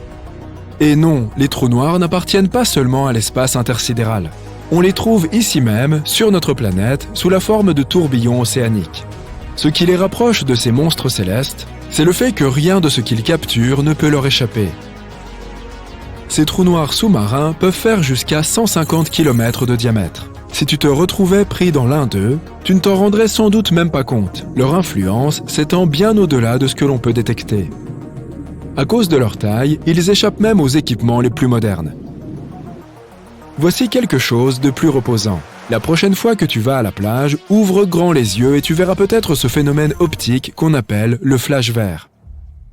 Et non, les trous noirs n'appartiennent pas seulement à l'espace intersidéral. On les trouve ici même, sur notre planète, sous la forme de tourbillons océaniques. Ce qui les rapproche de ces monstres célestes, c'est le fait que rien de ce qu'ils capturent ne peut leur échapper. Ces trous noirs sous-marins peuvent faire jusqu'à 150 km de diamètre. Si tu te retrouvais pris dans l'un d'eux, tu ne t'en rendrais sans doute même pas compte, leur influence s'étend bien au-delà de ce que l'on peut détecter. À cause de leur taille, ils échappent même aux équipements les plus modernes. Voici quelque chose de plus reposant. La prochaine fois que tu vas à la plage, ouvre grand les yeux et tu verras peut-être ce phénomène optique qu'on appelle le flash vert.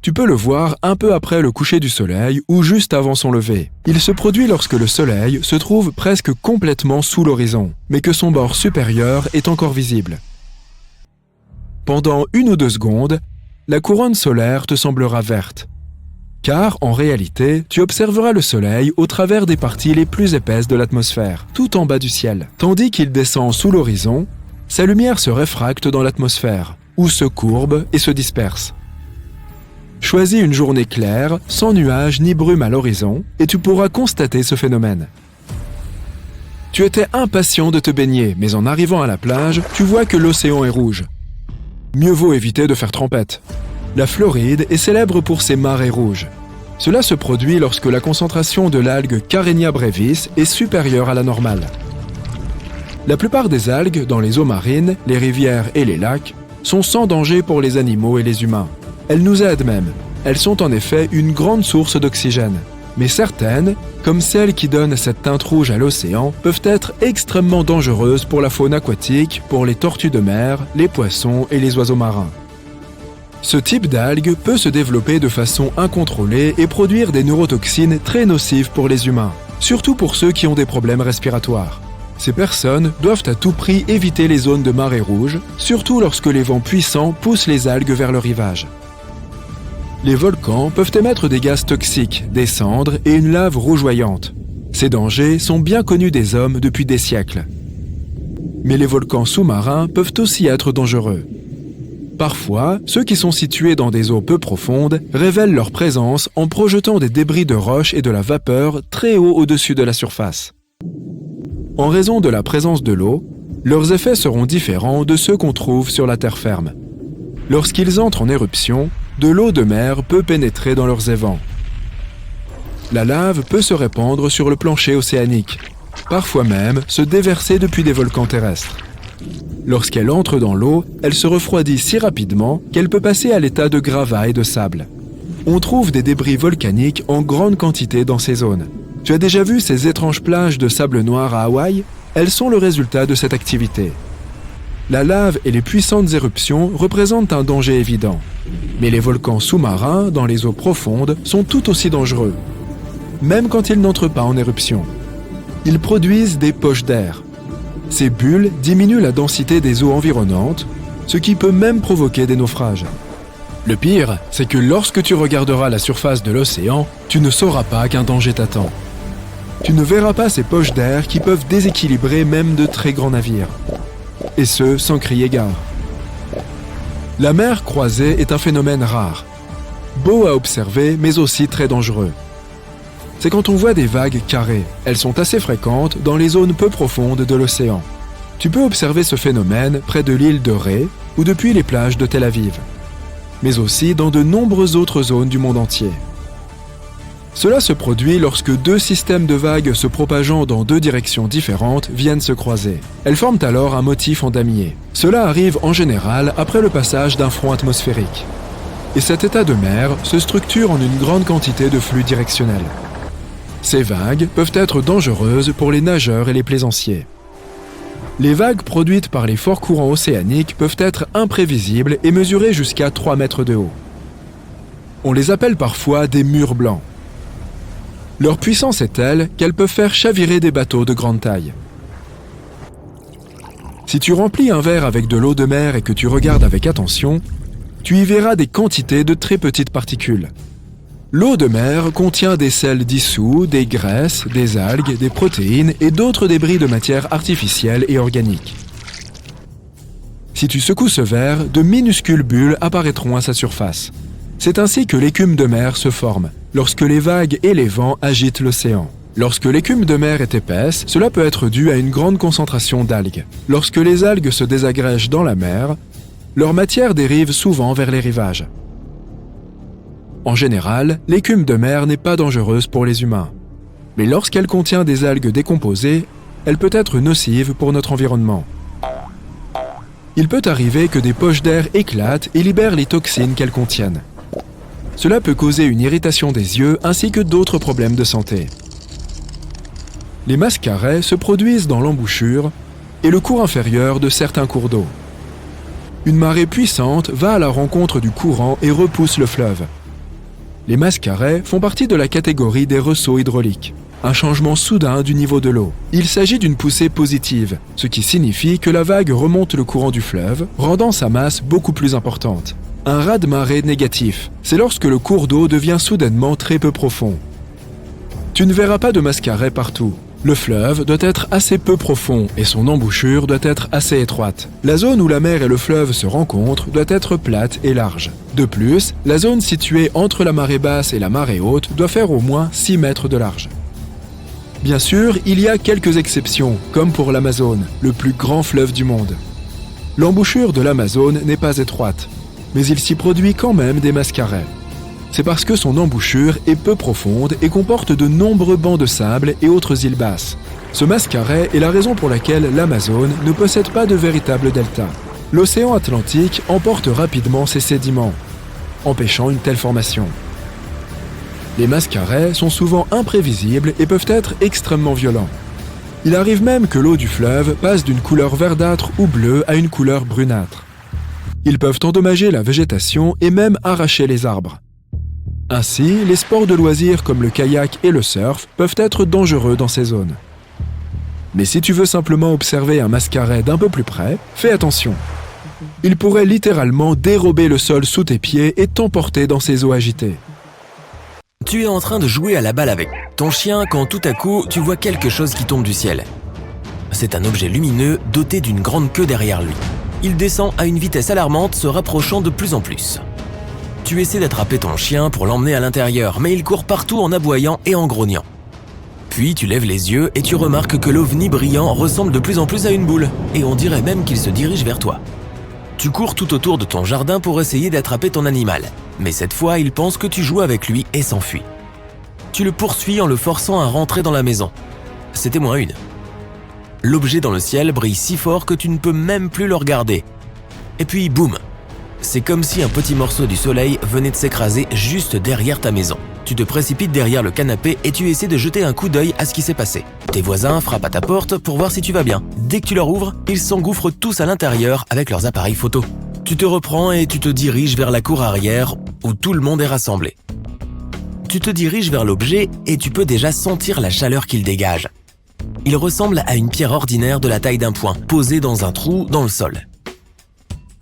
Tu peux le voir un peu après le coucher du soleil ou juste avant son lever. Il se produit lorsque le soleil se trouve presque complètement sous l'horizon, mais que son bord supérieur est encore visible. Pendant 1 ou 2 secondes, la couronne solaire te semblera verte. Car, en réalité, tu observeras le Soleil au travers des parties les plus épaisses de l'atmosphère, tout en bas du ciel. Tandis qu'il descend sous l'horizon, sa lumière se réfracte dans l'atmosphère, ou se courbe et se disperse. Choisis une journée claire, sans nuages ni brume à l'horizon, et tu pourras constater ce phénomène. Tu étais impatient de te baigner, mais en arrivant à la plage, tu vois que l'océan est rouge. Mieux vaut éviter de faire trempette. La Floride est célèbre pour ses marées rouges. Cela se produit lorsque la concentration de l'algue Karenia brevis est supérieure à la normale. La plupart des algues dans les eaux marines, les rivières et les lacs sont sans danger pour les animaux et les humains. Elles nous aident même. Elles sont en effet une grande source d'oxygène. Mais certaines, comme celles qui donnent cette teinte rouge à l'océan, peuvent être extrêmement dangereuses pour la faune aquatique, pour les tortues de mer, les poissons et les oiseaux marins. Ce type d'algues peut se développer de façon incontrôlée et produire des neurotoxines très nocives pour les humains, surtout pour ceux qui ont des problèmes respiratoires. Ces personnes doivent à tout prix éviter les zones de marée rouge, surtout lorsque les vents puissants poussent les algues vers le rivage. Les volcans peuvent émettre des gaz toxiques, des cendres et une lave rougeoyante. Ces dangers sont bien connus des hommes depuis des siècles. Mais les volcans sous-marins peuvent aussi être dangereux. Parfois, ceux qui sont situés dans des eaux peu profondes révèlent leur présence en projetant des débris de roches et de la vapeur très haut au-dessus de la surface. En raison de la présence de l'eau, leurs effets seront différents de ceux qu'on trouve sur la terre ferme. Lorsqu'ils entrent en éruption, de l'eau de mer peut pénétrer dans leurs évents. La lave peut se répandre sur le plancher océanique, parfois même se déverser depuis des volcans terrestres. Lorsqu'elle entre dans l'eau, elle se refroidit si rapidement qu'elle peut passer à l'état de gravats et de sable. On trouve des débris volcaniques en grande quantité dans ces zones. Tu as déjà vu ces étranges plages de sable noir à Hawaï? Elles sont le résultat de cette activité. La lave et les puissantes éruptions représentent un danger évident. Mais les volcans sous-marins, dans les eaux profondes, sont tout aussi dangereux, même quand ils n'entrent pas en éruption. Ils produisent des poches d'air. Ces bulles diminuent la densité des eaux environnantes, ce qui peut même provoquer des naufrages. Le pire, c'est que lorsque tu regarderas la surface de l'océan, tu ne sauras pas qu'un danger t'attend. Tu ne verras pas ces poches d'air qui peuvent déséquilibrer même de très grands navires. Et ce, sans crier gare. La mer croisée est un phénomène rare, beau à observer mais aussi très dangereux. C'est quand on voit des vagues carrées. Elles sont assez fréquentes dans les zones peu profondes de l'océan. Tu peux observer ce phénomène près de l'île de Ré ou depuis les plages de Tel Aviv, mais aussi dans de nombreuses autres zones du monde entier. Cela se produit lorsque deux systèmes de vagues se propageant dans deux directions différentes viennent se croiser. Elles forment alors un motif en damier. Cela arrive en général après le passage d'un front atmosphérique. Et cet état de mer se structure en une grande quantité de flux directionnels. Ces vagues peuvent être dangereuses pour les nageurs et les plaisanciers. Les vagues produites par les forts courants océaniques peuvent être imprévisibles et mesurer jusqu'à 3 mètres de haut. On les appelle parfois des murs blancs. Leur puissance est telle qu'elles peuvent faire chavirer des bateaux de grande taille. Si tu remplis un verre avec de l'eau de mer et que tu regardes avec attention, tu y verras des quantités de très petites particules. L'eau de mer contient des sels dissous, des graisses, des algues, des protéines et d'autres débris de matière artificielle et organique. Si tu secoues ce verre, de minuscules bulles apparaîtront à sa surface. C'est ainsi que l'écume de mer se forme, lorsque les vagues et les vents agitent l'océan. Lorsque l'écume de mer est épaisse, cela peut être dû à une grande concentration d'algues. Lorsque les algues se désagrègent dans la mer, leur matière dérive souvent vers les rivages. En général, l'écume de mer n'est pas dangereuse pour les humains. Mais lorsqu'elle contient des algues décomposées, elle peut être nocive pour notre environnement. Il peut arriver que des poches d'air éclatent et libèrent les toxines qu'elles contiennent. Cela peut causer une irritation des yeux ainsi que d'autres problèmes de santé. Les mascarets se produisent dans l'embouchure et le cours inférieur de certains cours d'eau. Une marée puissante va à la rencontre du courant et repousse le fleuve. Les mascarets font partie de la catégorie des ressauts hydrauliques, un changement soudain du niveau de l'eau. Il s'agit d'une poussée positive, ce qui signifie que la vague remonte le courant du fleuve, rendant sa masse beaucoup plus importante. Un raz-de-marée négatif, c'est lorsque le cours d'eau devient soudainement très peu profond. Tu ne verras pas de mascaret partout. Le fleuve doit être assez peu profond et son embouchure doit être assez étroite. La zone où la mer et le fleuve se rencontrent doit être plate et large. De plus, la zone située entre la marée basse et la marée haute doit faire au moins 6 mètres de large. Bien sûr, il y a quelques exceptions, comme pour l'Amazone, le plus grand fleuve du monde. L'embouchure de l'Amazone n'est pas étroite, mais il s'y produit quand même des mascarets. C'est parce que son embouchure est peu profonde et comporte de nombreux bancs de sable et autres îles basses. Ce mascaret est la raison pour laquelle l'Amazone ne possède pas de véritable delta. L'océan Atlantique emporte rapidement ses sédiments, empêchant une telle formation. Les mascarets sont souvent imprévisibles et peuvent être extrêmement violents. Il arrive même que l'eau du fleuve passe d'une couleur verdâtre ou bleue à une couleur brunâtre. Ils peuvent endommager la végétation et même arracher les arbres. Ainsi, les sports de loisirs comme le kayak et le surf peuvent être dangereux dans ces zones. Mais si tu veux simplement observer un mascaret d'un peu plus près, fais attention. Il pourrait littéralement dérober le sol sous tes pieds et t'emporter dans ces eaux agitées. Tu es en train de jouer à la balle avec ton chien quand tout à coup tu vois quelque chose qui tombe du ciel. C'est un objet lumineux doté d'une grande queue derrière lui. Il descend à une vitesse alarmante, se rapprochant de plus en plus. Tu essaies d'attraper ton chien pour l'emmener à l'intérieur, mais il court partout en aboyant et en grognant. Puis tu lèves les yeux et tu remarques que l'ovni brillant ressemble de plus en plus à une boule, et on dirait même qu'il se dirige vers toi. Tu cours tout autour de ton jardin pour essayer d'attraper ton animal, mais cette fois il pense que tu joues avec lui et s'enfuit. Tu le poursuis en le forçant à rentrer dans la maison. C'était moins une. L'objet dans le ciel brille si fort que tu ne peux même plus le regarder. Et puis boum! C'est comme si un petit morceau du soleil venait de s'écraser juste derrière ta maison. Tu te précipites derrière le canapé et tu essaies de jeter un coup d'œil à ce qui s'est passé. Tes voisins frappent à ta porte pour voir si tu vas bien. Dès que tu leur ouvres, ils s'engouffrent tous à l'intérieur avec leurs appareils photo. Tu te reprends et tu te diriges vers la cour arrière où tout le monde est rassemblé. Tu te diriges vers l'objet et tu peux déjà sentir la chaleur qu'il dégage. Il ressemble à une pierre ordinaire de la taille d'un poing, posée dans un trou dans le sol.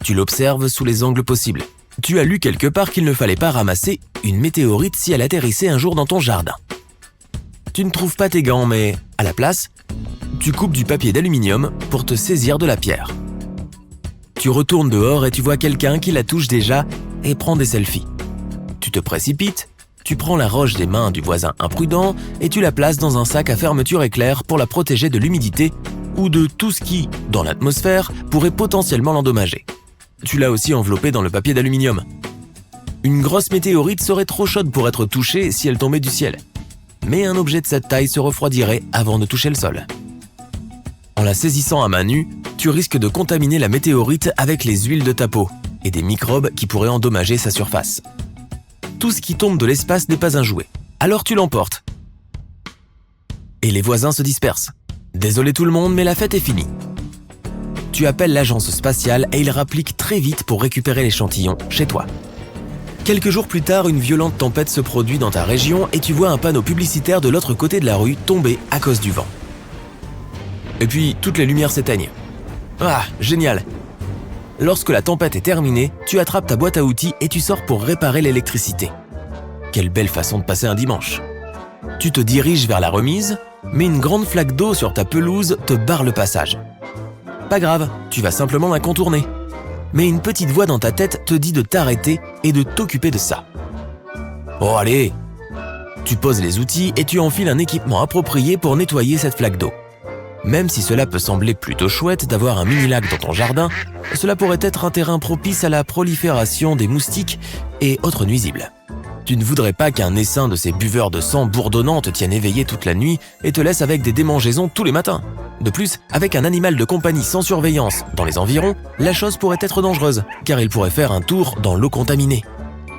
Tu l'observes sous les angles possibles. Tu as lu quelque part qu'il ne fallait pas ramasser une météorite si elle atterrissait un jour dans ton jardin. Tu ne trouves pas tes gants, mais à la place, tu coupes du papier d'aluminium pour te saisir de la pierre. Tu retournes dehors et tu vois quelqu'un qui la touche déjà et prend des selfies. Tu te précipites, tu prends la roche des mains du voisin imprudent et tu la places dans un sac à fermeture éclair pour la protéger de l'humidité ou de tout ce qui, dans l'atmosphère, pourrait potentiellement l'endommager. Tu l'as aussi enveloppée dans le papier d'aluminium. Une grosse météorite serait trop chaude pour être touchée si elle tombait du ciel. Mais un objet de cette taille se refroidirait avant de toucher le sol. En la saisissant à main nue, tu risques de contaminer la météorite avec les huiles de ta peau et des microbes qui pourraient endommager sa surface. Tout ce qui tombe de l'espace n'est pas un jouet. Alors tu l'emportes. Et les voisins se dispersent. Désolé tout le monde, mais la fête est finie. Tu appelles l'agence spatiale et ils rappliquent très vite pour récupérer l'échantillon chez toi. Quelques jours plus tard, une violente tempête se produit dans ta région et tu vois un panneau publicitaire de l'autre côté de la rue tomber à cause du vent. Et puis, toutes les lumières s'éteignent. Ah, génial! Lorsque la tempête est terminée, tu attrapes ta boîte à outils et tu sors pour réparer l'électricité. Quelle belle façon de passer un dimanche! Tu te diriges vers la remise, mais une grande flaque d'eau sur ta pelouse te barre le passage. Pas grave, tu vas simplement la contourner. Mais une petite voix dans ta tête te dit de t'arrêter et de t'occuper de ça. Oh allez! Tu poses les outils et tu enfiles un équipement approprié pour nettoyer cette flaque d'eau. Même si cela peut sembler plutôt chouette d'avoir un mini-lac dans ton jardin, cela pourrait être un terrain propice à la prolifération des moustiques et autres nuisibles. Tu ne voudrais pas qu'un essaim de ces buveurs de sang bourdonnant te tienne éveillé toute la nuit et te laisse avec des démangeaisons tous les matins. De plus, avec un animal de compagnie sans surveillance dans les environs, la chose pourrait être dangereuse, car il pourrait faire un tour dans l'eau contaminée.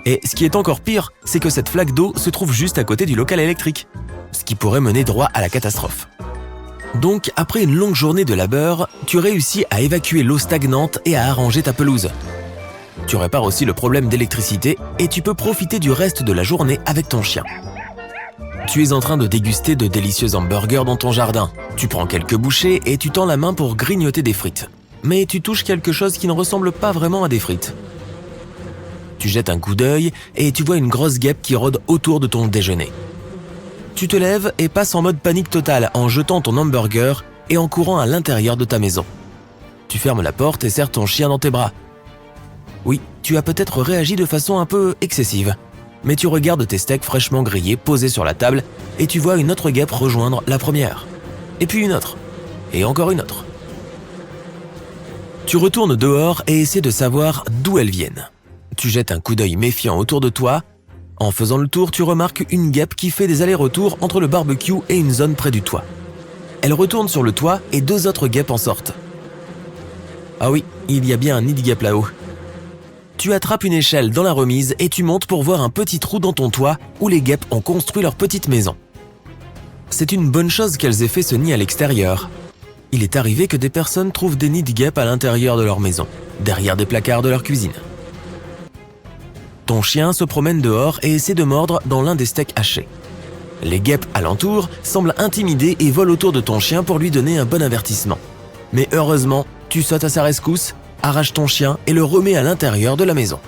Et ce qui est encore pire, c'est que cette flaque d'eau se trouve juste à côté du local électrique, ce qui pourrait mener droit à la catastrophe. Donc, après une longue journée de labeur, tu réussis à évacuer l'eau stagnante et à arranger ta pelouse. Tu répares aussi le problème d'électricité et tu peux profiter du reste de la journée avec ton chien. Tu es en train de déguster de délicieux hamburgers dans ton jardin. Tu prends quelques bouchées et tu tends la main pour grignoter des frites. Mais tu touches quelque chose qui ne ressemble pas vraiment à des frites. Tu jettes un coup d'œil et tu vois une grosse guêpe qui rôde autour de ton déjeuner. Tu te lèves et passes en mode panique totale en jetant ton hamburger et en courant à l'intérieur de ta maison. Tu fermes la porte et serres ton chien dans tes bras. Oui, tu as peut-être réagi de façon un peu excessive, mais tu regardes tes steaks fraîchement grillés posés sur la table et tu vois une autre guêpe rejoindre la première. Et puis une autre. Et encore une autre. Tu retournes dehors et essaies de savoir d'où elles viennent. Tu jettes un coup d'œil méfiant autour de toi. En faisant le tour, tu remarques une guêpe qui fait des allers-retours entre le barbecue et une zone près du toit. Elle retourne sur le toit et 2 autres guêpes en sortent. Ah oui, il y a bien un nid de guêpe là-haut. Tu attrapes une échelle dans la remise et tu montes pour voir un petit trou dans ton toit où les guêpes ont construit leur petite maison. C'est une bonne chose qu'elles aient fait ce nid à l'extérieur. Il est arrivé que des personnes trouvent des nids de guêpes à l'intérieur de leur maison, derrière des placards de leur cuisine. Ton chien se promène dehors et essaie de mordre dans l'un des steaks hachés. Les guêpes alentour semblent intimidées et volent autour de ton chien pour lui donner un bon avertissement. Mais heureusement, tu sautes à sa rescousse, arraches ton chien et le remets à l'intérieur de la maison.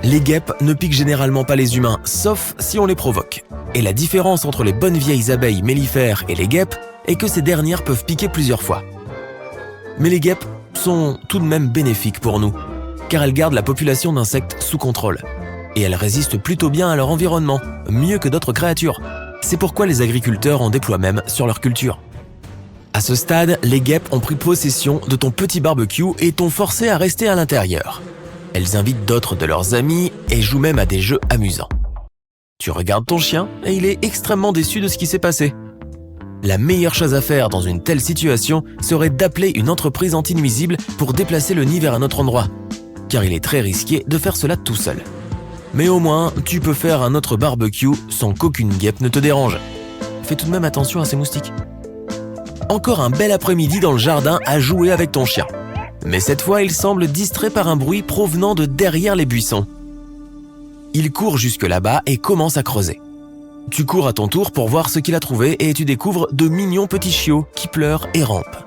Les guêpes ne piquent généralement pas les humains, sauf si on les provoque. Et la différence entre les bonnes vieilles abeilles mellifères et les guêpes est que ces dernières peuvent piquer plusieurs fois. Mais les guêpes sont tout de même bénéfiques pour nous, car elles gardent la population d'insectes sous contrôle. Et elles résistent plutôt bien à leur environnement, mieux que d'autres créatures. C'est pourquoi les agriculteurs en déploient même sur leur culture. À ce stade, les guêpes ont pris possession de ton petit barbecue et t'ont forcé à rester à l'intérieur. Elles invitent d'autres de leurs amis et jouent même à des jeux amusants. Tu regardes ton chien et il est extrêmement déçu de ce qui s'est passé. La meilleure chose à faire dans une telle situation serait d'appeler une entreprise anti-nuisible pour déplacer le nid vers un autre endroit, car il est très risqué de faire cela tout seul. Mais au moins, tu peux faire un autre barbecue sans qu'aucune guêpe ne te dérange. Fais tout de même attention à ces moustiques. Encore un bel après-midi dans le jardin à jouer avec ton chien. Mais cette fois, il semble distrait par un bruit provenant de derrière les buissons. Il court jusque là-bas et commence à creuser. Tu cours à ton tour pour voir ce qu'il a trouvé et tu découvres de mignons petits chiots qui pleurent et rampent.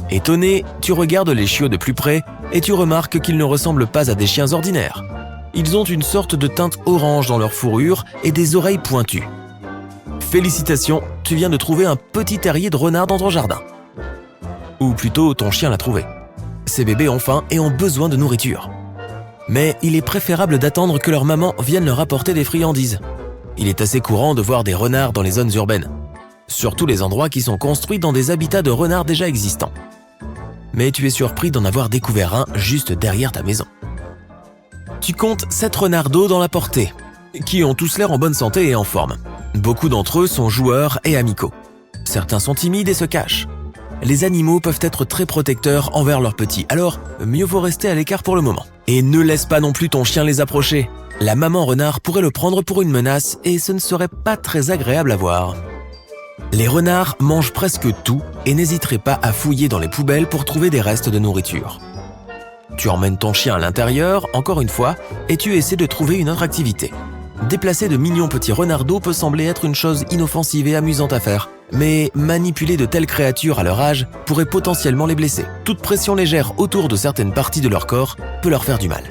Étonné, tu regardes les chiots de plus près et tu remarques qu'ils ne ressemblent pas à des chiens ordinaires. Ils ont une sorte de teinte orange dans leur fourrure et des oreilles pointues. Félicitations, tu viens de trouver un petit terrier de renard dans ton jardin. Ou plutôt, ton chien l'a trouvé. Ces bébés ont faim et ont besoin de nourriture. Mais il est préférable d'attendre que leur maman vienne leur apporter des friandises. Il est assez courant de voir des renards dans les zones urbaines, surtout les endroits qui sont construits dans des habitats de renards déjà existants. Mais tu es surpris d'en avoir découvert un juste derrière ta maison. Tu comptes 7 renards d'eau dans la portée, qui ont tous l'air en bonne santé et en forme. Beaucoup d'entre eux sont joueurs et amicaux. Certains sont timides et se cachent. Les animaux peuvent être très protecteurs envers leurs petits, alors mieux vaut rester à l'écart pour le moment. Et ne laisse pas non plus ton chien les approcher. La maman renard pourrait le prendre pour une menace et ce ne serait pas très agréable à voir. Les renards mangent presque tout et n'hésiteraient pas à fouiller dans les poubelles pour trouver des restes de nourriture. Tu emmènes ton chien à l'intérieur, encore une fois, et tu essaies de trouver une autre activité. Déplacer de mignons petits renardeaux peut sembler être une chose inoffensive et amusante à faire, mais manipuler de telles créatures à leur âge pourrait potentiellement les blesser. Toute pression légère autour de certaines parties de leur corps peut leur faire du mal.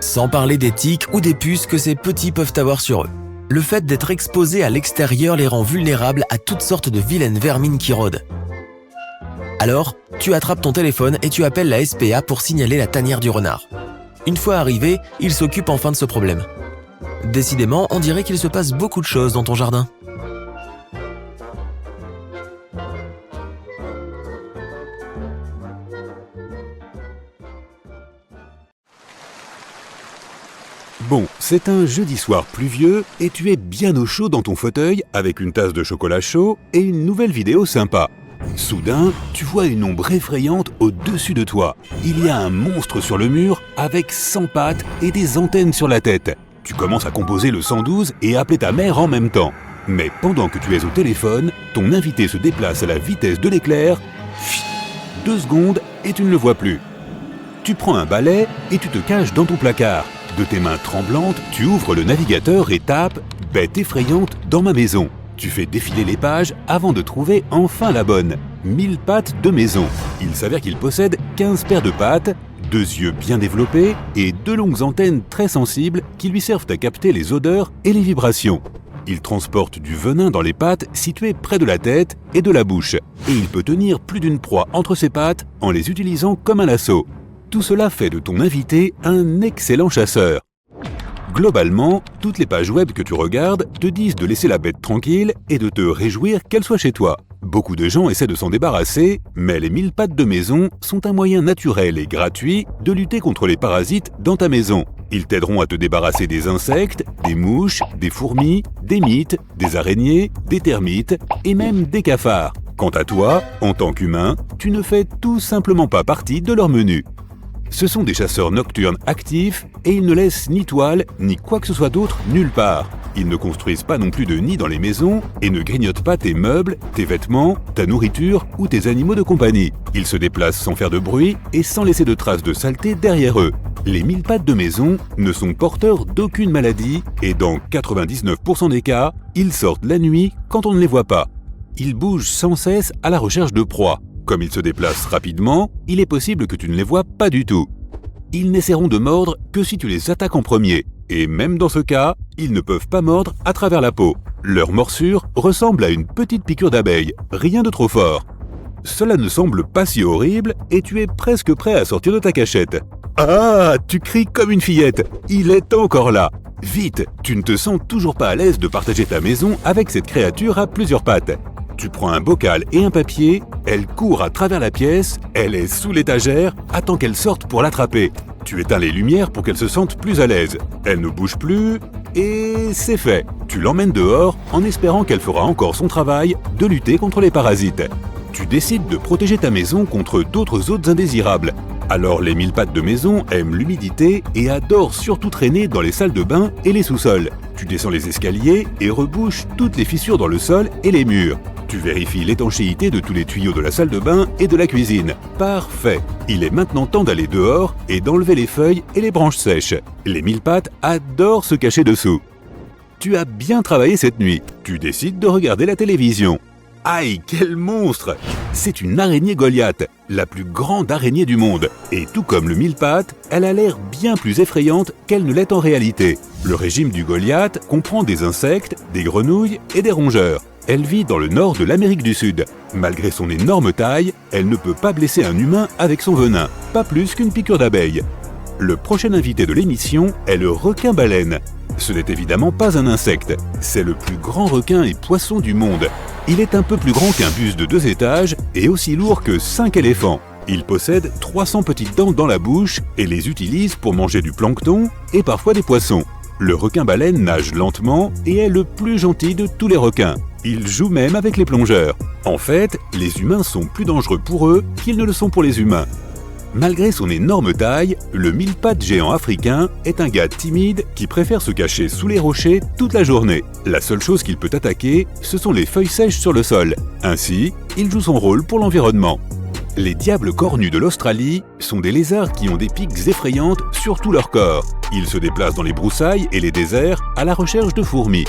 Sans parler des tiques ou des puces que ces petits peuvent avoir sur eux. Le fait d'être exposés à l'extérieur les rend vulnérables à toutes sortes de vilaines vermines qui rôdent. Alors, tu attrapes ton téléphone et tu appelles la SPA pour signaler la tanière du renard. Une fois arrivé, il s'occupe enfin de ce problème. Décidément, on dirait qu'il se passe beaucoup de choses dans ton jardin. Bon, c'est un jeudi soir pluvieux et tu es bien au chaud dans ton fauteuil avec une tasse de chocolat chaud et une nouvelle vidéo sympa. Soudain, tu vois une ombre effrayante au-dessus de toi. Il y a un monstre sur le mur avec 100 pattes et des antennes sur la tête. Tu commences à composer le 112 et appeler ta mère en même temps. Mais pendant que tu es au téléphone, ton invité se déplace à la vitesse de l'éclair. 2 secondes et tu ne le vois plus. Tu prends un balai et tu te caches dans ton placard. De tes mains tremblantes, tu ouvres le navigateur et tapes « Bête effrayante dans ma maison ». Tu fais défiler les pages avant de trouver enfin la bonne. 1000 pattes de maison. Il s'avère qu'il possède 15 paires de pattes, 2 yeux bien développés et 2 longues antennes très sensibles qui lui servent à capter les odeurs et les vibrations. Il transporte du venin dans les pattes situées près de la tête et de la bouche, et il peut tenir plus d'une proie entre ses pattes en les utilisant comme un lasso. Tout cela fait de ton invité un excellent chasseur. Globalement, toutes les pages web que tu regardes te disent de laisser la bête tranquille et de te réjouir qu'elle soit chez toi. Beaucoup de gens essaient de s'en débarrasser, mais les 1000 pattes de maison sont un moyen naturel et gratuit de lutter contre les parasites dans ta maison. Ils t'aideront à te débarrasser des insectes, des mouches, des fourmis, des mites, des araignées, des termites et même des cafards. Quant à toi, en tant qu'humain, tu ne fais tout simplement pas partie de leur menu. Ce sont des chasseurs nocturnes actifs et ils ne laissent ni toile ni quoi que ce soit d'autre nulle part. Ils ne construisent pas non plus de nid dans les maisons et ne grignotent pas tes meubles, tes vêtements, ta nourriture ou tes animaux de compagnie. Ils se déplacent sans faire de bruit et sans laisser de traces de saleté derrière eux. Les 1000 pattes de maison ne sont porteurs d'aucune maladie et dans 99% des cas, ils sortent la nuit quand on ne les voit pas. Ils bougent sans cesse à la recherche de proies. Comme ils se déplacent rapidement, il est possible que tu ne les vois pas du tout. Ils n'essaieront de mordre que si tu les attaques en premier. Et même dans ce cas, ils ne peuvent pas mordre à travers la peau. Leur morsure ressemble à une petite piqûre d'abeille, rien de trop fort. Cela ne semble pas si horrible et tu es presque prêt à sortir de ta cachette. Ah, tu cries comme une fillette, il est encore là. Vite, tu ne te sens toujours pas à l'aise de partager ta maison avec cette créature à plusieurs pattes. Tu prends un bocal et un papier, elle court à travers la pièce, elle est sous l'étagère, attends qu'elle sorte pour l'attraper. Tu éteins les lumières pour qu'elle se sente plus à l'aise. Elle ne bouge plus et c'est fait. Tu l'emmènes dehors en espérant qu'elle fera encore son travail de lutter contre les parasites. Tu décides de protéger ta maison contre d'autres hôtes indésirables. Alors les 1000 pattes de maison aiment l'humidité et adorent surtout traîner dans les salles de bain et les sous-sols. Tu descends les escaliers et rebouches toutes les fissures dans le sol et les murs. Tu vérifies l'étanchéité de tous les tuyaux de la salle de bain et de la cuisine. Parfait! Il est maintenant temps d'aller dehors et d'enlever les feuilles et les branches sèches. Les 1000 pattes adorent se cacher dessous. Tu as bien travaillé cette nuit. Tu décides de regarder la télévision. Aïe, quel monstre! C'est une araignée Goliath, la plus grande araignée du monde. Et tout comme le 1000 pattes, elle a l'air bien plus effrayante qu'elle ne l'est en réalité. Le régime du Goliath comprend des insectes, des grenouilles et des rongeurs. Elle vit dans le nord de l'Amérique du Sud. Malgré son énorme taille, elle ne peut pas blesser un humain avec son venin, pas plus qu'une piqûre d'abeille. Le prochain invité de l'émission est le requin-baleine. Ce n'est évidemment pas un insecte, c'est le plus grand requin et poisson du monde. Il est un peu plus grand qu'un bus de 2 étages et aussi lourd que 5 éléphants. Il possède 300 petites dents dans la bouche et les utilise pour manger du plancton et parfois des poissons. Le requin-baleine nage lentement et est le plus gentil de tous les requins. Il joue même avec les plongeurs. En fait, les humains sont plus dangereux pour eux qu'ils ne le sont pour les humains. Malgré son énorme taille, le 1000 pattes géant africain est un gars timide qui préfère se cacher sous les rochers toute la journée. La seule chose qu'il peut attaquer, ce sont les feuilles sèches sur le sol. Ainsi, il joue son rôle pour l'environnement. Les diables cornus de l'Australie sont des lézards qui ont des piques effrayantes sur tout leur corps. Ils se déplacent dans les broussailles et les déserts à la recherche de fourmis.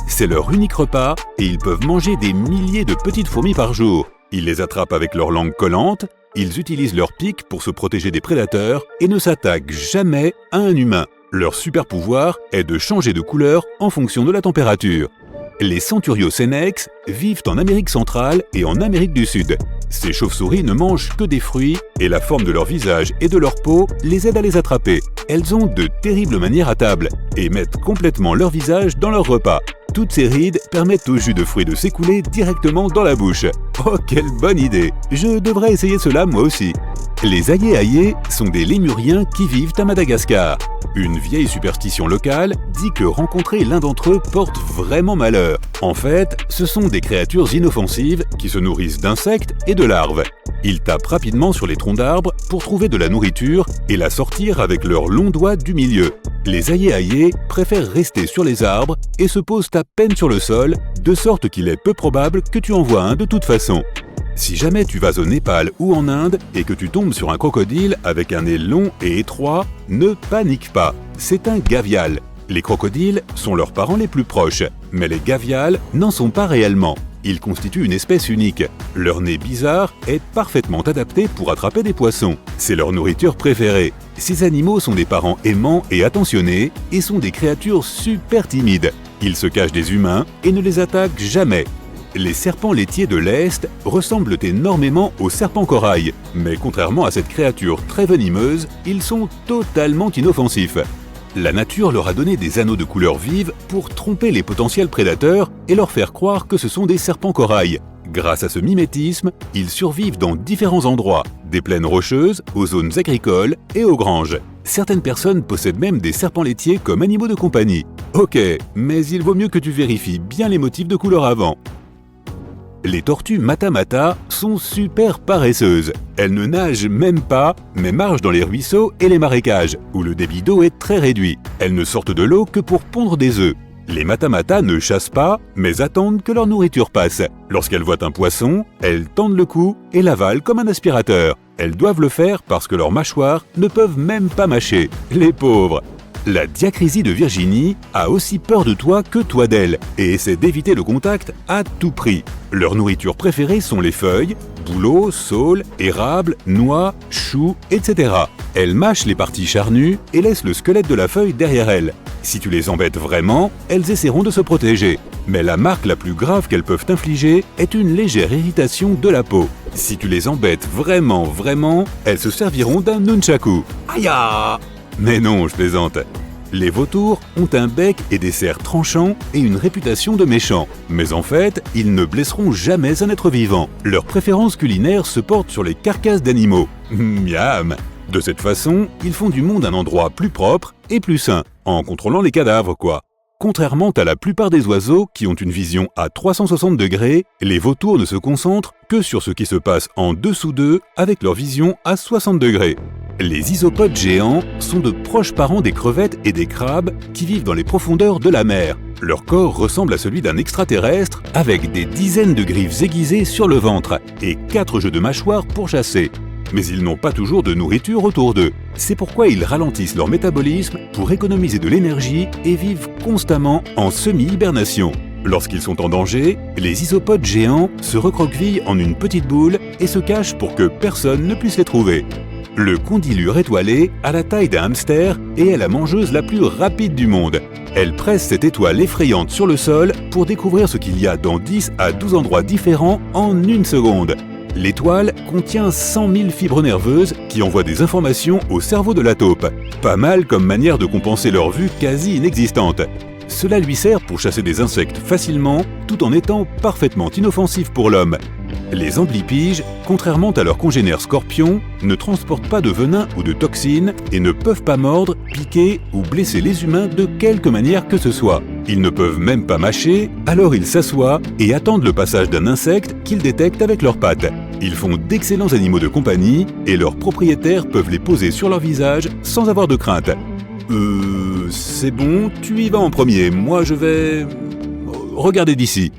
C'est leur unique repas et ils peuvent manger des milliers de petites fourmis par jour. Ils les attrapent avec leur langue collante, ils utilisent leurs pics pour se protéger des prédateurs et ne s'attaquent jamais à un humain. Leur super pouvoir est de changer de couleur en fonction de la température. Les Centuriosenex vivent en Amérique centrale et en Amérique du Sud. Ces chauves-souris ne mangent que des fruits et la forme de leur visage et de leur peau les aide à les attraper. Elles ont de terribles manières à table et mettent complètement leur visage dans leur repas. Toutes ces rides permettent au jus de fruits de s'écouler directement dans la bouche. Oh, quelle bonne idée! Je devrais essayer cela moi aussi. Les ayés-ayés sont des lémuriens qui vivent à Madagascar. Une vieille superstition locale dit que rencontrer l'un d'entre eux porte vraiment malheur. En fait, ce sont des créatures inoffensives qui se nourrissent d'insectes et de larves. Ils tapent rapidement sur les troncs d'arbres pour trouver de la nourriture et la sortir avec leurs longs doigts du milieu. Les ayés-ayés préfèrent rester sur les arbres et se posent à peine sur le sol, de sorte qu'il est peu probable que tu en vois un de toute façon. Si jamais tu vas au Népal ou en Inde et que tu tombes sur un crocodile avec un nez long et étroit, ne panique pas, c'est un gavial. Les crocodiles sont leurs parents les plus proches, mais les gavials n'en sont pas réellement. Ils constituent une espèce unique. Leur nez bizarre est parfaitement adapté pour attraper des poissons. C'est leur nourriture préférée. Ces animaux sont des parents aimants et attentionnés et sont des créatures super timides. Ils se cachent des humains et ne les attaquent jamais. Les serpents laitiers de l'Est ressemblent énormément aux serpents corail, mais contrairement à cette créature très venimeuse, ils sont totalement inoffensifs. La nature leur a donné des anneaux de couleur vive pour tromper les potentiels prédateurs et leur faire croire que ce sont des serpents corail. Grâce à ce mimétisme, ils survivent dans différents endroits, des plaines rocheuses aux zones agricoles et aux granges. Certaines personnes possèdent même des serpents laitiers comme animaux de compagnie. Ok, mais il vaut mieux que tu vérifies bien les motifs de couleur avant. Les tortues mata-mata sont super paresseuses. Elles ne nagent même pas, mais marchent dans les ruisseaux et les marécages, où le débit d'eau est très réduit. Elles ne sortent de l'eau que pour pondre des œufs. Les mata-mata ne chassent pas, mais attendent que leur nourriture passe. Lorsqu'elles voient un poisson, elles tendent le cou et l'avalent comme un aspirateur. Elles doivent le faire parce que leurs mâchoires ne peuvent même pas mâcher. Les pauvres! La diacrisie de Virginie a aussi peur de toi que toi d'elle et essaie d'éviter le contact à tout prix. Leurs nourritures préférées sont les feuilles, bouleaux, saules, érables, noix, choux, etc. Elles mâchent les parties charnues et laissent le squelette de la feuille derrière elles. Si tu les embêtes vraiment, elles essaieront de se protéger. Mais la marque la plus grave qu'elles peuvent t'infliger est une légère irritation de la peau. Si tu les embêtes vraiment, elles se serviront d'un nunchaku. Aïe! Mais non, je plaisante. Les vautours ont un bec et des serres tranchants et une réputation de méchants. Mais en fait, ils ne blesseront jamais un être vivant. Leur préférence culinaire se porte sur les carcasses d'animaux. Miam! De cette façon, ils font du monde un endroit plus propre et plus sain, en contrôlant les cadavres, quoi. Contrairement à la plupart des oiseaux qui ont une vision à 360 degrés, les vautours ne se concentrent que sur ce qui se passe en dessous d'eux avec leur vision à 60 degrés. Les isopodes géants sont de proches parents des crevettes et des crabes qui vivent dans les profondeurs de la mer. Leur corps ressemble à celui d'un extraterrestre avec des dizaines de griffes aiguisées sur le ventre et 4 jeux de mâchoires pour chasser. Mais ils n'ont pas toujours de nourriture autour d'eux. C'est pourquoi ils ralentissent leur métabolisme pour économiser de l'énergie et vivent constamment en semi-hibernation. Lorsqu'ils sont en danger, les isopodes géants se recroquevillent en une petite boule et se cachent pour que personne ne puisse les trouver. Le condylure étoilé a la taille d'un hamster et est la mangeuse la plus rapide du monde. Elle presse cette étoile effrayante sur le sol pour découvrir ce qu'il y a dans 10 à 12 endroits différents en une seconde. L'étoile contient 100 000 fibres nerveuses qui envoient des informations au cerveau de la taupe. Pas mal comme manière de compenser leur vue quasi inexistante. Cela lui sert pour chasser des insectes facilement, tout en étant parfaitement inoffensif pour l'homme. Les amblypyges, contrairement à leurs congénères scorpions, ne transportent pas de venin ou de toxines et ne peuvent pas mordre, piquer ou blesser les humains de quelque manière que ce soit. Ils ne peuvent même pas mâcher, alors ils s'assoient et attendent le passage d'un insecte qu'ils détectent avec leurs pattes. Ils font d'excellents animaux de compagnie et leurs propriétaires peuvent les poser sur leur visage sans avoir de crainte. C'est bon, tu y vas en premier, moi je vais regarder d'ici.